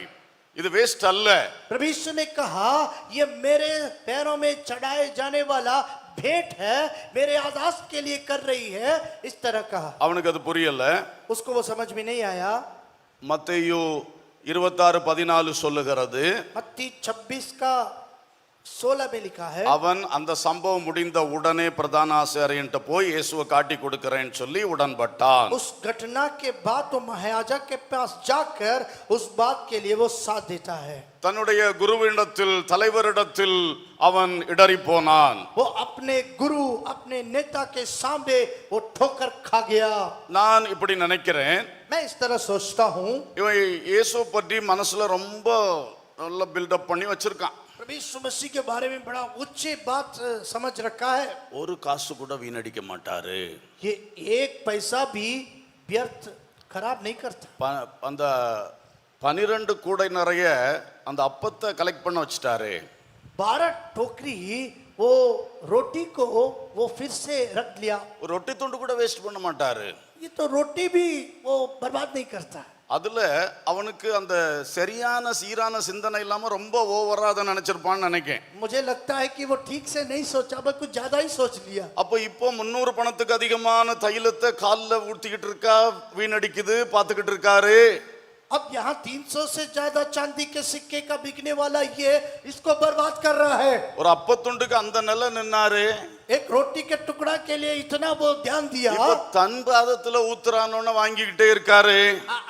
இது வேஸ்ட் அல்ல. प्रभु यीशु ने कहा, ये मेरे पैरों में चढ़ाए जाने वाला भेंट है, मेरे आदास के लिए कर रही है, इस तरह कहा। அவனுக்கு அது புரியல. उसको वो समझ में नहीं आया। மத்தேயு 26:14 சொல்லுகிறது, मत्ती 26 का 16 में लिखा है, அவன் அந்த சம்பவம் முடிந்த உடனே பிரதான ஆசாரியன்ட்ட போய் இயேசுவை காட்டி கொடுக்கிறேன்னு சொல்லி உடன்பட்டான். उस घटना के बाद तो महायाजक के पास जाकर उस बात के लिए वो साथ देता है। தன்னுடைய குருவினிடத்தில், தலைவரிடத்தில் அவன் இடறி போனான். वो अपने गुरु, अपने नेता के सामने वो ठोकर खा गया। நான் இப்படி நினைக்கிறேன், मैं इस तरह सोचता हूँ, இவன் இயேசு பற்றி மனசுல ரொம்ப நல்ல பில்டப் பண்ணி வச்சிருக்கான். प्रभु यीशु मसीह के बारे में बड़ा ऊंची बात समझ रखा है। ஒரு காசு கூட வீணடிக்க மாட்டாரு, ये एक पैसा भी व्यर्थ खराब नहीं करता। அந்த 12 கூடை நிறைய அந்த அப்பத்தை கலெக்ட் பண்ண வச்சுட்டாரு. 12 टोकरी वो रोटी को वो फिर से रख लिया। ஒரு ரொட்டி துண்டு கூட வேஸ்ட் பண்ண மாட்டாரு. ये तो रोटी भी वो बर्बाद नहीं करता। அதுல அவனுக்கு அந்த சரியான சீரான சிந்தனை இல்லாம ரொம்ப ஓவரா அதை நினைச்சிருப்பான்னு நினைக்கிறேன். मुझे लगता है कि वो ठीक से नहीं सोचा, बस कुछ ज्यादा ही सोच लिया। அப்போ இப்போ 300 பணத்துக்கு அதிகமான தைலத்தை கால்ல ஊத்திக்கிட்டு இருக்கா, வீணடிக்குது, பாத்துக்கிட்டு இருக்காரு. अब यहाँ 300 से ज्यादा चांदी के सिक्के का बिकने वाला ये इसको बर्बाद कर रहा है। ஒரு அப்பத்துண்டுக்கு அந்த நிலை நின்னாரு. एक रोटी के टुकड़ा के लिए इतना वो ध्यान दिया, இப்ப தன் பாதத்துல ஊத்துறானோன்னு வாங்கிக்கிட்டே இருக்காரு.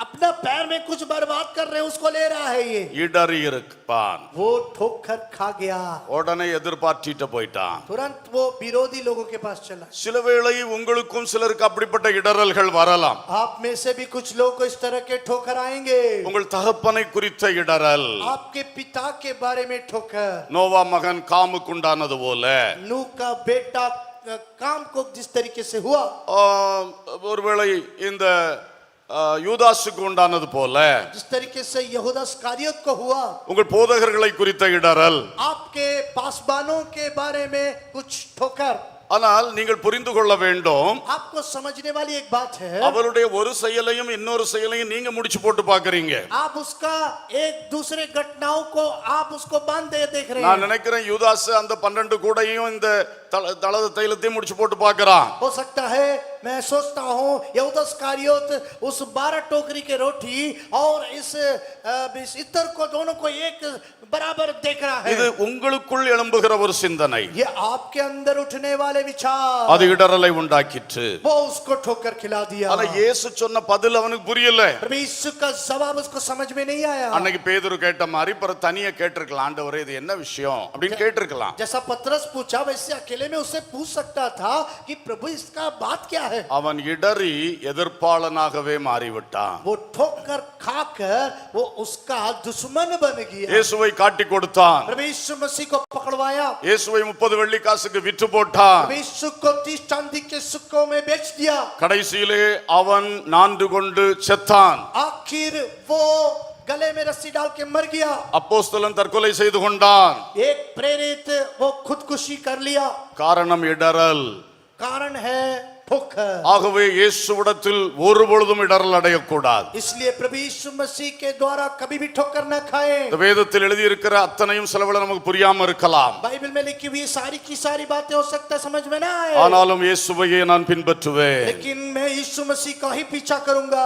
अपना पैर में कुछ बर्बाद कर रहे हैं उसको ले रहा है ये। இடறி இருப்பான். वो ठोकर खा गया, உடனே எதிர்பார்த்திட்டு போயிட்டான். तुरंत वो विरोधी लोगों के पास चला। சில வேளை உங்களுக்கும் சிலருக்கு அப்படிப்பட்ட இடறல்கள் வரலாம். आप में से भी कुछ लोग को इस तरह के ठोकर आएंगे। உங்கள் தகப்பனை குறித்த இடறல், आपके पिता के बारे में ठोकर, நோவா மகன் காமுக்கு உண்டானது போல, नूह का बेटा काम को जिस तरीके से हुआ, ஒருவேளை இந்த யூதாசுக்கு உண்டானது போல, जिस तरीके से यहूदा इस्करियोत को हुआ, உங்கள் போதகர்களை குறித்த இடறல், आपके पासबानों के बारे में कुछ ठोकर। ஆனால் நீங்கள் புரிந்து கொள்ள வேண்டும், आपको समझने वाली एक बात है, அவருடைய ஒரு செயலையும் இன்னொரு செயலையும் நீங்க முடிச்சு போட்டு பாக்குறீங்க. आप उसका एक दूसरे घटनाओं को आप उसको बांध दे देख रहे நான் हैं। நினைக்கிறேன் யூதாஸ் அந்த 12 கூடையும் இந்த தளத தைலத்தையும் முடிச்சு போட்டு பாக்குறான். हो सकता है, मैं सोचता हूँ यहूदा इस्करियोत उस 12 टोकरी के रोटी और इस इत्र को दोनों को एक बराबर देख रहा है। இது உங்களுக்குள் எழும்புகிற ஒரு சிந்தனை, ये आपके अंदर उठने वाले विचार, அது இடறலை உண்டாக்கிற்று. वो उसको ठोकर खिला दिया। ஆனா இயேசு சொன்ன பதில் அவனுக்கு புரியல. यीशु का जवाब उसको समझ में नहीं आया। அன்னைக்கு பேதுரு கேட்ட மாதிரி பிற தனியா கேட்டிருக்கலாம், ஆண்டவரே இது என்ன விஷயம் அப்படின்னு கேட்டிருக்கலாம். जैसा पतरस पूछा वैसे अकेले में उससे पूछ सकता था कि प्रभु इसका बात क्या है। அவன் இடறி எதிர்ப்பாளனாகவே மாறிவிட்டான். वो ठोकर खाकर वो उसका दुश्मन बन गया। இயேசுவை காட்டி கொடுத்தான். प्रभु यीशु मसीह को पकड़वाया। இயேசுவை 30 வெள்ளி காசுக்கு விற்று போட்டான். प्रभु यीशु को 30 चांदी के सिक्कों में बेच दिया। கடைசியிலே அவன் நான்கு கொண்டு செத்தான். आखिर वो गले में रस्सी डाल के मर गया। அப்போஸ்தலன் தற்கொலை செய்து கொண்டான். एक प्रेरित वो खुदकुशी कर लिया। காரணம் இடறல். कारण है ठोकर। ஆகவே இயேசுவிடத்தில் ஒரு பொழுதும் இடறல் அடையக்கூடாது. इसलिए प्रभु यीशु मसीह के द्वारा कभी भी ठोकर न खाए। இந்த வேதத்தில் எழுதி இருக்கிற அத்தனையும் சிலவேளை நமக்கு புரியாம இருக்கலாம். बाइबल में लिखी हुई सारी की सारी बातें हो सकता है समझ में ना आए, ஆனாலும் இயேசுவையே நான் பின்பற்றுவேன். लेकिन मैं यीशु मसीह का ही पीछा करूंगा।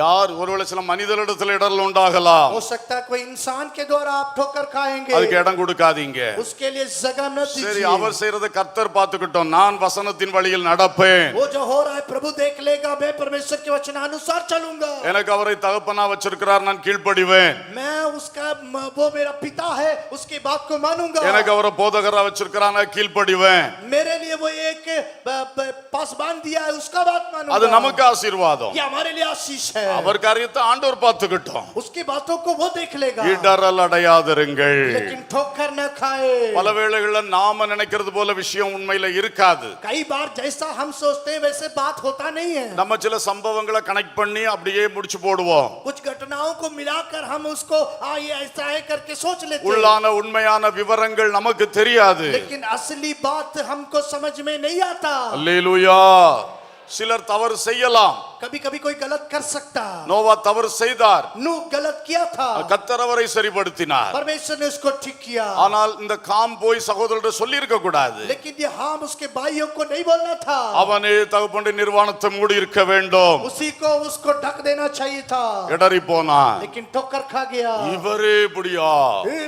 யார் ஒருவேளை சில மனிதர்களிடத்தில் இடறல் உண்டாகலாம், हो सकता है कोई इंसान के द्वारा आप ठोकर खाएंगे, அதுக்கு இடம் கொடுக்காதீங்க. उसके लिए जगह न சரி, दीजिए। அவர் செய்யறதை கர்த்தர் பார்த்துக்கிட்டோம், நான் வசனத்தின் வழியில் நடப்பேன். वो जो हो रहा है प्रभु देख लेगा, मैं परमेश्वर के वचनानुसार चलूंगा। எனக்கு அவரை தகப்பனா வச்சிருக்கிறார், நான் கீழ்ப்படிவேன். मैं उसका वो मेरा पिता है, उसकी बात को मानूंगा। எனக்கு அவரை போதகரா வச்சிருக்கிறார், நான் கீழ்ப்படிவேன். मेरे लिए वो एक पासबान दिया है, उसका बात मानूंगा। அது நமக்கு ஆசீர்வாதம். ये हमारे लिए आशीष है। அவர் காரியத்தை ஆண்டவர் பார்த்துக்கிட்டோம். उसकी बातों को वो देख लेगा, இடறல் அடையாதிருங்கள். लेकिन ठोकर न खाए। பல வேளைகள்ல நாம நினைக்கிறது போல விஷயம் உண்மையில இருக்காது. कई बार जैसा हम सोचते हैं वैसे बात होता नहीं है। நம்ம சில சம்பவங்களை கனெக்ட் பண்ணி அப்படியே முடிச்சு போடுவோம். कुछ घटनाओं को मिलाकर हम उसको ये ऐसा है करके सोच लेते हैं, உள்ளான உண்மையான விவரங்கள் நமக்கு தெரியாது. लेकिन असली बात हमको समझ में नहीं आता। அல்லேலூயா. சிலர் தவறு செய்யலாம். कभी कभी कोई गलत कर सकता। நோவா தவறு செய்தார், नूह गलत किया था, கர்த்தர் அவரை சரிப்படுத்தினார். परमेश्वर ने उसको ठीक किया। ஆனால் இந்த காம் போய் சகோதரர்கிட்ட சொல்லி இருக்க கூடாது. लेकिन ये हाम उसके भाइयों को नहीं बोलना था, அவனே தகப்பனுடைய நிர்வாணத்தை மூடி இருக்க வேண்டும். उसी को उसको ढक देना चाहिए था, இடறி போனான். लेकिन ठोकर खा गया। இவரே இப்படியா?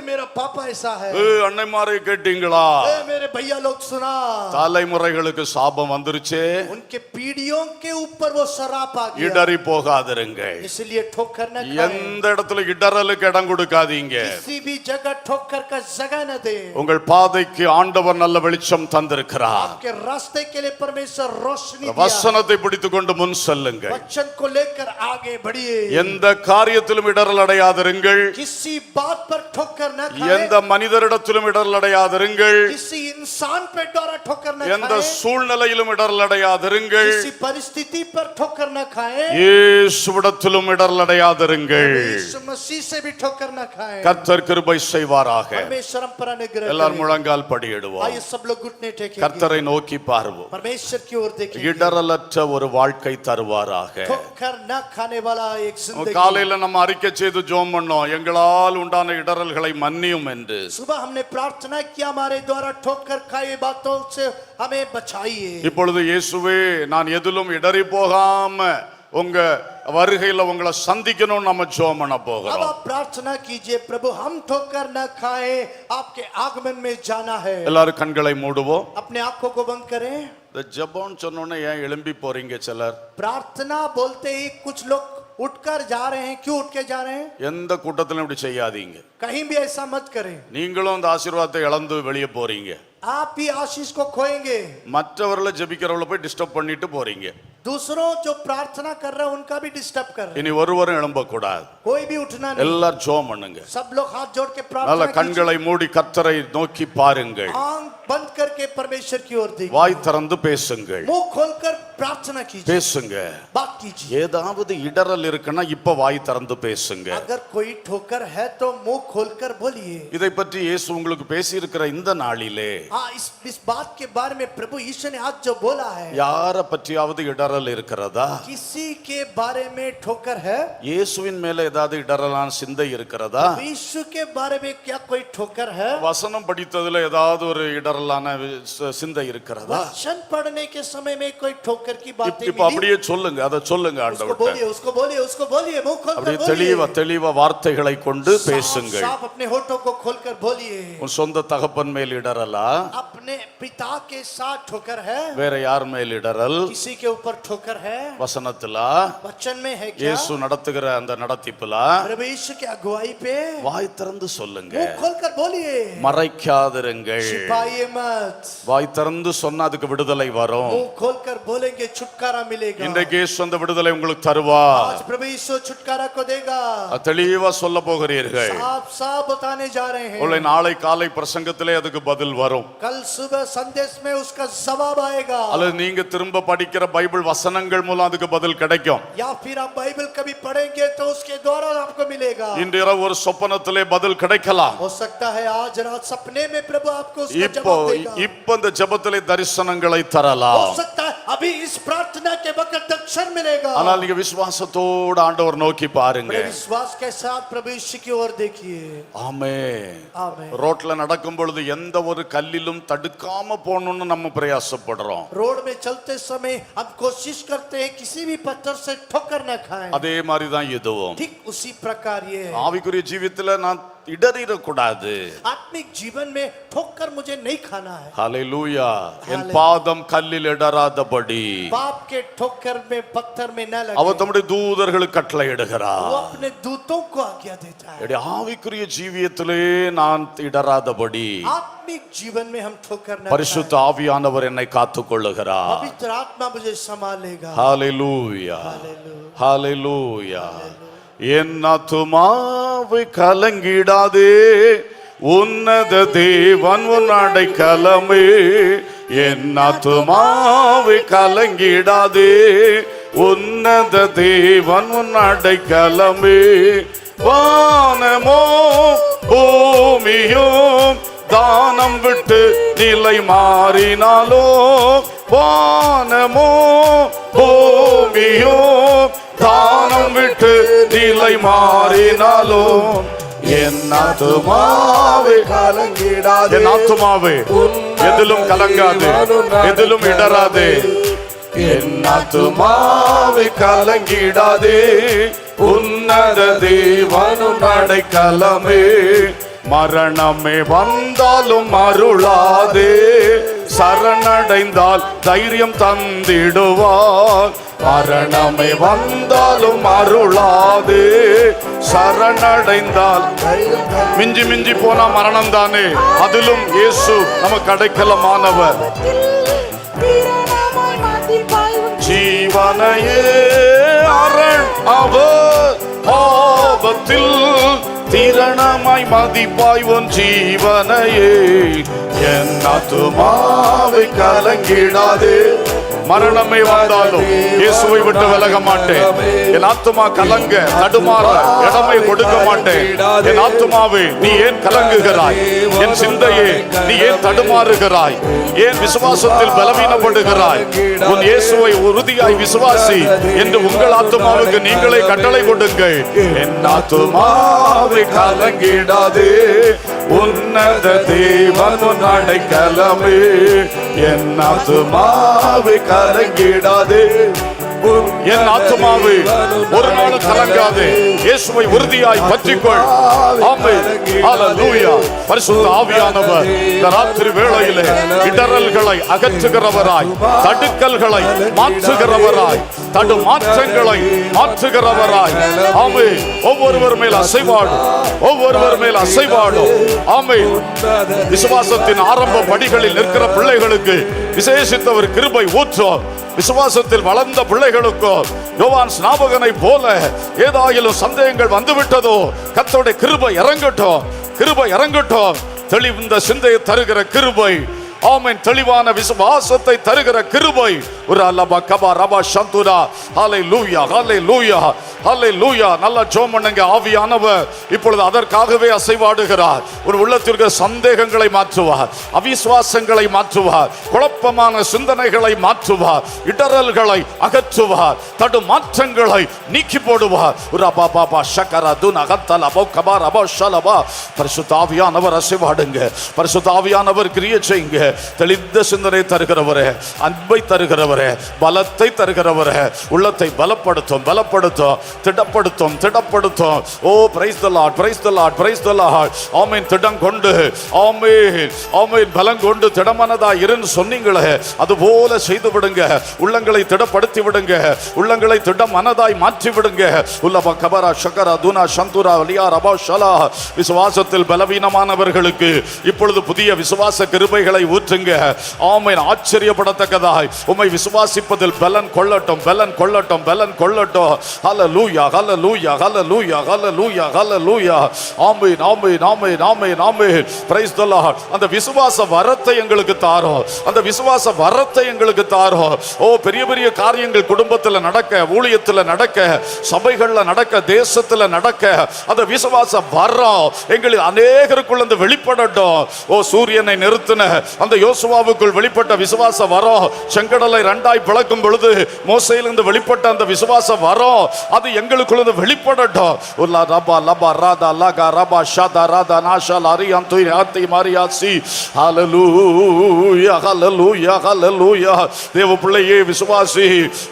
मेरा पापा ऐसा है, அன்னைமாரை கேட்டீங்களா? मेरे भैया लोग सुना, தலைமுறைகளுக்கு சாபம் வந்துருச்சே. उनके पीढ़ियों के ऊपर वो शराब आ गया। இடறி போகாதிருங்கள். इसलिए ठोकर न खाएं, எந்த இடத்துல இடறலுக்கு இடம் கொடுக்காதீங்க. किसी भी जगह ठोकर का जगह न दे। உங்கள் பாதைக்கு ஆண்டவர் நல்ல வெளிச்சம் தந்திருக்கிறார். आपके रास्ते के लिए परमेश्वर रोशनी दिया। வசனத்தை பிடித்துக் கொண்டு முன் செல்லுங்கள். वचन को लेकर आगे बढ़िए। எந்த காரியத்திலும் இடறல் அடையாதிருங்கள். किसी बात पर ठोकर न எந்த खाएं, மனிதரிடத்திலும் இடறல் அடையாதிருங்கள். किसी इंसान पे द्वारा ठोकर न எந்த खाएं, சூழ்நிலையிலும் இடறல் அடையாதிருங்கள். किसी परिस्थिति पर ठोकर न खाएं, இயேசுவிடத்திலும் இடறல் அடையாதிருங்கள். यीशु मसीह से भी ठोकर न खाएं। கர்த்தர் கிருபை செய்வாராக. परमेश्वर हम पर अनुग्रह எல்லாரும் करें। முழங்கால் படியிடுவோம். आइए सब लोग घुटने टेकेंगे, கர்த்தரை நோக்கி பார்வோம். परमेश्वर की ओर देखेंगे। இடரலற்ற ஒரு வாழ்க்கை தருவாராக. ठोकर न खाने वाला एक जिंदगी। காலையில நம்ம அறிக்கை செய்து ஜெபம் பண்ணோம், எங்களால் உண்டான இடரல்களை மன்னியும் என்று. सुबह हमने प्रार्थना किया, हमारे द्वारा ठोकर खाए बातों से हमें बचाइए। இப்பொழுது இயேசுவே, நான் எதிலும் இடறி போகாம உங்க வருகையில உங்களை சந்திக்கணும் நம்ம ஜெபம் பண்ண अब போகிறோம். आप प्रार्थना कीजिए, प्रभु हम ठोकर न खाएं, आपके आगमन में जाना है। எல்லாரும் கண்களை மூடுவோம். अपने आंखों को बंद करें। இந்த ஜெபம்னு சொன்னோன்னே ஏன் எழும்பி போறீங்க சிலர்? प्रार्थना बोलते ही कुछ लोग उठकर जा रहे हैं। क्यों उठ के जा रहे हैं? எந்த கூட்டத்திலும் இப்படி செய்யாதீங்க. कहीं भी ऐसा मत करें। நீங்களும் அந்த ஆசீர்வாதத்தை இழந்து வெளியே போறீங்க. आप ही आशीष को खोएंगे। மற்றவர்களை ஜெபிக்கிறவங்கள போய் டிஸ்டர்ப் பண்ணிட்டு போறீங்க. दूसरों जो प्रार्थना कर रहे हैं उनका भी डिस्टर्ब कर रहे हैं। இனி ஒருவரும் எழும்ப கூடாது. कोई भी उठना नहीं। எல்லாரும் ஜெபம் பண்ணுங்க. सब लोग हाथ जोड़ के நல்ல प्रार्थना कीजिए। கண்களை மூடி கர்த்தரை நோக்கி பாருங்கள். आंख बंद करके परमेश्वर की ओर देखिए। வாய் திறந்து பேசுங்கள். मुंह खोलकर प्रार्थना कीजिए। பேசுங்க. बात कीजिए। ஏதாவது இடறல் இருக்குன்னா இப்ப வாய் திறந்து பேசுங்க. अगर कोई ठोकर है तो मुंह खोलकर बोलिए। இதை பற்றி இயேசு உங்களுக்கு பேசி இருக்கிற இந்த நாளிலே हाँ, इस बात के बारे में प्रभु यीशु ने आज जो बोला है, யார பற்றியாவது இடறல் இருக்கிறதா? किसी के बारे में ठोकर है? இயேசுவின் மேல ஏதாவது இடறலான சிந்தை இருக்கிறதா? यीशु के बारे में क्या कोई ठोकर है? வசனம் படித்ததுல ஏதாவது ஒரு இடறலான சிந்தை இருக்கிறதா? वचन पढ़ने के समय में कोई ठोकर की बातें இப்ப அப்படியே சொல்லுங்க, அதை சொல்லுங்க उसको ஆண்டவர்ட்ட. बोलिए, उसको बोलिए, उसको बोलिए। मुंह खोलकर அப்படியே बोलिए। தெளிவா வார்த்தைகளை கொண்டு பேசுங்கள். साफ अपने होठों को खोलकर बोलिए। உன் சொந்த தகப்பன் மேல் இடறலா? अपने पिता के साथ ठोकर है? வேற யார் மேல் இடறல்? किसी के ऊपर ठोकर है? வசனத்திலா? वचन में है क्या? இயேசு நடத்துகிற அந்த நடத்திப்புலா? प्रभु यीशु की अगुवाई पे? வாய் திறந்து சொல்லுங்க. मुंह खोलकर बोलिए। மறைக்காதிருங்கள். छिपाइए मत। வாய் திறந்து சொன்னா அதுக்கு விடுதலை வரும். मुंह खोलकर बोलेंगे, छुटकारा मिलेगा। இன்றைக்கு இயேசு அந்த விடுதலை உங்களுக்கு தருவார். आज प्रभु यीशु छुटकारा को देगा। தெளிவா சொல்ல போகிறீர்கள். साफ साफ बताने जा रहे हैं। உங்களை நாளை காலை பிரசங்கத்திலே அதுக்கு பதில் வரும். कल सुबह संदेश में उसका जवाब आएगा। அல்லது நீங்க திரும்ப படிக்கிற பைபிள் வசனங்கள் மூலம் அதுக்கு பதில் கிடைக்கும். या फिर आप बाइबल कभी पढ़ेंगे तो उसके द्वारा आपको मिलेगा। இன்று இரவு ஒரு சொப்பனத்திலே பதில் கிடைக்கலாம். हो सकता है आज रात सपने में प्रभु आपको उसका இப்போ जवाब देगा। இப்போ இந்த ஜெபத்திலே தரிசனங்களை हो தரலாம். सकता है अभी इस प्रार्थना के वक्त दर्शन मिलेगा। ஆனால் நீங்க விசுவாசத்தோடு ஆண்டவர் நோக்கி பாருங்க. बड़े विश्वास के साथ प्रभु यीशु की ओर देखिए। ஆமென். आमीन। ரோட்ல நடக்கும் பொழுது எந்த ஒரு கல்லிலும் தடுக்காம போகணும்னு நம்ம பிரயாசப்படுறோம். रोड में चलते समय हम कोशिश करते हैं किसी भी पत्थर से ठोकर न खाएं। அதே மாதிரி தான் இதுவும். ठीक उसी प्रकार ये है। ஆவிக்குரிய ஜீவியத்துல நான் இடறிடக்கூடாது. आत्मिक जीवन में ठोकर मुझे नहीं खाना है। ஹalleluya. என் பாதம் கல்லில் இடராதபடி पाप के ठोकर में पत्थर में न लगे। அவர் தம்முடைய தூதர்களுக்கு கட்டளை இடுகிறார். वो अपने दूतों को आज्ञा देता है। என்னுடைய ஆவிக்குரிய ஜீவியத்திலே நான் இடராதபடி आत्मिक जीवन में हम ठोकर न பரிசுத்த ஆவியானவர் என்னை காத்துக் கொள்ளுகிறார். पवित्र आत्मा मुझे संभालेगा। ஹalleluya. ஹalleluya. என் ஆத்துமாவை கலங்கிடாதே, உன்னத தேவன் உன் அடைக்கலமே. என் ஆத்துமாவை கலங்கிடாதே, உன்னத தேவன் உன் அடைக்கலமே. வானமோ பூமியோ தானம் விட்டு நிலை மாறினாலோ, வானமோ பூமியோ தானம் விட்டு நிலை மாறினாலோ, என் ஆத்துமாவே கலங்கிடாதே, என் ஆத்துமாவே எதிலும் கலங்காது, எதிலும் இடராதே. என் ஆத்துமாவே கலங்கிடாதே, உன்னத தேவனும் அடைக்கலமே. மரணமே வந்தாலும் அருளாதே, சரணடைந்தால் தைரியம் தந்திடுவார். மரணமே வந்தாலும் அருளாதே, சரணடைந்தால் மிஞ்சி மிஞ்சி போனா மரணம் தானே, அதிலும் இயேசு நமக்கு அடைக்கலமானவர். ஜீவனையே அரண் அவர், ஆபத்தில் திரணமாய் மதிப்பாய் உன் ஜீவனையே. என் ஆத்துமாவை கலங்கிடாதே, மரணமே வந்தாலும் இயேசுவை விட்டு விலக மாட்டேன். என் ஆத்துமா கலங்க தடுமாற இடமே கொடுக்க மாட்டேன். என் ஆத்துமாவே நீ ஏன் கலங்குகிறாய்? என் சிந்தையே நீ ஏன் தடுமாறுகிறாய்? ஏன் விசுவாசத்தில் பலவீனப்படுகிறாய்? உன் இயேசுவை உறுதியாய் விசுவாசி என்று உங்கள் ஆத்துமாவுக்கு நீங்களே கட்டளை கொடுங்கள். என் ஆத்துமாவை கலங்கிடாதே, உன்னத தேவன் உன் அடைக்கலமே. என் ஆத்துமாவை கலங்கிடாதே, என் ஆத்துமாவே ஒரு நாள் கலங்காதே, இயேசுவை உறுதியாய் பற்றிக்கொள். ஆமென். ஹalleluya. பரிசுத்த ஆவியானவர் இந்த ராத்திரி வேளையிலே இடறல்களை அகற்றுகிறவராய், தடுக்கல்களை மாற்றுகிறவராய், தடுமாற்றங்களை மாற்றுகிறவராய். ஆமென். ஒவ்வொருவர் மேல் அசைவாடும், ஒவ்வொருவர் மேல் அசைவாடும். ஆமென். விசுவாசத்தின் ஆரம்ப படிகளில் நிற்கிற பிள்ளைகளுக்கு விசேஷித்தவர் கிருபை ஊற்றும். விசுவாசத்தில் வளர்ந்த பிள்ளைகளுக்கோ யோவான் ஸ்நாபகனை போல ஏதாயிலும் சந்தேகங்கள் வந்துவிட்டதோ, கர்த்தருடைய கிருபை இறங்கட்டும், கிருபை இறங்கட்டும். தெளிந்த சிந்தையை தருகிற கிருபை. ஆமென். தெளிவான விசுவாசத்தை தருகிற கிருபை. ஒரு அல்லபா கபா ரபா சந்துரா. ஹalleluya, ஹalleluya, ஹalleluya. நல்லா ஜெபம் பண்ணுங்க. ஆவியானவர் இப்பொழுது அதற்காகவே அசைவாடுகிறார். ஒரு உள்ளத்திற்கு சந்தேகங்களை மாற்றுவார், அவிசுவாசங்களை மாற்றுவார், குழப்பமான சிந்தனைகளை மாற்றுவார், இடறல்களை அகற்றுவார், தடுமாற்றங்களை நீக்கி போடுவார். ஒரு அப்பா பாபா ஷக்கரா துனா கத்தல போ கபா ரபா ஷலபா. பரிசுத்த ஆவியானவர் அசைவாடுங்க, பரிசுத்த ஆவியானவர் கிரியை செய்யுங்க. தெளிந்த சிந்தனை தருகிறவரே, அன்பை தருகிறவரே, பலத்தை தருகிறவரே, உள்ளத்தை பலப்படுத்தும், பலப்படுத்தும், திடப்படுத்தும், திடப்படுத்தும். O praise the Lord, praise the Lord, praise the Lord. Amen. திடம் கொண்டு, ஆமென், ஆமென், பலம் கொண்டு திடமனதா இருன்னு சொன்னீங்களே, அதுபோல செய்து விடுங்க. உள்ளங்களை திடப்படுத்தி விடுங்க, உள்ளங்களை திடமனதாய் மாற்றி விடுங்க. உல்லப கபரா ஷக்கரா துனா சந்துரா லியா ரபா ஷலா. விசுவாசத்தில் பலவீனமானவர்களுக்கு இப்பொழுது புதிய விசுவாச கிருபைகளை ஊற்றுங்க. ஆமென். ஆச்சரியப்படத்தக்கதாய் உம்மை விசுவாசிப்பதில் பலன் கொள்ளட்டும், பலன் கொள்ளட்டும், பலன் கொள்ளட்டும். Hallelujah, hallelujah, hallelujah, hallelujah, hallelujah. Amen, amen, amen, amen, amen. Praise the Lord. அந்த விசுவாச வரத்தை எங்களுக்கு தாரும், அந்த விசுவாச வரத்தை எங்களுக்கு தாரும். ஓ பெரிய பெரிய காரியங்கள் குடும்பத்தில் நடக்க, ஊழியத்தில் நடக்க, சபைகளில் நடக்க, தேசத்தில் நடக்க, அந்த விசுவாச வரம் எங்களுக்கு அநேகருக்குள்ள அந்த வெளிப்படட்டும். ஓ சூரியனை நிறுத்தின அந்த யோசுவாவுக்குள் வெளிப்பட்ட விசுவாச வரம், செங்கடலை இரண்டாய் பிளக்கும் பொழுது மோசேயிலிருந்து வெளிப்பட்ட அந்த விசுவாச வரம், அது எங்களுக்குள்ள வெளிப்படட்டும். உல்லா ரபா லபா ராதா லகா ரபா ஷதா ராதா நாஷா லாரி அந்துய் ஆத்தி மாரியாசி. ஹalleluya, ஹalleluya, ஹalleluya. தேவ பிள்ளையே விசுவாசி,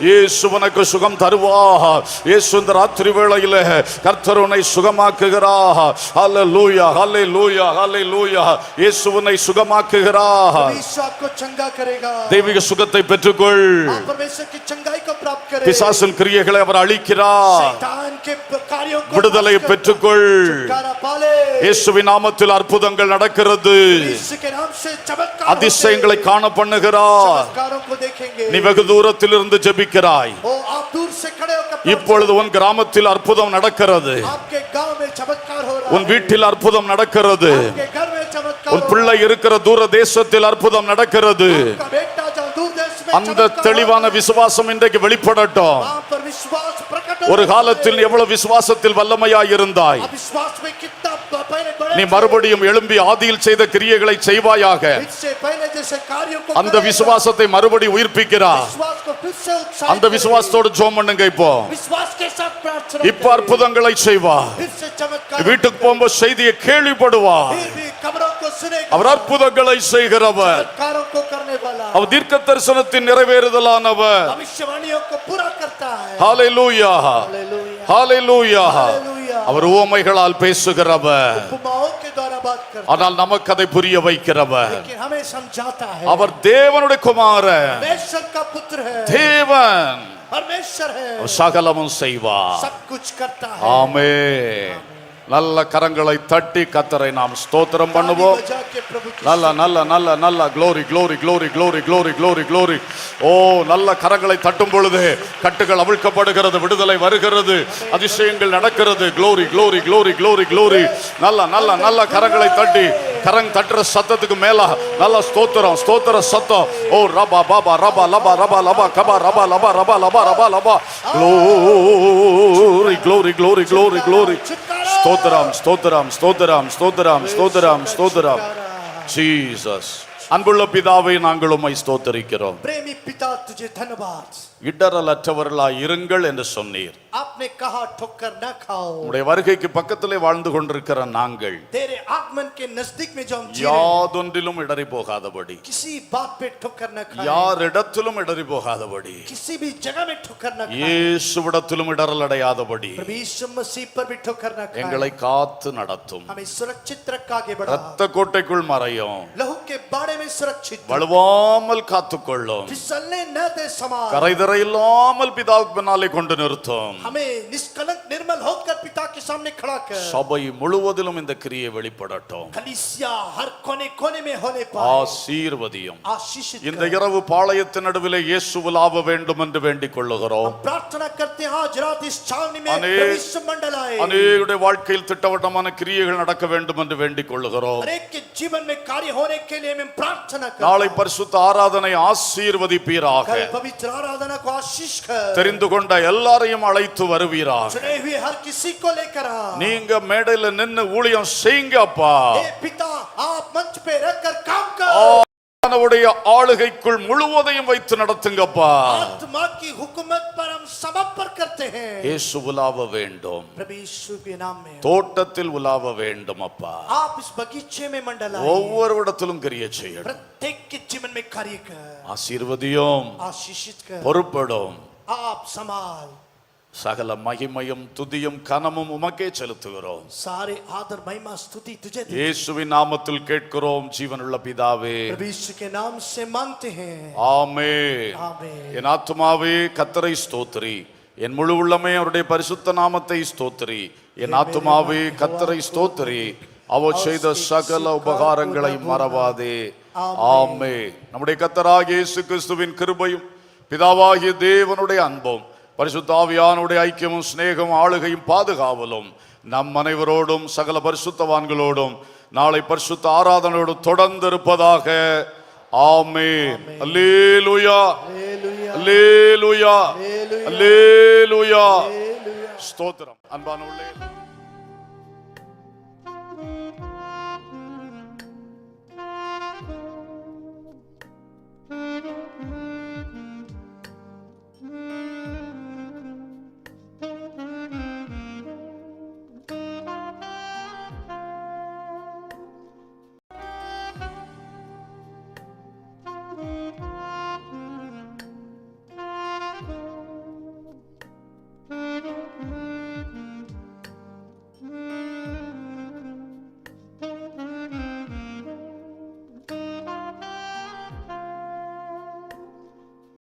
இயேசு உனக்கு சுகம் தருவார். இயேசு இந்த ராத்திரி வேளையிலே கர்த்தர் உன்னை சுகமாக்குகிறார். ஹalleluya, ஹalleluya, ஹalleluya. இயேசு உன்னை சுகமாக்குகிறார். परमेश्वर आपको चंगा करेगा। தெய்வீக சுகத்தை பெற்றுக்கொள். आप परमेश्वर की चंगाई को प्राप्त करें। பிசாசின் கிரியைகளை அவர் அழிக்கிறார். शैतान के कार्यों को விடுதலை பெற்றுக்கொள். छुटकारा पाले। இயேசுவின் நாமத்தில் அற்புதங்கள் நடக்கிறது. यीशु के नाम से चमत्कार அதிசயங்களை காண பண்ணுகிறார். चमत्कारों को देखेंगे। நீ வெகு தூரத்தில் இருந்து ஜெபிக்கிறாய். ओ आप दूर से खड़े होकर இப்பொழுது உன் கிராமத்தில் அற்புதம் நடக்கிறது. आपके गांव में चमत्कार हो रहा உன் வீட்டில் அற்புதம் நடக்கிறது. है। आपके घर में चमत्कार உன் பிள்ளை இருக்கிற தூர தேசத்தில் அற்புதம் நடக்கிறது. आपका बेटा जहाँ दूर देश में அந்த தெளிவான விசுவாசம் இன்றைக்கு வெளிப்படட்டும். वहाँ पर विश्वास प्रकट ஒரு காலத்தில் எவ்வளவு விசுவாசத்தில் வல்லமையாய் இருந்தாய், अब विश्वास में कितना पहले बड़े நீ மறுபடியும் எழும்பி ஆதியில் செய்த கிரியைகளை செய்வாயாக. इससे पहले जैसे कार्यों को அந்த விசுவாசத்தை மறுபடி உயிர்ப்பிக்கிறார். विश्वास को फिर से उत्साहित அந்த விசுவாசத்தோடு ஜெபம் பண்ணுங்க. இப்போ विश्वास के साथ प्रार्थना இப்ப அற்புதங்களை செய்வார். फिर से चमत्कार வீட்டுக்கு போகும்போது செய்தியை கேள்விப்படுவார். फिर भी खबरों को सुनेगा। அவர் அற்புதங்களை செய்கிறவர். चमत्कारों को करने वाला அவர் தீர்க்க தரிசனத்தின் நிறைவேறுதலானவர். भविष्यवाणियों को पूरा करता है। ஹalleluya, हालेलुया ஹalleluya. हालेलुया। அவர் உவமைகளால் பேசுகிறவர், उपमाओं के द्वारा बात करता ஆனால் நமக்கு அதை புரிய வைக்கிறவர். है, लेकिन हमें समझाता है। அவர் தேவனுடைய குமாரன், परमेश्वर का पुत्र है, தேவன். परमेश्वर है, அவர் சகலமும் செய்வார். सब कुछ करता है। ஆமென். நல்ல கரங்களை தட்டி கர்த்தரை நாம் ஸ்தோத்திரம் ताली பண்ணுவோம். बजा के प्रभु की நல்ல நல்ல நல்ல நல்ல glory glory glory glory glory glory glory. ஓ நல்ல கரங்களை தட்டும் பொழுது கட்டுகள் அவிழ்க்கப்படுகிறது, விடுதலை வருகிறது, அதிசயங்கள் நடக்கிறது. glory glory glory glory glory. நல்ல நல்ல நல்ல கரங்களை தட்டி, கரங் தட்டுற சத்தத்துக்கு மேல நல்ல ஸ்தோத்திரம், ஸ்தோத்திர சத்தம். ஓ ரபா பாபா ரபா லபா ரபா லபா கபா ரபா லபா ரபா லபா ரபா லபா. glory glory glory glory glory. ஸ்தோத்திரம் ஸ்தோத்திரம் ஸ்தோத்திரம் ஸ்தோத்திரம் ஸ்தோத்திரம் ஸ்தோத்திரம். ஜீசஸ். அன்புள்ள பிதாவை நாங்கள் உம்மை ஸ்தோத்திரிக்கிறோம். प्रेमी पिता तुझे धन्यवाद। இடரலற்றவர்களாய் இருங்கள் என்று சொன்னீர். आपने आपने कहा ठोकर न खाओ। உம்முடைய வருகைக்கு பக்கத்திலே வாழ்ந்து கொண்டிருக்கிற நாங்கள் तेरे आगमन के नजदीक में जो हम जी रहे हैं, யாதொன்றிலும் இடறி போகாதபடி, किसी बात पे ठोकर न खाएं, யாரிடத்திலும் இடறி போகாதபடி, किसी भी जगह में ठोकर न खाएं, இயேசுவிடத்திலும் இடறல் அடையாதபடி प्रभु यीशु मसीह पर भी ठोकर न खाएं, எங்களை காத்து நடத்தும். हमें सुरक्षित रख आगे बढ़ा, இரத்த கோட்டைக்குள் மறையும், लहू के बाड़े में सुरक्षित, வலுவாமல் காத்துக்கொள்ளும், फिसलने न दे समान, கரைதரை இல்லாமல் பிதாவுக்கு பின்னாலே கொண்டு நிறுத்தும். हमें निष्कलंक निर्मल होकर पिता के सामने खड़ा कर, சபை முழுவதிலும் இந்த கிரியை வெளிப்படட்டும். कलीसिया हर कोने कोने में होने पाए, ஆசீர்வதியும். आशीषित இந்த कर। இரவு பாளையத்தின் நடுவிலே இயேசு உலாவ வேண்டும் என்று வேண்டிக் கொள்ளுகிறோம். हम प्रार्थना करते हैं आज रात इस छावनी में अनेक- प्रभु यीशु मंडल आए, அநேகருடைய வாழ்க்கையில் திட்டவட்டமான கிரியைகள் நடக்க வேண்டும் என்று வேண்டிக் கொள்ளுகிறோம். हर एक के जीवन में कार्य होने के लिए हम प्रार्थना நாளை करते हैं। பரிசுத்த ஆராதனை ஆசீர்வதிப்பீராக. कल पवित्र आराधना को आशीष कर, தெரிந்து கொண்ட எல்லாரையும் அழைத்து வருவீராக. चुने हुए हर किसी को लेकर आ। நீங்க மேடையில நின்னு ஊழியம் செய்யுங்க அப்பா. हे पिता, आप मंच पे रखकर काम कर, ஆண்டவருடைய ஆளுகைக்குள் முழுவதையும் வைத்து நடத்துங்கப்பா. आत्मा की हुकूमत पर हम समर्पण करते हैं। இயேசு உலாவ வேண்டும், प्रभु यीशु के नाम में தோட்டத்தில் உலாவ வேண்டும் அப்பா. आप इस बगीचे में मंडल आए, ஒவ்வொரு இடத்திலும் கிரியை செய்யணும். प्रत्येक के जीवन में कार्य कर, ஆசீர்வதியும், आशीषित कर, பொறுப்படும். आप संभाल। சகல மகிமையும் துதியும் கனமும் உமக்கே செலுத்துகிறோம். सारे आदर महिमा स्तुति तुझे दे, இயேசுவின் நாமத்தில் கேட்கிறோம் ஜீவனுள்ள பிதாவே, प्रभु यीशु के नाम से मांगते हैं, ஆமென். आमीन। என் ஆத்துமாவே கர்த்தரை ஸ்தோத்திரி, என் முழு உள்ளமே அவருடைய பரிசுத்த நாமத்தை ஸ்தோத்திரி. என் ஆத்துமாவே கர்த்தரை ஸ்தோத்திரி, அவர் செய்த சகல உபகாரங்களை மறவாதே. ஆமென். நம்முடைய கர்த்தராகிய இயேசு கிறிஸ்துவின் கிருபையும் பிதாவாகிய தேவனுடைய அன்பும் பரிசுத்த ஆவியானுடைய ஐக்கியமும் சிநேகமும் ஆளுகையும் பாதுகாவலும் நம் அனைவரோடும் சகல பரிசுத்தவான்களோடும் நாளை பரிசுத்த ஆராதனையோடும் தொடர்ந்து இருப்பதாக. ஆமென். அல்லேலூயா, அல்லேலூயா, அல்லேலூயா. ஸ்தோத்திரம். அன்பான உள்ளே